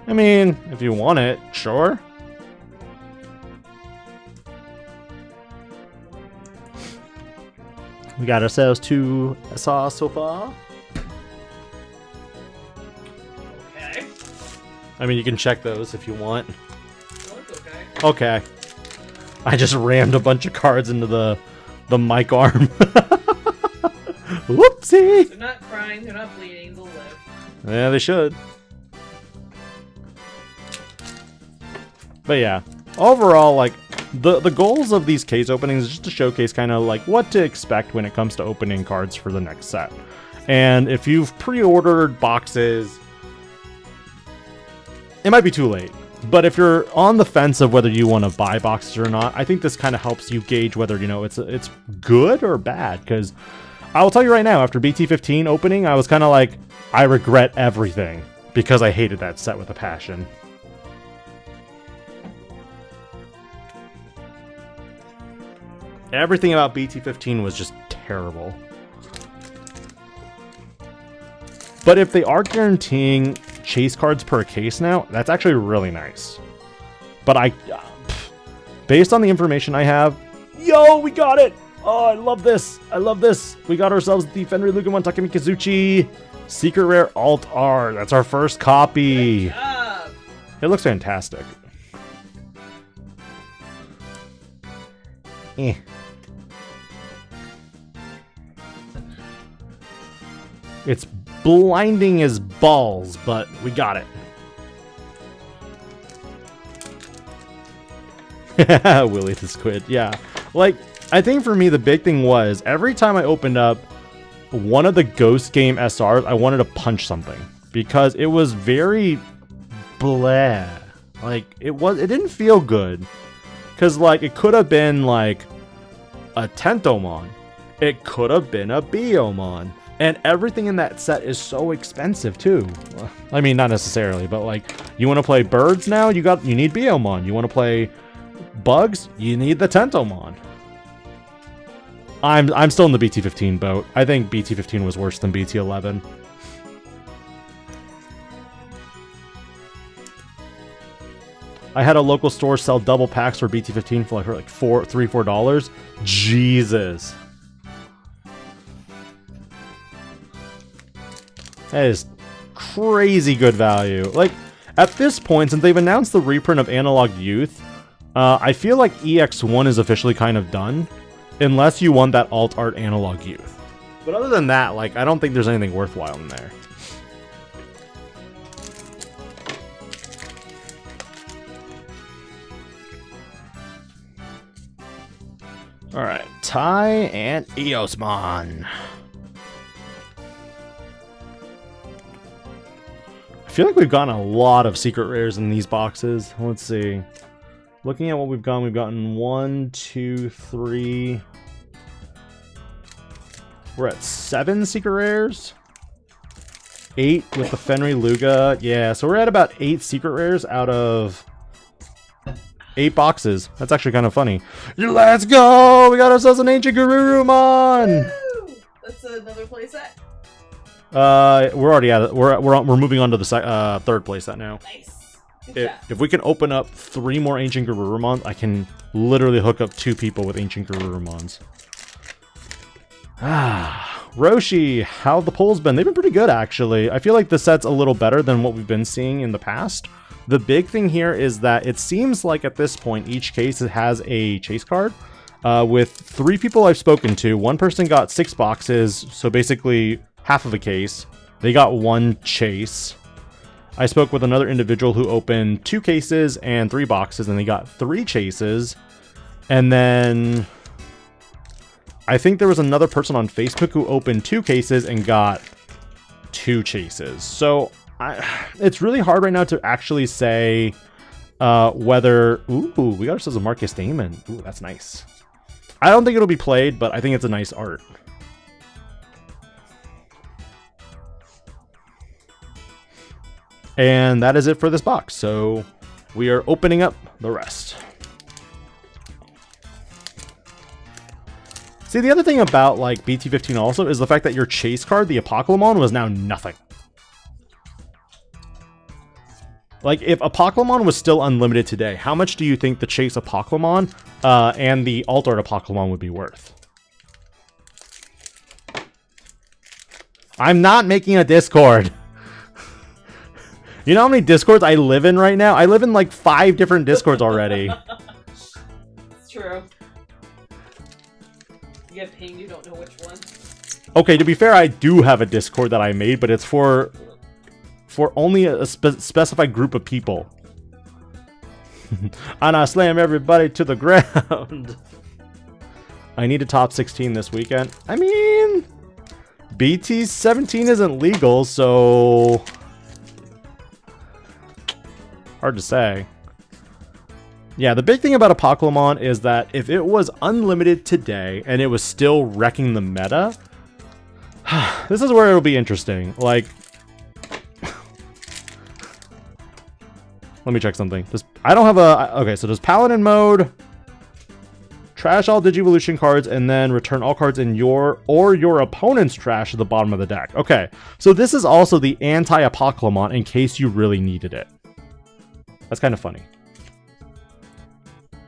I mean, if you want it, sure. We got ourselves 2 SA so far. Okay. I mean, you can check those if you want. Well, it's okay. Okay. I just rammed a bunch of cards into the mic arm. Whoopsie! They're not crying, they're not bleeding, they'll live. Yeah, they should. But yeah, overall, like, the goals of these case openings is just to showcase kind of like what to expect when it comes to opening cards for the next set. And if you've pre-ordered boxes, it might be too late. But if you're on the fence of whether you want to buy boxes or not, I think this kind of helps you gauge whether, you know, it's good or bad. Because I will tell you right now, after BT17 opening, I was kind of like, I regret everything because I hated that set with a passion. Everything about BT15 was just terrible. But if they are guaranteeing chase cards per case now, that's actually really nice. But based on the information I have, yo, we got it! Oh, I love this! I love this! We got ourselves the Fenrir Lugamon Takemi Kazuchi Secret Rare Alt R. That's our first copy. Good job. It looks fantastic. It's blinding as balls, but we got it. Willie the Squid, yeah. Like, I think for me the big thing was every time I opened up one of the Ghost Game SRs, I wanted to punch something because it was very blah. Like, it didn't feel good. Because, like, it could have been, like, a Tentomon. It could have been a Biomon. And everything in that set is so expensive, too. I mean, not necessarily, but, like, you want to play birds now? You need Biomon. You want to play bugs? You need the Tentomon. I'm still in the BT15 boat. I think BT15 was worse than BT11. I had a local store sell double packs for BT15 for like $4. Jesus. That is crazy good value. Like, at this point, since they've announced the reprint of Analog Youth, I feel like EX1 is officially kind of done, unless you want that alt art Analog Youth. But other than that, like, I don't think there's anything worthwhile in there. Alright, Tai and Eosmon. I feel like we've gotten a lot of secret rares in these boxes. Let's see. Looking at what we've gotten 1, 2, 3. We're at 7 secret rares. 8 with the Fenrir Luga. Yeah, so we're at about 8 secret rares out of 8 boxes. That's actually kind of funny. Let's go! We got ourselves an ancientgarurumon! Woo! That's another playset. We're already at it. We're moving on to the third playset now. Nice. Good job. If we can open up 3 more ancientgarurumons, I can literally hook up 2 people with ancientgarurumons. Roshi, how have the polls been? They've been pretty good, actually. I feel like the set's a little better than what we've been seeing in the past. The big thing here is that it seems like at this point, each case has a chase card. With 3 people I've spoken to, one person got 6 boxes, so basically half of a case. They got 1 chase. I spoke with another individual who opened 2 cases and 3 boxes, and they got 3 chases. And then I think there was another person on Facebook who opened 2 cases and got 2 chases. So it's really hard right now to actually say whether... Ooh, we got ourselves a Marcus Damon. Ooh, that's nice. I don't think it'll be played, but I think it's a nice art. And that is it for this box. So we are opening up the rest. See, the other thing about like BT15 also is the fact that your chase card, the Apocalymon, was now nothing. Like, if Apocalymon was still unlimited today, how much do you think the chase Apocalymon and the alt art Apocalymon would be worth? I'm not making a Discord. You know how many Discords I live in right now? I live in like 5 different Discords already. It's true. You get pinged, you don't know which one. Okay, to be fair, I do have a Discord that I made, but it's for only a specified group of people. And I slam everybody to the ground. I need a top 16 this weekend. I mean, BT17 isn't legal, so hard to say. Yeah, the big thing about Apocalymon is that if it was unlimited today and it was still wrecking the meta, this is where it'll be interesting. Like, let me check something. I don't have a... Okay, so does Paladin mode, trash all Digivolution cards, and then return all cards in your or your opponent's trash at the bottom of the deck. Okay, so this is also the anti-Apocalymon in case you really needed it. That's kind of funny.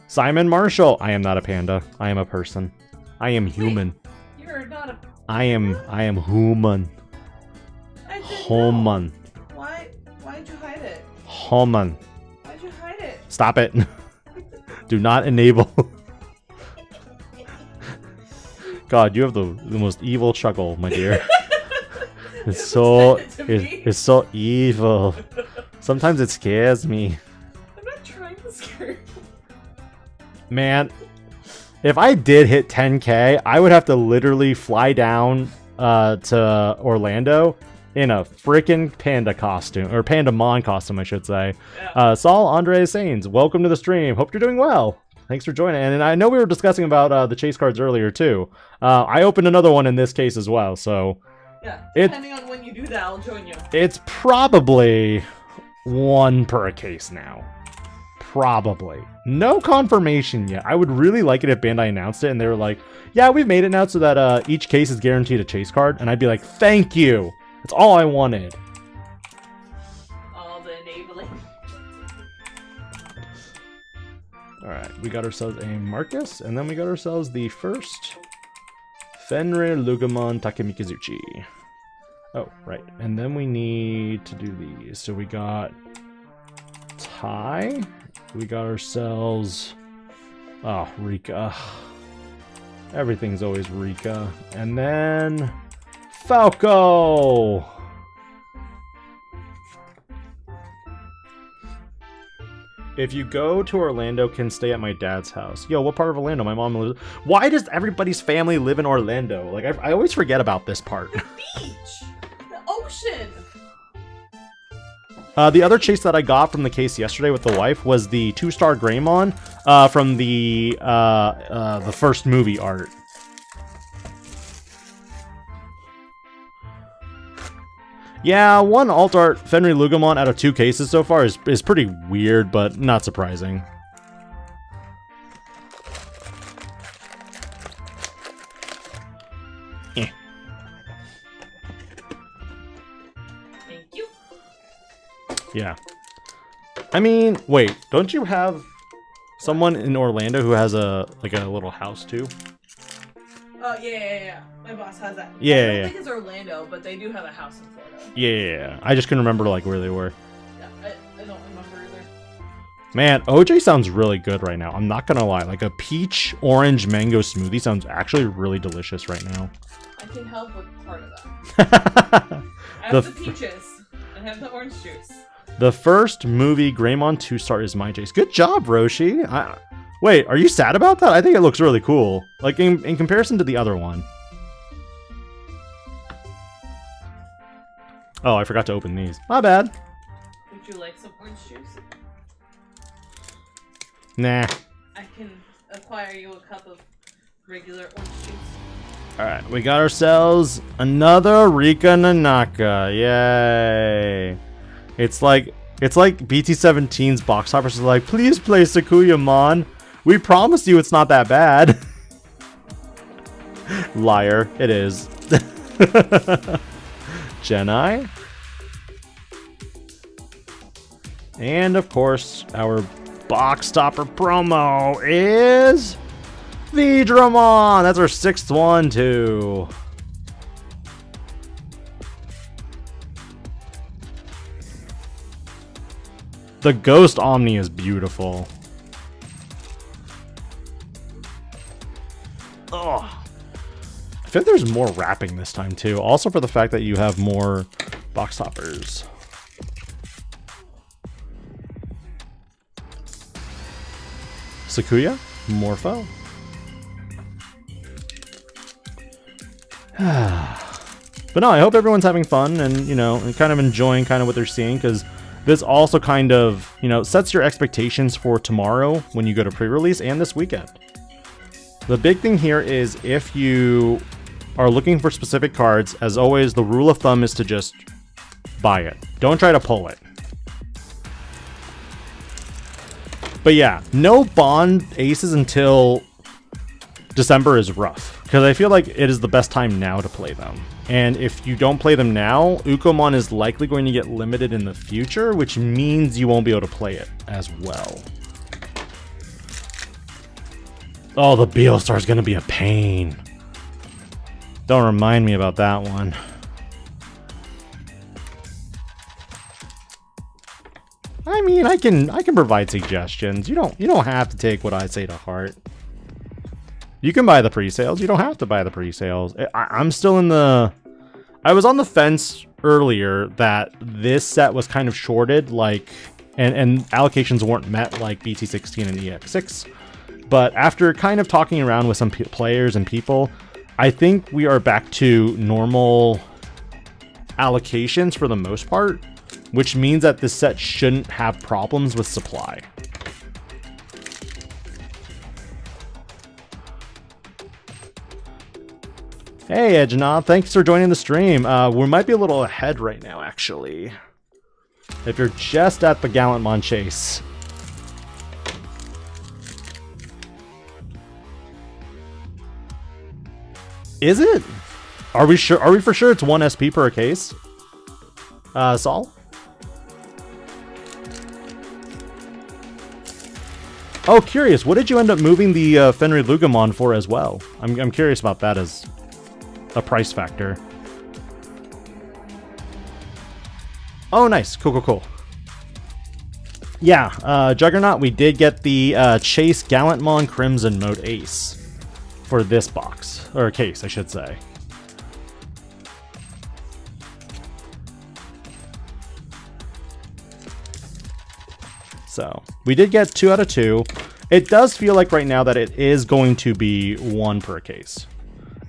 Simon Marshall. I am not a panda. I am a person. I am human. Wait, you're not a... I am human. I didn't Human. know. Why'd you hide it? Human. Why'd you hide it? Stop it. Do not enable. God, you have the most evil chuckle, my dear. It's so it's so evil. Sometimes it scares me. I'm not trying to scare you. Man, if I did hit 10K, I would have to literally fly down to Orlando in a freaking panda costume, or Pandamon costume, I should say. Yeah. Saul Andres Sains, welcome to the stream. Hope you're doing well. Thanks for joining. And I know we were discussing about the chase cards earlier too. I opened another one in this case as well, so yeah. Depending on when you do that, I'll join you. It's probably 1 per case now. Probably. No confirmation yet. I would really like it if Bandai announced it and they were like, yeah, we've made it now so that each case is guaranteed a chase card. And I'd be like, thank you. That's all I wanted. All the enabling. Alright, we got ourselves a Marcus, and then we got ourselves the first Fenrir Lugamon Takemikizuchi. Oh, right. And then we need to do these. So we got Tai. We got ourselves... Oh, Rika. Everything's always Rika. And then... Falco! If you go to Orlando, can stay at my dad's house. Yo, what part of Orlando? My mom lives... Why does everybody's family live in Orlando? Like, I always forget about this part. The beach! The ocean! The other chase that I got from the case yesterday with the wife was the 2-star Greymon from the first movie art. Yeah, 1 alt art Fenrir Lugamon out of 2 cases so far is pretty weird, but not surprising. Thank you. Yeah. I mean, wait, don't you have someone in Orlando who has a little house too? Oh, yeah. My boss has that. Yeah, I don't yeah. think it's Orlando, but they do have a house in Florida. Yeah. I just couldn't remember like where they were. Yeah, I don't remember either. Man, OJ sounds really good right now. I'm not gonna lie. Like a peach orange mango smoothie sounds actually really delicious right now. I can help with part of that. I have the peaches. I have the orange juice. The first movie Greymon 2-star is my chase. Good job, Roshi. Wait, are you sad about that? I think it looks really cool. Like in comparison to the other one. Oh, I forgot to open these. My bad. Would you like some orange juice? Nah. I can acquire you a cup of regular orange juice. Alright, we got ourselves another Rika Nanaka. Yay. It's like BT17's box toppers is like, please play Sakuyamon. We promised you it's not that bad. Liar. It is. Genai. And of course, our box topper promo is Digimon. That's our 6th one too. The Ghost Omni is beautiful. Oh, I think there's more wrapping this time too. Also for the fact that you have more box toppers. Sakuya, Morpho. But no, I hope everyone's having fun and, you know, and kind of enjoying kind of what they're seeing, because this also kind of, you know, sets your expectations for tomorrow when you go to pre-release and this weekend. The big thing here is if you are looking for specific cards, as always, the rule of thumb is to just buy it. Don't try to pull it. But yeah, no Bond aces until December is rough, because I feel like it is the best time now to play them. And if you don't play them now, Ukomon is likely going to get limited in the future, which means you won't be able to play it as well. Oh, the Beelstar is going to be a pain. Don't remind me about that one. I mean, I can provide suggestions. You don't have to take what I say to heart. You can buy the pre-sales. You don't have to buy the pre-sales. I'm still in the... I was on the fence earlier that this set was kind of shorted, like, and allocations weren't met like BT16 and EX6. But after kind of talking around with some players and people, I think we are back to normal allocations for the most part, which means that this set shouldn't have problems with supply. Hey, Edgenob, thanks for joining the stream. We might be a little ahead right now, actually. If you're just at the Gallantmon chase. Is it? Are we sure? Are we for sure it's 1 SP per case? Saul? Oh, curious. What did you end up moving the Fenrir Lugumon for as well? I'm curious about that as a price factor. Oh, nice. Cool. Yeah, Juggernaut, we did get the Chase Gallantmon Crimson Mode Ace for this box. Or case, I should say. So, we did get 2 out of 2. It does feel like right now that it is going to be 1 per case.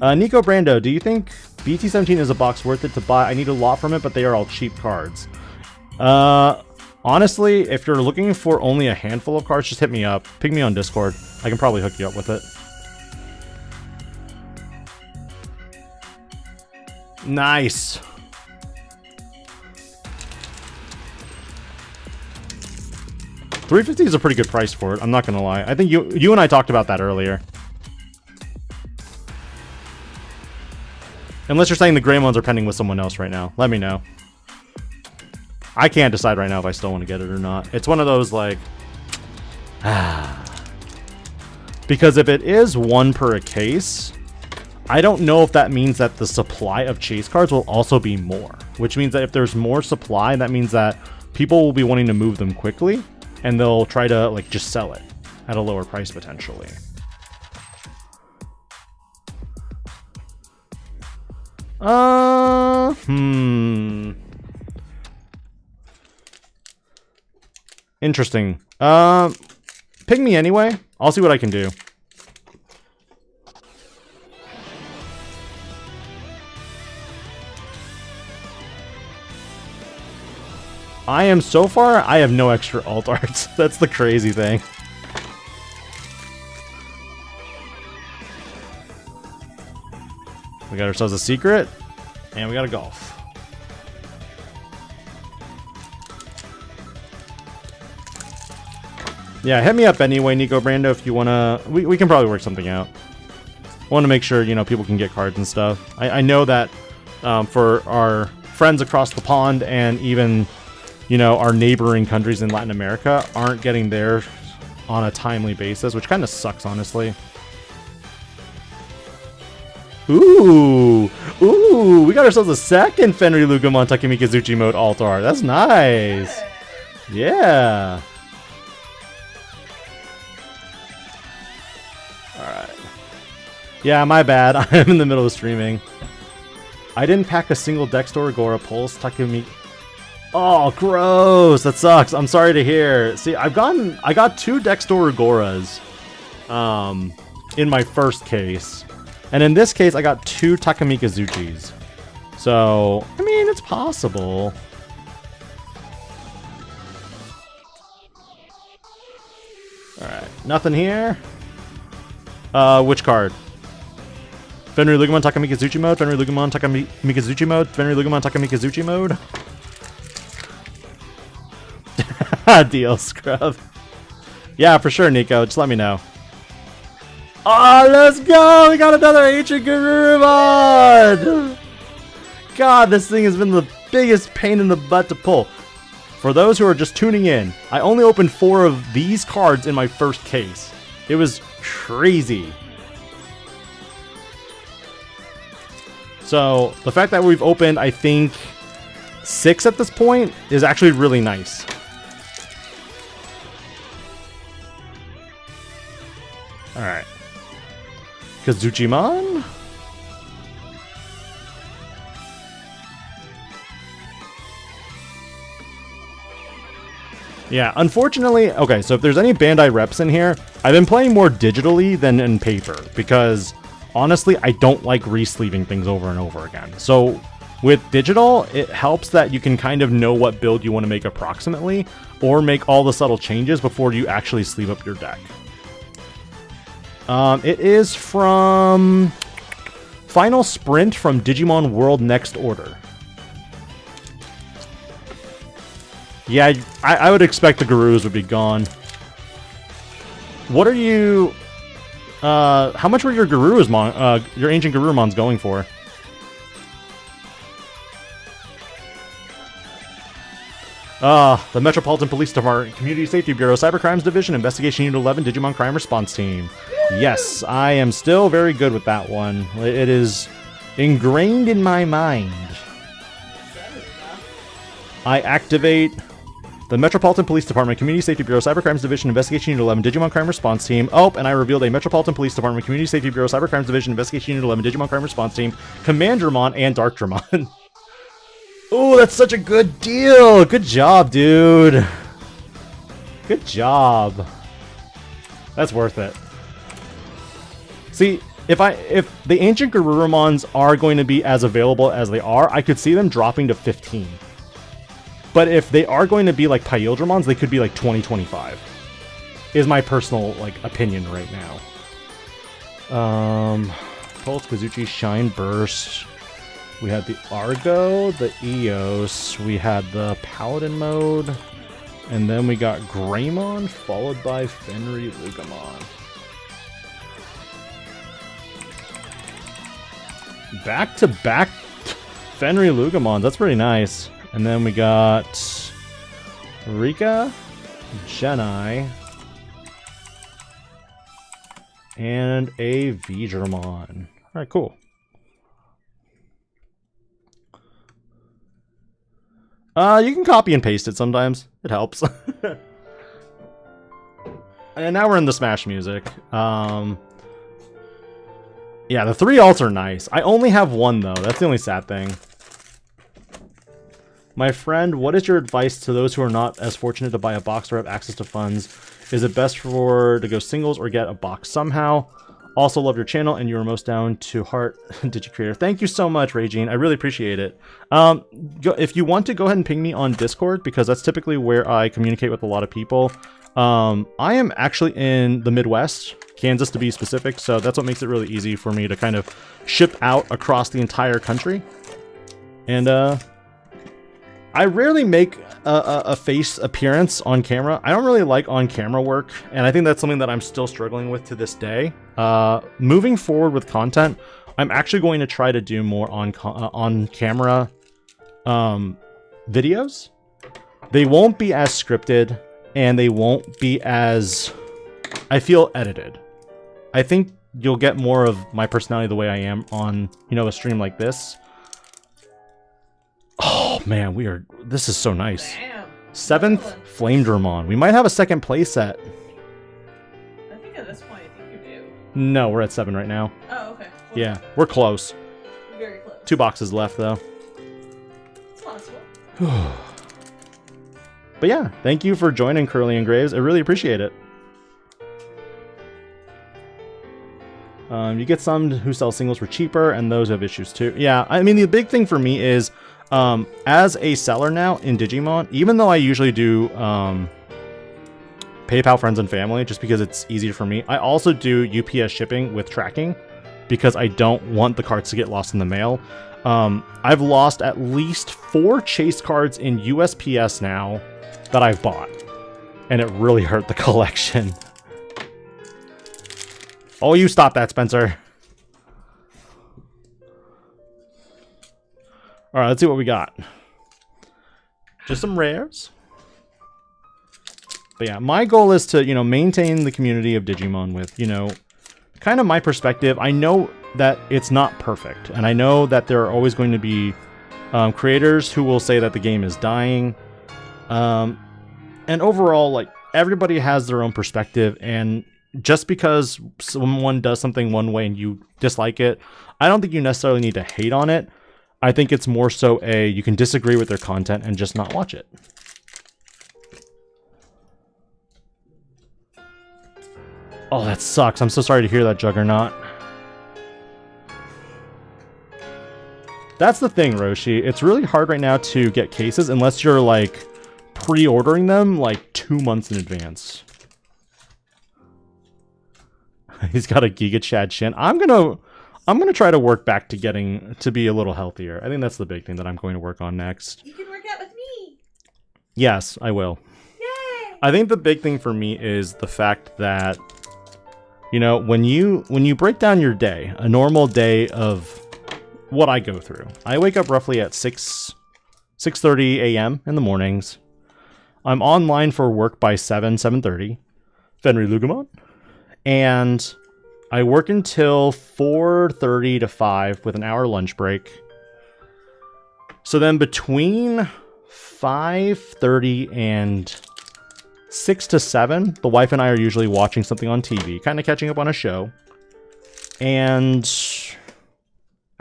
Nico Brando, do you think BT17 is a box worth it to buy? I need a lot from it, but they are all cheap cards. Honestly, if you're looking for only a handful of cards, just hit me up. Ping me on Discord. I can probably hook you up with it. Nice. $350 is a pretty good price for it. I'm not gonna lie. I think you and I talked about that earlier. Unless you're saying the Greymons are pending with someone else right now. Let me know. I can't decide right now if I still want to get it or not. It's one of those like... Because if it is 1 per a case, I don't know if that means that the supply of chase cards will also be more. Which means that if there's more supply, that means that people will be wanting to move them quickly. And they'll try to like just sell it at a lower price potentially. Interesting. Ping me anyway. I'll see what I can do. I am so far, I have no extra alt arts. That's the crazy thing. We got ourselves a secret, and we got a golf. Yeah, hit me up anyway, Nico Brando, if you wanna. We can probably work something out. I want to make sure, you know, people can get cards and stuff. I know that for our friends across the pond and even, you know, our neighboring countries in Latin America aren't getting theirs on a timely basis, which kind of sucks, honestly. Ooh, we got ourselves a second Fenry Lugumon Takemikazuchi mode Altar. That's nice. Yeah. Alright. Yeah, my bad. I'm in the middle of streaming. I didn't pack a single Dexter Agora Pulse Takemi. Oh, gross. That sucks. I'm sorry to hear. See, I got 2 Dexter Agoras in my first case. And in this case, I got 2 Takamikazuchis. So, I mean, it's possible. Alright, nothing here. Which card? Fenry Lugumon Takamikazuchi mode, Fenry Lugumon Takamikazuchi mode, Fenry Lugumon Takamikazuchi mode. Deal, scrub. Yeah, for sure, Nico. Just let me know. Oh, let's go! We got another ancientgarurumon! God, this thing has been the biggest pain in the butt to pull. For those who are just tuning in, I only opened 4 of these cards in my first case. It was crazy. So, the fact that we've opened, I think, 6 at this point is actually really nice. Alright. Kazuchimon? Yeah, unfortunately, okay, so if there's any Bandai reps in here, I've been playing more digitally than in paper, because honestly, I don't like re-sleeving things over and over again. So with digital, it helps that you can kind of know what build you want to make approximately, or make all the subtle changes before you actually sleeve up your deck. It is from Final Sprint from Digimon World Next Order. Yeah, I would expect the Garus would be gone. What are you... how much were your Garurumon, your Ancient Garurumons going for? The Metropolitan Police Department, Community Safety Bureau, Cybercrimes Division, Investigation Unit 11, Digimon Crime Response Team. Yes, I am still very good with that one. It is ingrained in my mind. I activate the Metropolitan Police Department, Community Safety Bureau, Cybercrimes Division, Investigation Unit 11, Digimon Crime Response Team. Oh, and I revealed a Metropolitan Police Department, Community Safety Bureau, Cybercrimes Division, Investigation Unit 11, Digimon Crime Response Team, Commandramon, and Darkdramon. Oh, that's such a good deal! Good job, dude. Good job. That's worth it. See, if the Ancient Garurumons are going to be as available as they are, I could see them dropping to 15. But if they are going to be like Pyildramons, they could be like 20-25. Is my personal opinion right now. Pulse, Kazuchi, Shine Burst. We had the Argo, the Eos, we had the Paladin mode, and then we got Greymon, followed by Fenry Lugumon. Back-to-back Fenry Lugumons, that's pretty nice. And then we got Rika, Genai, and a Vidramon. Alright, cool. You can copy and paste it sometimes. It helps. And now we're in the Smash music. Yeah, the 3 alts are nice. I only have 1 though. That's the only sad thing. My friend, what is your advice to those who are not as fortunate to buy a box or have access to funds? Is it best to go singles or get a box somehow? Also love your channel and you are most down to heart Digi-Creator. Thank you so much, Regine. I really appreciate it. If you want to, go ahead and ping me on Discord, because that's typically where I communicate with a lot of people. I am actually in the Midwest, Kansas to be specific, so that's what makes it really easy for me to kind of ship out across the entire country. And I rarely make a face appearance on camera. I don't really like on-camera work, and I think that's something that I'm still struggling with to this day. Moving forward with content, I'm actually going to try to do more on-camera videos. They won't be as scripted, and they won't be as, I feel, edited. I think you'll get more of my personality the way I am on, you know, a stream like this. Oh man, this is so nice. Damn. 7th Flamedramon. We might have a second play set. I think at this point, I think you do. No, we're at 7 right now. Oh, okay. Well, Yeah, we're close. very close. 2 boxes left though. It's possible. But yeah, thank you for joining Curly and Graves. I really appreciate it. You get some who sell singles for cheaper, and those who have issues too. Yeah, I mean, the big thing for me is, as a seller now in Digimon, even though I usually do PayPal friends and family, just because it's easier for me, I also do UPS shipping with tracking, because I don't want the cards to get lost in the mail. I've lost at least 4 chase cards in USPS now that I've bought, and it really hurt the collection. Oh, you stop that, Spencer. All right, let's see what we got. Just some rares. But yeah, my goal is to, you know, maintain the community of Digimon with, you know, kind of my perspective. I know that it's not perfect, and I know that there are always going to be creators who will say that the game is dying. And overall, like, everybody has their own perspective, and just because someone does something one way and you dislike it, I don't think you necessarily need to hate on it. I think it's more so you can disagree with their content and just not watch it. Oh, that sucks. I'm so sorry to hear that, Juggernaut. That's the thing, Roshi. It's really hard right now to get cases unless you're, like, pre-ordering them, like, 2 months in advance. He's got a Giga Chad shin. I'm gonna try to work back to getting to be a little healthier. I think that's the big thing that I'm going to work on next. You can work out with me. Yes, I will. Yay! I think the big thing for me is the fact that, you know, when you break down your day, a normal day of what I go through. I wake up roughly at 6:30 a.m. in the mornings. I'm online for work by 7:30. Fenry Lugumon. And I work until 4:30 to 5 with an hour lunch break. So then between 5:30 and 6 to 7, the wife and I are usually watching something on TV, kind of catching up on a show. And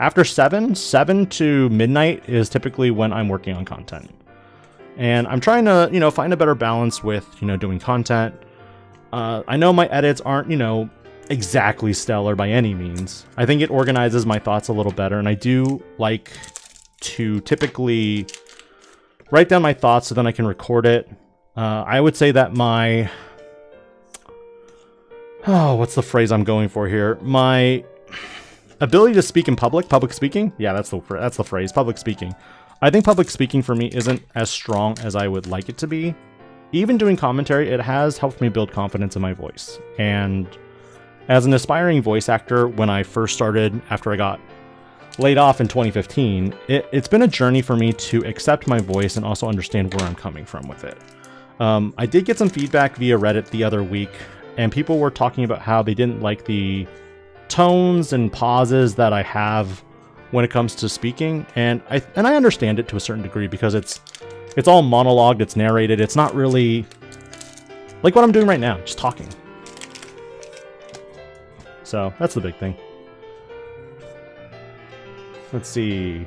after 7 to midnight is typically when I'm working on content. And I'm trying to, you know, find a better balance with, you know, doing content. I know my edits aren't, you know, exactly stellar by any means. I think it organizes my thoughts a little better, and I do like to typically write down my thoughts so then I can record it. I would say that my... Oh, what's the phrase I'm going for here? My ability to speak in public speaking? Yeah, that's the phrase, public speaking. I think public speaking for me isn't as strong as I would like it to be. Even doing commentary, it has helped me build confidence in my voice. And as an aspiring voice actor, when I first started after I got laid off in 2015, it's been a journey for me to accept my voice and also understand where I'm coming from with it. I did get some feedback via Reddit the other week, and people were talking about how they didn't like the tones and pauses that I have when it comes to speaking, and I understand it to a certain degree because it's all monologued, it's narrated, it's not really like what I'm doing right now, just talking. So that's the big thing. Let's see.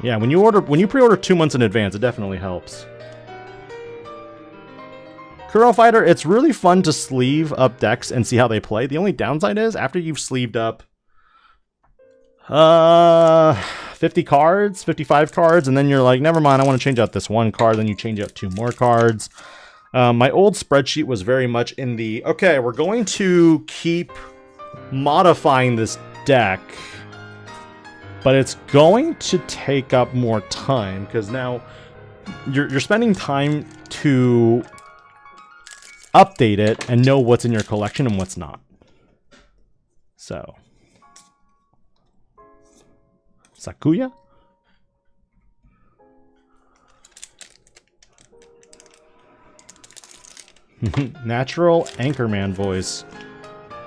Yeah, when you pre-order 2 months in advance, it definitely helps. Kuro Fighter, it's really fun to sleeve up decks and see how they play. The only downside is after you've sleeved up 50 cards, 55 cards, and then you're like, never mind, I want to change out this one card, then you change out 2 more cards. My old spreadsheet was very much in the, okay, we're going to keep modifying this deck, but it's going to take up more time because now you're spending time to update it and know what's in your collection and what's not. So, Sakuya? Natural Anchorman voice.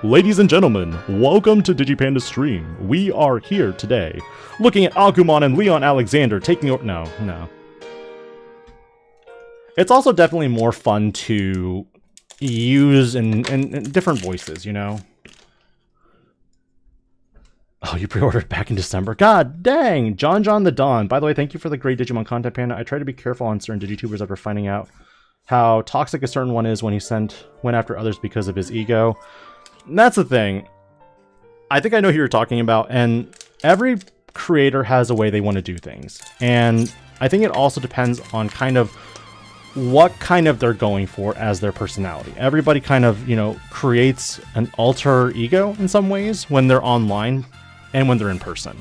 Ladies and gentlemen, welcome to DIGI-PANDA stream. We are here today, looking at Agumon and Leon Alexander taking over. No. It's also definitely more fun to use in different voices, you know? Oh, you pre-ordered back in December. God dang! John the Don. By the way, thank you for the great Digimon content, Panda. I try to be careful on certain DigiTubers after finding out how toxic a certain one is when he went after others because of his ego. And that's the thing. I think I know who you're talking about, and every creator has a way they want to do things. And I think it also depends on kind of what kind of they're going for as their personality. Everybody kind of, you know, creates an alter ego in some ways when they're online and when they're in person.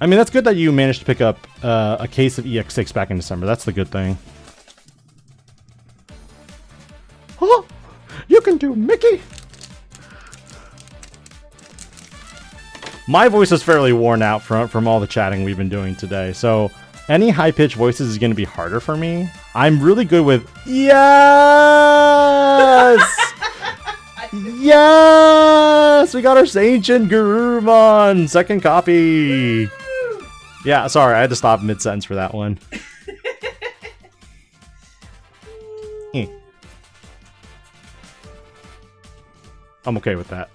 I mean, that's good that you managed to pick up a case of EX6 back in December. That's the good thing. Oh, you can do Mickey! My voice is fairly worn out from all the chatting we've been doing today, so any high-pitched voices is going to be harder for me. I'm really good with yes! Yes! We got our ancientgarurumon! Second copy! Yeah, sorry, I had to stop mid-sentence for that one. I'm okay with that.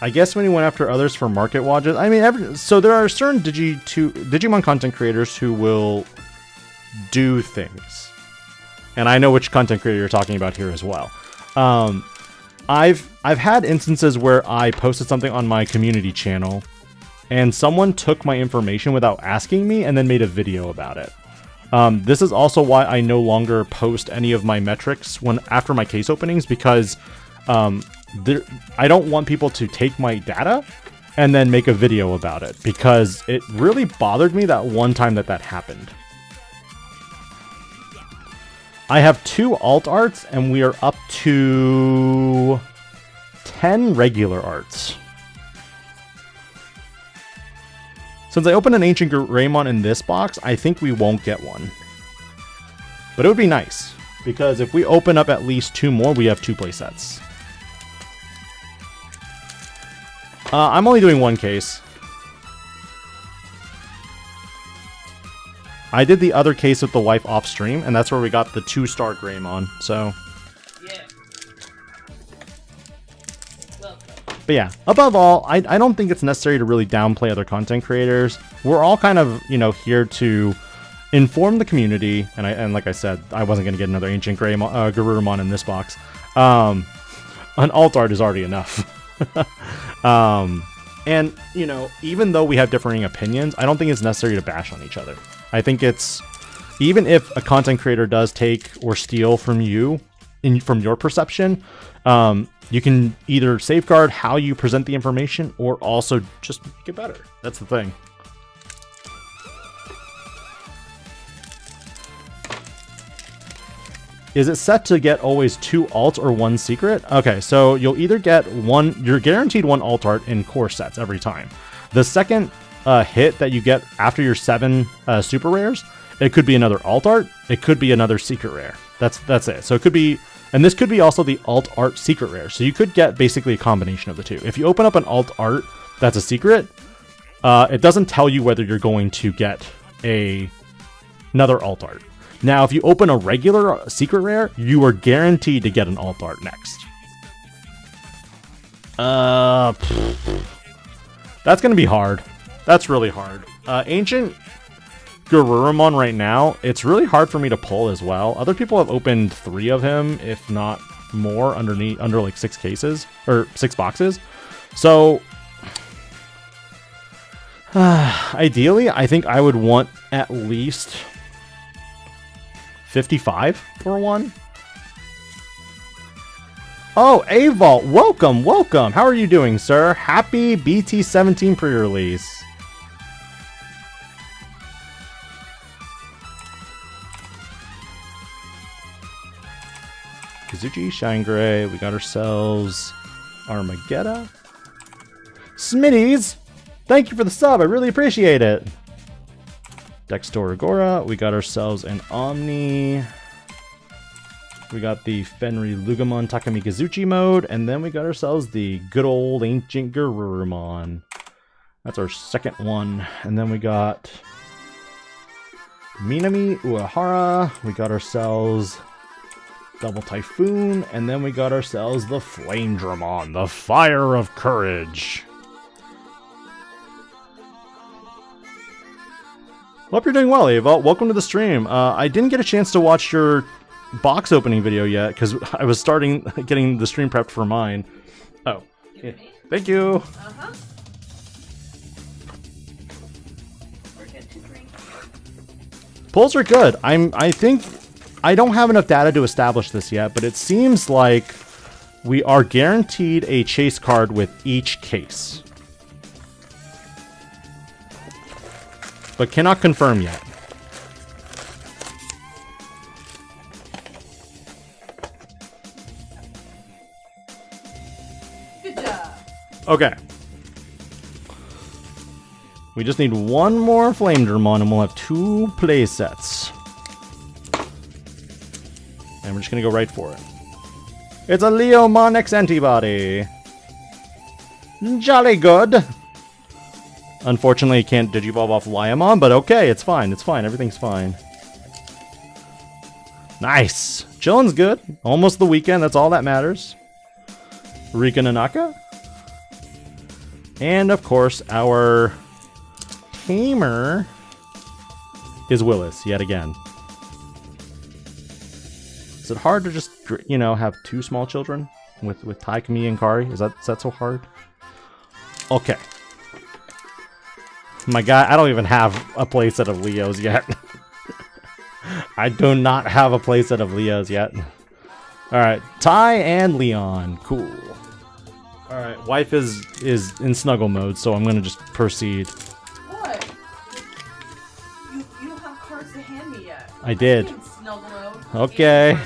I guess when he went after others for market watches, I mean, so there are certain Digimon content creators who will do things, and I know which content creator you're talking about here as well. I've had instances where I posted something on my community channel, and someone took my information without asking me and then made a video about it. This is also why I no longer post any of my metrics after my case openings, because I don't want people to take my data and then make a video about it, because it really bothered me that one time that happened. I have 2 alt arts, and we are up to 10 regular arts. Since I opened an ancientgreymon in this box, I think we won't get one. But it would be nice, because if we open up at least 2 more, we have 2 playsets. I'm only doing 1 case. I did the other case with the wife off stream, and that's where we got the 2-star Greymon, so. Yeah. Welcome. But yeah, above all, I don't think it's necessary to really downplay other content creators. We're all kind of, you know, here to inform the community, and like I said, I wasn't going to get another ancientgarurumon in this box. An alt art is already enough. And, you know, even though we have differing opinions, I don't think it's necessary to bash on each other. I think it's, even if a content creator does take or steal from you, from your perception, you can either safeguard how you present the information or also just make it better. That's the thing. Is it set to get always 2 alts or 1 secret? Okay, so you'll either get you're guaranteed 1 alt art in core sets every time. The second hit that you get after your 7 super rares, it could be another alt art, it could be another secret rare. That's it. So it could be, and this could be also the alt art secret rare. So you could get basically a combination of the two. If you open up an alt art that's a secret, it doesn't tell you whether you're going to get another alt art. Now, if you open a regular secret rare, you are guaranteed to get an alt art next. That's going to be hard. That's really hard. Ancient Garurumon right now, it's really hard for me to pull as well. Other people have opened 3 of him, if not more, under like 6 cases, or 6 boxes. So, ideally, I think I would want at least 55 for one. Oh, Avault, welcome, welcome. How are you doing, sir? Happy BT17 pre-release. Kazuchi, Shine Gray, we got ourselves Armageddon. Smitties, thank you for the sub, I really appreciate it. Dextor Agora, we got ourselves an Omni. We got the Fenri Lugamon Takami Kazuchi mode, and then we got ourselves the good old Ancient Garurumon. That's our second one. And then we got Minami Uehara, we got ourselves Double Typhoon, and then we got ourselves the Flamedramon, the Fire of Courage. Hope you're doing well, Ava. Welcome to the stream. I didn't get a chance to watch your box opening video yet because I was getting the stream prepped for mine. Oh, yeah. Thank you. Uh-huh. Pulls are good. I think I don't have enough data to establish this yet, but it seems like we are guaranteed a chase card with each case, but cannot confirm yet. Good job. Okay. We just need one more Flamedramon and we'll have 2 play sets. And we're just gonna go right for it. It's a Leomon X antibody. Jolly good. Unfortunately, you can't Digivolve off Liamon, but okay, it's fine, everything's fine. Nice! Chillin's good. Almost the weekend, that's all that matters. Rika Nanaka. And of course, our tamer is Willis, yet again. Is it hard to just, you know, have 2 small children with Taikami and Kari? Is that so hard? Okay. My God, I don't even have a playset of Leos yet. I do not have a playset of Leos yet. Alright, Ty and Leon. Cool. Alright, wife is in snuggle mode, so I'm gonna just proceed. What? You don't have cards to hand me yet. I did. Snuggle mode. Okay.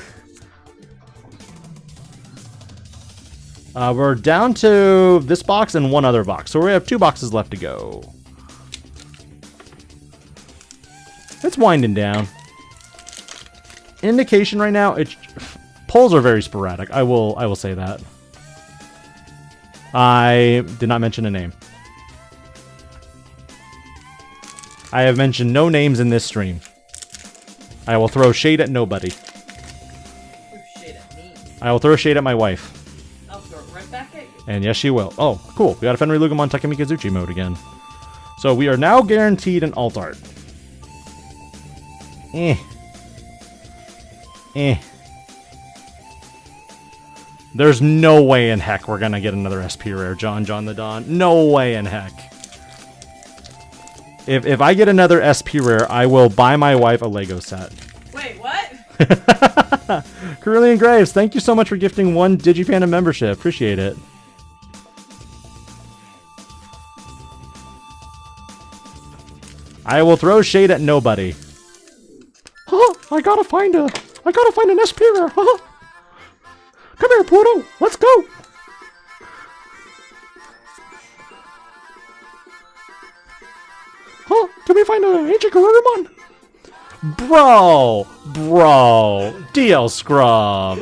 We're down to this box and one other box, so we have 2 boxes left to go. It's winding down. Indication right now, pulls are very sporadic. I will say that. I did not mention a name. I have mentioned no names in this stream. I will throw shade at nobody. Shade at me. I will throw shade at my wife. I'll throw it right back at you. And yes, she will. Oh, cool. We got a Fenri Lugamon Takemi Kazuchi mode again. So we are now guaranteed an alt art. There's no way in heck we're gonna get another SP rare, John the Don. No way in heck. If I get another SP rare, I will buy my wife a Lego set. Wait, what? Carillion Graves, thank you so much for gifting 1 DIGI-PANDA membership. Appreciate it. I will throw shade at nobody. I gotta find an SP rare. Come here, Pluto. Let's go. Can we find an ancient Garurumon? Bro, DL Scrub.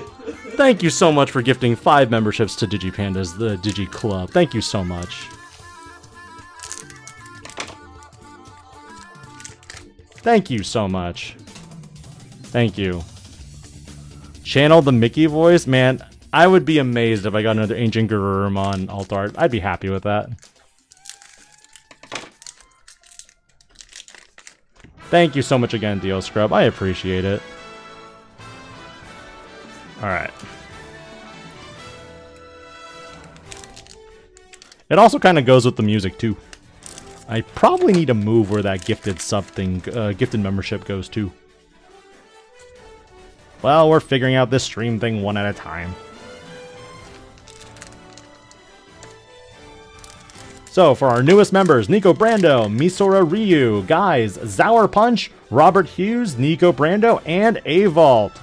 Thank you so much for gifting 5 memberships to DigiPandas, the Digi Club. Thank you so much. Thank you so much. Thank you. Channel the Mickey voice? Man, I would be amazed if I got another Ancient Garurumon alt art. I'd be happy with that. Thank you so much again, Dio Scrub. I appreciate it. Alright. It also kind of goes with the music, too. I probably need to move where that gifted gifted membership goes, too. Well, we're figuring out this stream thing one at a time. So, for our newest members, Nico Brando, Misora Ryu, Guys, Zower Punch, Robert Hughes, Nico Brando, and Avault.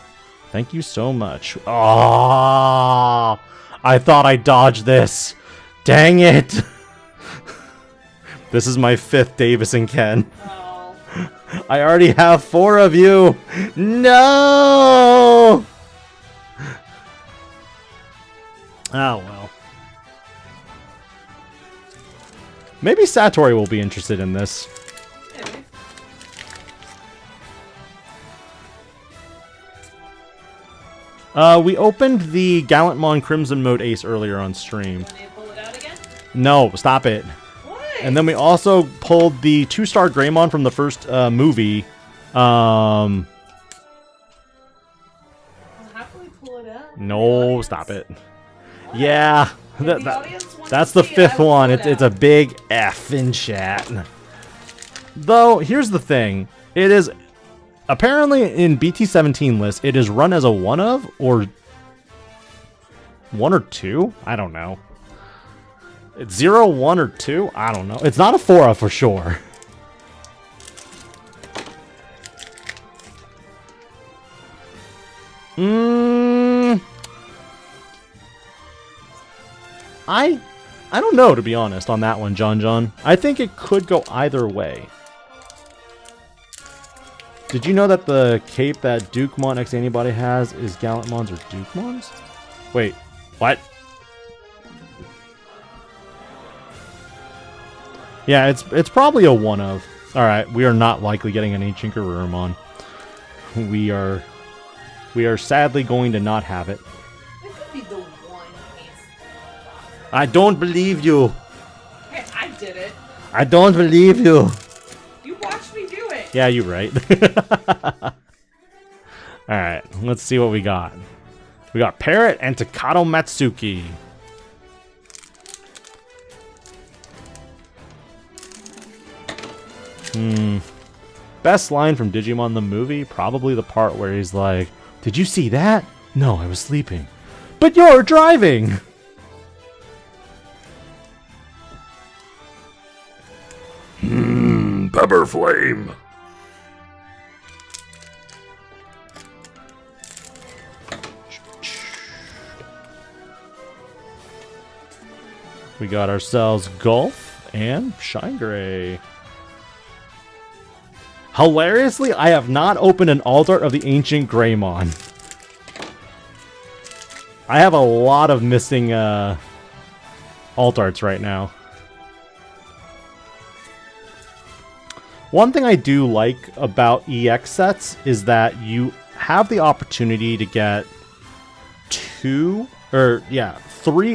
Thank you so much. Ah, I thought I dodged this. Dang it. This is my 5th Davis and Ken. Oh. I already have 4 of you. No. Oh, well. Maybe Satori will be interested in this. Maybe. We opened the Gallantmon Crimson Mode Ace earlier on stream. Want me to pull it out again? No, stop it. What? And then we also pulled the 2-star Greymon from the first movie. I'll happily pull it out. No, stop it. Yeah, If the audience wants that's to the see it, I 5th will one. pull it It's a out. big F in chat. Though, here's the thing. It is... Apparently, in BT17 list, it is run as a 1 of, or 1 or 2? I don't know. It's 0, 1, or 2? I don't know. It's not a 4 of for sure. I don't know, to be honest, on that one, John. I think it could go either way. Did you know that the cape that Dukemon X Antibody has is Gallantmon's or Dukemon's? Wait, what? Yeah, it's probably a 1 of. Alright, we are not likely getting an ancientgarurumon. We are sadly going to not have it. It could be the one case. I don't believe you. Hey, I did it. I don't believe you. You watched me do it. Yeah, you're right. Alright, let's see what we got. We got Parrot and Takato Matsuki. Best line from Digimon the movie? Probably the part where he's like, "Did you see that? No, I was sleeping. But you're driving!" Pepper Flame. We got ourselves Gulf and Shine Gray. Hilariously, I have not opened an alt art of the ancientgreymon. I have a lot of missing alt arts right now. One thing I do like about EX sets is that you have the opportunity to get 3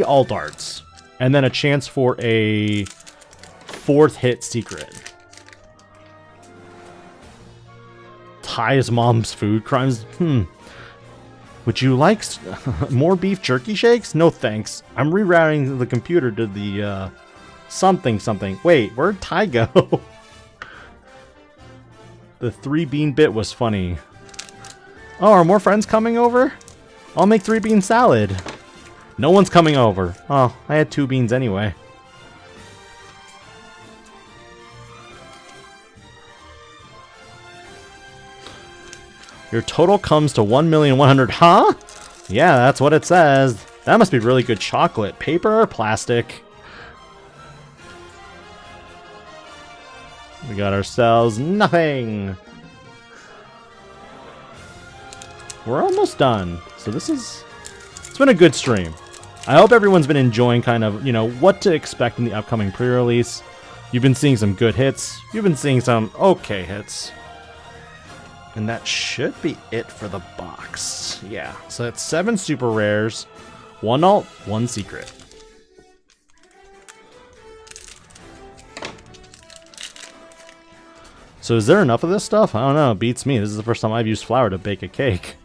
alt arts, and then a chance for a 4th hit secret. Ty's mom's food crimes? Would you like more beef jerky shakes? No thanks. I'm rerouting the computer to the something. Wait, where'd Ty go? The 3-bean bit was funny. Oh, are more friends coming over? I'll make 3-bean salad. No one's coming over. Oh, I had 2 beans anyway. Your total comes to 1,100,000. Huh? Yeah, that's what it says. That must be really good chocolate. Paper or plastic? We got ourselves nothing. We're almost done. So it's been a good stream. I hope everyone's been enjoying kind of, what to expect in the upcoming pre-release. You've been seeing some good hits. You've been seeing some okay hits. And that should be it for the box. Yeah, so that's 7 super rares, 1 alt, 1 secret. So is there enough of this stuff? I don't know. It beats me. This is the first time I've used flour to bake a cake.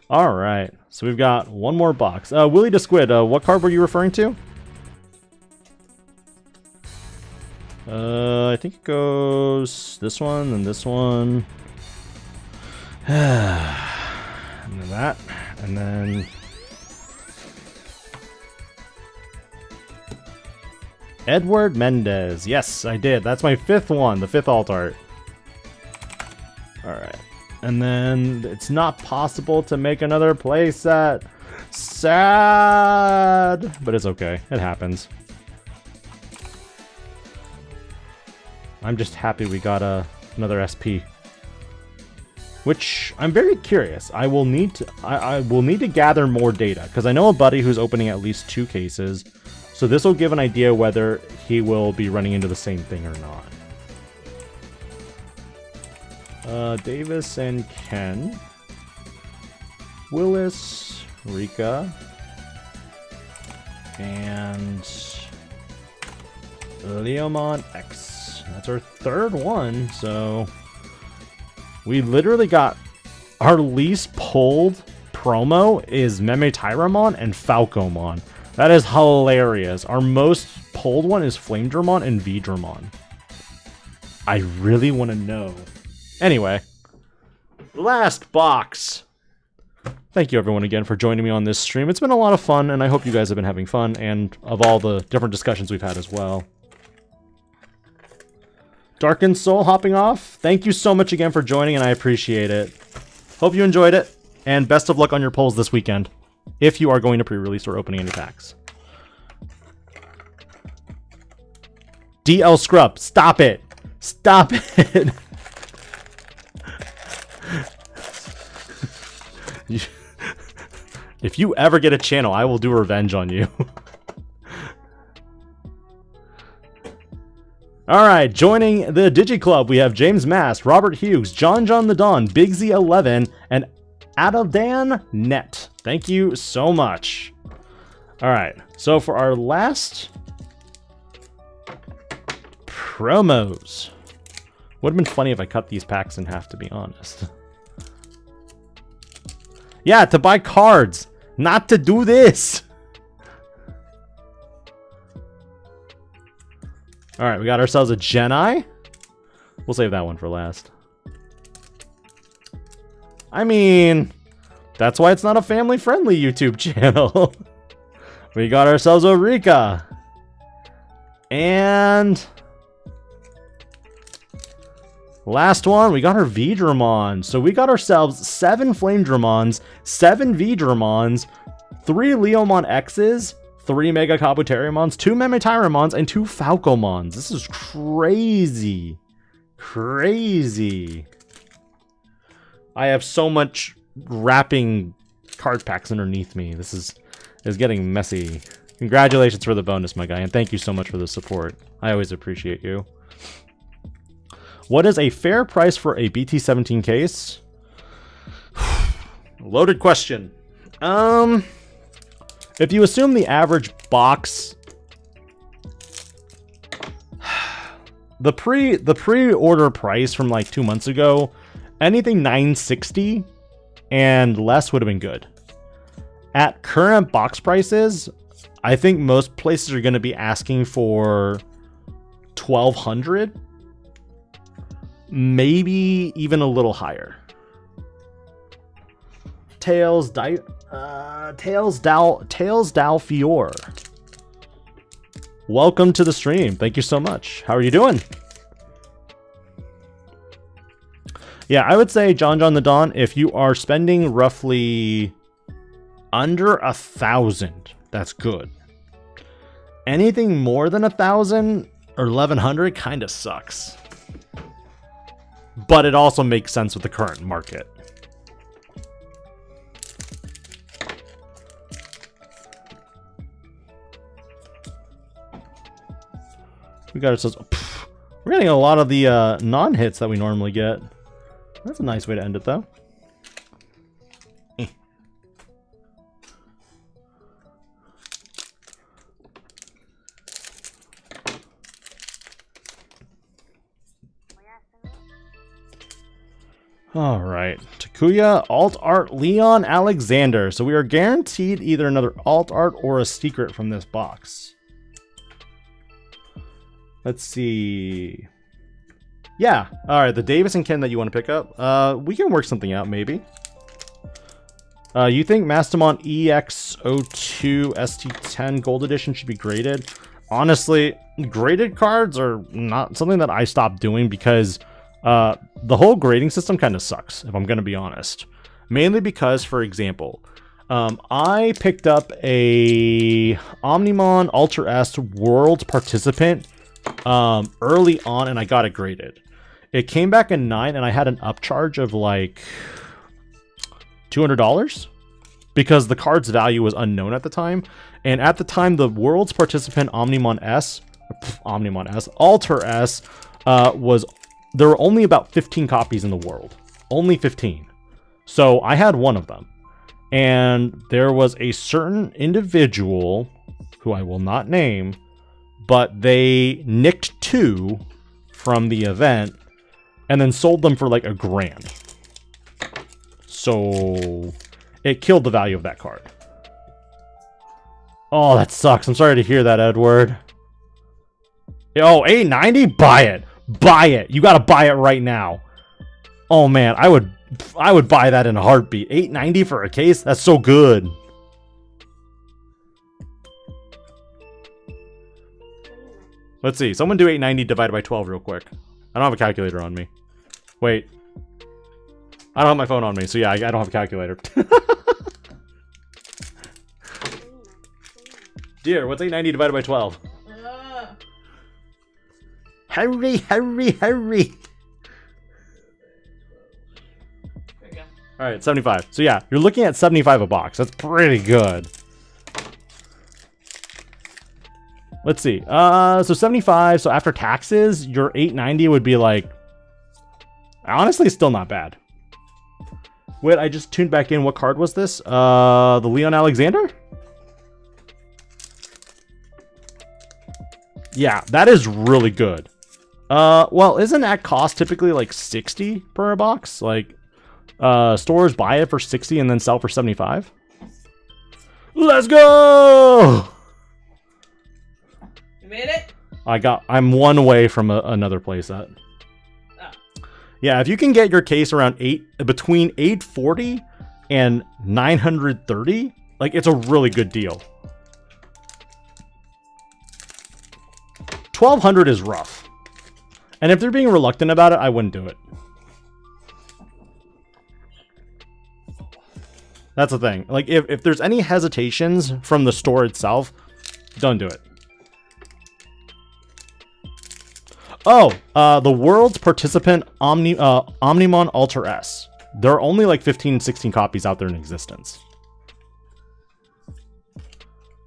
Alright. So we've got one more box. Willie the Squid, what card were you referring to? I think it goes this one and this one. And then that. And then... Edward Mendez. Yes, I did. That's my 5th one. The 5th alt art. Alright. And then it's not possible to make another playset. Sad. But it's okay. It happens. I'm just happy we got another SP. Which I'm very curious. I will need to gather more data because I know a buddy who's opening at least 2 cases. So this will give an idea whether he will be running into the same thing or not. Davis and Ken. Willis, Rika. And Leomon X. That's our 3rd one, so we literally got our least pulled promo is metalgarurumon and Falcomon. That is hilarious. Our most pulled one is Flamedramon and Vidramon. I really want to know. Anyway, last box. Thank you everyone again for joining me on this stream. It's been a lot of fun, and I hope you guys have been having fun, and of all the different discussions we've had as well. Darkened Soul hopping off. Thank you so much again for joining, and I appreciate it. Hope you enjoyed it, and best of luck on your polls this weekend, if you are going to pre-release or opening any packs. DL Scrub, stop it! Stop it! If you ever get a channel, I will do revenge on you. Alright, joining the Digi Club, we have James Mast, Robert Hughes, John the Don, Big Z11, and Adaldan Net. Thank you so much. Alright, so for our last promos. Would have been funny if I cut these packs in half, to be honest. Yeah, to buy cards, not to do this. Alright, we got ourselves a Genai. We'll save that one for last. I mean, that's why it's not a family-friendly YouTube channel. We got ourselves a Rika. And... last one, we got our Vidramon. So we got ourselves 7 Flamedramons, 7 Vidramons, 3 Leomon X's, 3 Mega Kabuterimons, 2 Metalgarurumons, and 2 Falcomons. This is crazy. Crazy. I have so much wrapping card packs underneath me. This is getting messy. Congratulations for the bonus, my guy, and thank you so much for the support. I always appreciate you. What is a fair price for a BT17 case? Loaded question. If you assume the average box, the pre-order price from like 2 months ago, anything $960 and less would have been good. At current box prices, I think most places are going to be asking for $1,200. Maybe even a little higher. Tails Dalfior. Welcome to the stream. Thank you so much. How are you doing? Yeah, I would say John the Don, if you are spending roughly under 1,000, that's good. Anything more than 1,000 or 1,100 kind of sucks. But it also makes sense with the current market. We got ourselves... we're getting a lot of the non-hits that we normally get. That's a nice way to end it, though. All right, Takuya, alt art, Leon Alexander. So we are guaranteed either another alt art or a secret from this box. Let's see. Yeah, all right, the Davis and Ken that you want to pick up. We can work something out, maybe. You think Mastamon EX02 ST10 Gold Edition should be graded? Honestly, graded cards are not something that I stopped doing because the whole grading system kind of sucks, if I'm going to be honest. Mainly because, for example, I picked up a Omnimon Ultra S World Participant early on, and I got it graded. It came back in 9, and I had an upcharge of like $200 because the card's value was unknown at the time. And at the time, the World's Participant Omnimon S, Ultra S, there were only about 15 copies in the world. Only 15. So I had one of them. And there was a certain individual, who I will not name, but they nicked 2 from the event and then sold them for like $1,000. So it killed the value of that card. Oh, that sucks. I'm sorry to hear that, Edward. Oh, $890? Buy it. Buy it. You gotta buy it right now. Oh man, I would buy that in a heartbeat. $890 for a case? That's so good. Let's see. Someone do 890 divided by 12 real quick. I don't have a calculator on me. Wait. I don't have my phone on me, so yeah, I don't have a calculator. Dear, what's 890 divided by 12? Hurry, hurry, hurry. There you go. Alright, 75. So yeah, you're looking at 75 a box. That's pretty good. Let's see. So 75, so after taxes, your 890 would be like... Honestly, still not bad. Wait, I just tuned back in. What card was this? The Leon Alexander? Yeah, that is really good. Well, isn't that cost typically like 60 per box? Like, stores buy it for 60 and then sell for 75? Let's go! You made it? I'm one away from another playset. Oh. Yeah, if you can get your case around between 840 and 930, like, it's a really good deal. 1200 is rough. And if they're being reluctant about it, I wouldn't do it. That's the thing. Like, if there's any hesitations from the store itself, don't do it. Oh, the World's Participant Omnimon Ultra S. There are only like 15, 16 copies out there in existence.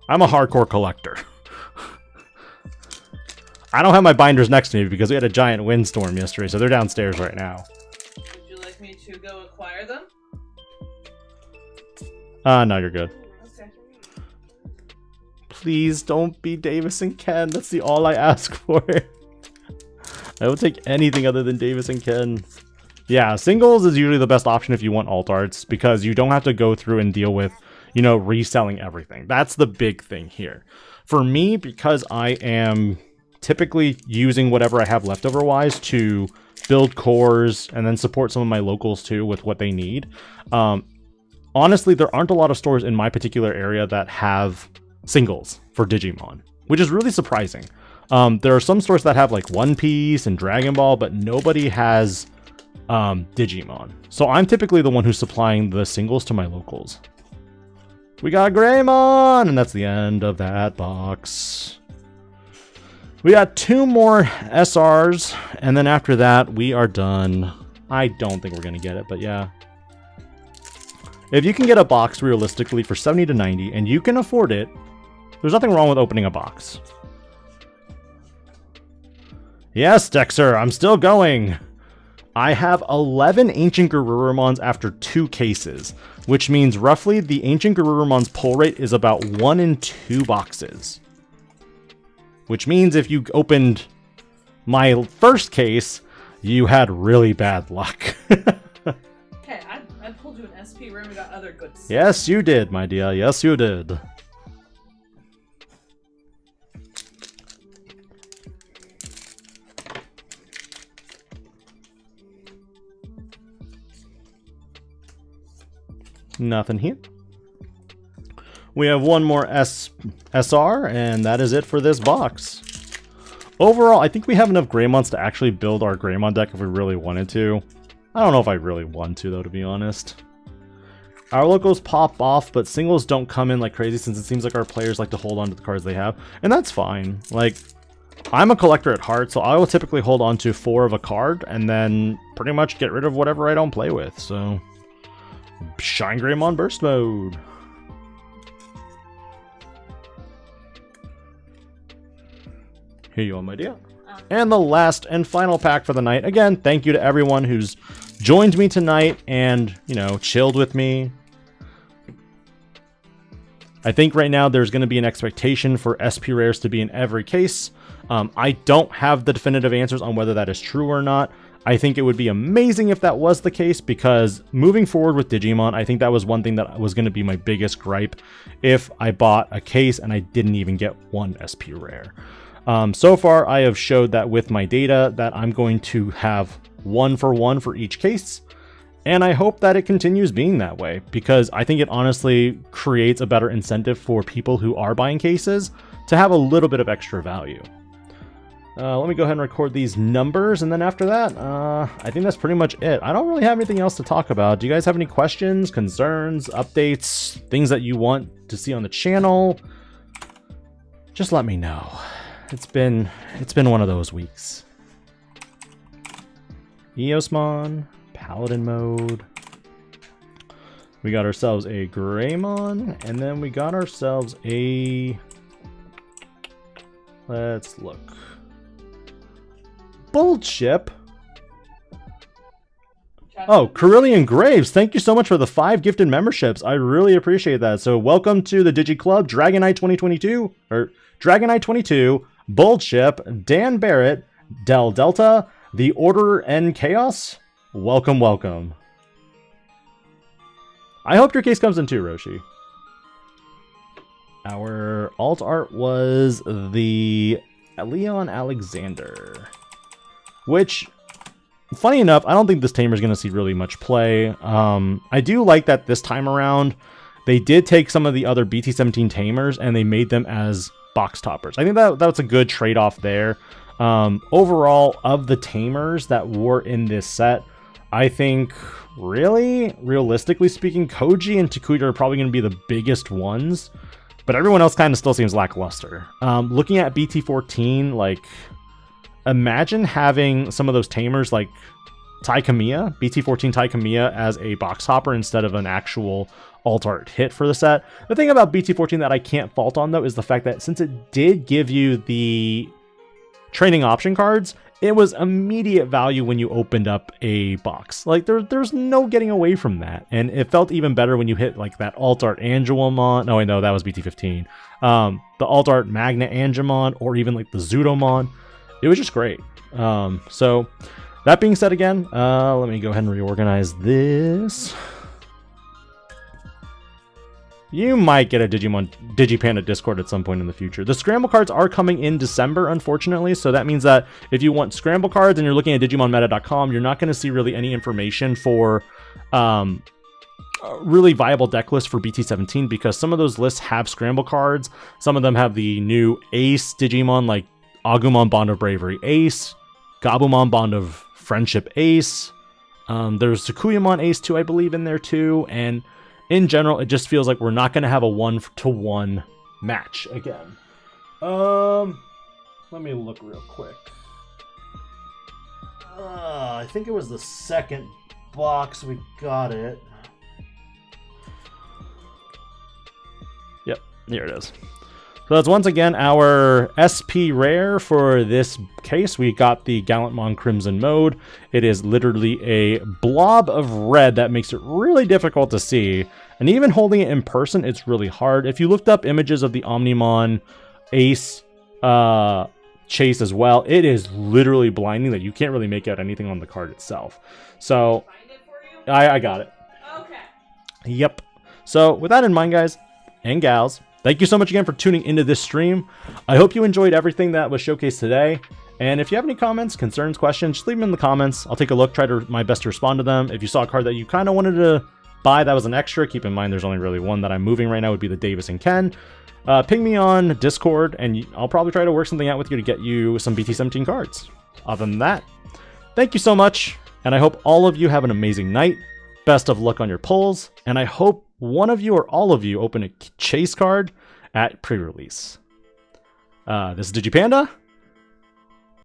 I'm a hardcore collector. I don't have my binders next to me because we had a giant windstorm yesterday, so they're downstairs right now. Would you like me to go acquire them? No, you're good. Okay. Please don't be Davis and Ken. That's the all I ask for. I will take anything other than Davis and Ken. Yeah, singles is usually the best option if you want alt arts because you don't have to go through and deal with, you know, reselling everything. That's the big thing here. For me, because I am typically using whatever I have leftover wise to build cores and then support some of my locals too with what they need. Honestly, there aren't a lot of stores in my particular area that have singles for Digimon, which is really surprising. There are some stores that have like One Piece and Dragon Ball, but nobody has Digimon. So I'm typically the one who's supplying the singles to my locals. We got Greymon, and that's the end of that box. We got 2 more SRs, and then after that, we are done. I don't think we're going to get it, but yeah. If you can get a box realistically for 70 to 90, and you can afford it, there's nothing wrong with opening a box. Yes, Dexter, I'm still going. I have 11 Ancient Garurumons after 2 cases, which means roughly the Ancient Garurumon's pull rate is about 1 in 2 boxes. Which means if you opened my first case, you had really bad luck. SP rare, we got other good stuff. Yes, you did, my dear. Yes, you did. Nothing here. We have one more SR, and that is it for this box. Overall, I think we have enough Greymons to actually build our Greymon deck if we really wanted to. I don't know if I really want to, though, to be honest. Our locals pop off, but singles don't come in like crazy since it seems like our players like to hold on to the cards they have. And that's fine. Like, I'm a collector at heart, so I will typically hold on to 4 of a card and then pretty much get rid of whatever I don't play with, so... Shine Greymon Burst Mode. Here you are, my dear. And the last and final pack for the night. Again, thank you to everyone who's joined me tonight and, you know, chilled with me. I think right now there's going to be an expectation for SP rares to be in every case. I don't have the definitive answers on whether that is true or not. I think it would be amazing if that was the case, because moving forward with Digimon, I think that was one thing that was going to be my biggest gripe if I bought a case and I didn't even get one SP rare. So far, I have showed that with my data that I'm going to have 1-for-1 for each case, and I hope that it continues being that way, because I think it honestly creates a better incentive for people who are buying cases to have a little bit of extra value. Let me go ahead and record these numbers, and then after that, I think that's pretty much it. I don't really have anything else to talk about. Do you guys have any questions, concerns, updates, things that you want to see on the channel? Just let me know. It's been one of those weeks. Eosmon, Paladin mode. We got ourselves a Greymon, and then we got ourselves a... Let's look. Bullship. Oh, Carillion Graves, thank you so much for the 5 gifted memberships. I really appreciate that. So welcome to the Digi Club, Dragonite 2022, or Dragonite 22, Bullship, Dan Barrett, Del Delta, The Order and Chaos. Welcome, welcome. I hope your case comes in too, Roshi. Our alt art was the Leon Alexander, which, funny enough, I don't think this tamer is going to see really much play. I do like that this time around, they did take some of the other BT17 tamers and they made them as box toppers. I think that's a good trade-off there. Overall, of the tamers that were in this set, I think, really, realistically speaking, Koji and Takuya are probably going to be the biggest ones, but everyone else kind of still seems lackluster. Looking at BT14, like... Imagine having some of those tamers like Tai Kamiya, BT14 Tai Kamiya, as a box hopper instead of an actual alt art hit for the set. The thing about BT14 that I can't fault on, though, is the fact that since it did give you the training option cards, it was immediate value when you opened up a box. Like, there's no getting away from that. And it felt even better when you hit like that alt art Angelomon. No, I know that was BT15. The alt art Magna Angemon, or even like the Zudomon. It was just great. So, that being said again, let me go ahead and reorganize this. You might get a DIGI-PANDA Discord at some point in the future. The Scramble cards are coming in December, unfortunately, so that means that if you want Scramble cards and you're looking at digimonmeta.com, you're not going to see really any information for really viable deck list for BT17, because some of those lists have Scramble cards. Some of them have the new Ace Digimon, like Agumon Bond of Bravery Ace, Gabumon Bond of Friendship Ace. There's Sakuyamon Ace 2, I believe, in there too. And in general, it just feels like we're not going to have a 1-to-1 match again. Let me look real quick. I think it was the second box we got it. Yep, here it is. So that's once again our SP rare for this case. We got the Gallantmon Crimson mode. It is literally a blob of red that makes it really difficult to see. And even holding it in person, it's really hard. If you looked up images of the Omnimon Ace Chase as well, it is literally blinding that you can't really make out anything on the card itself. So, I got it. Okay. Yep. So with that in mind, guys and gals, thank you so much again for tuning into this stream. I hope you enjoyed everything that was showcased today. And if you have any comments, concerns, questions, just leave them in the comments. I'll take a look, try to my best to respond to them. If you saw a card that you kind of wanted to buy that was an extra, keep in mind there's only really one that I'm moving right now, would be the Davis and Ken. Ping me on Discord, and I'll probably try to work something out with you to get you some BT17 cards. Other than that, thank you so much, and I hope all of you have an amazing night. Best of luck on your pulls, and I hope one of you or all of you open a chase card at pre-release. This is DIGI-PANDA,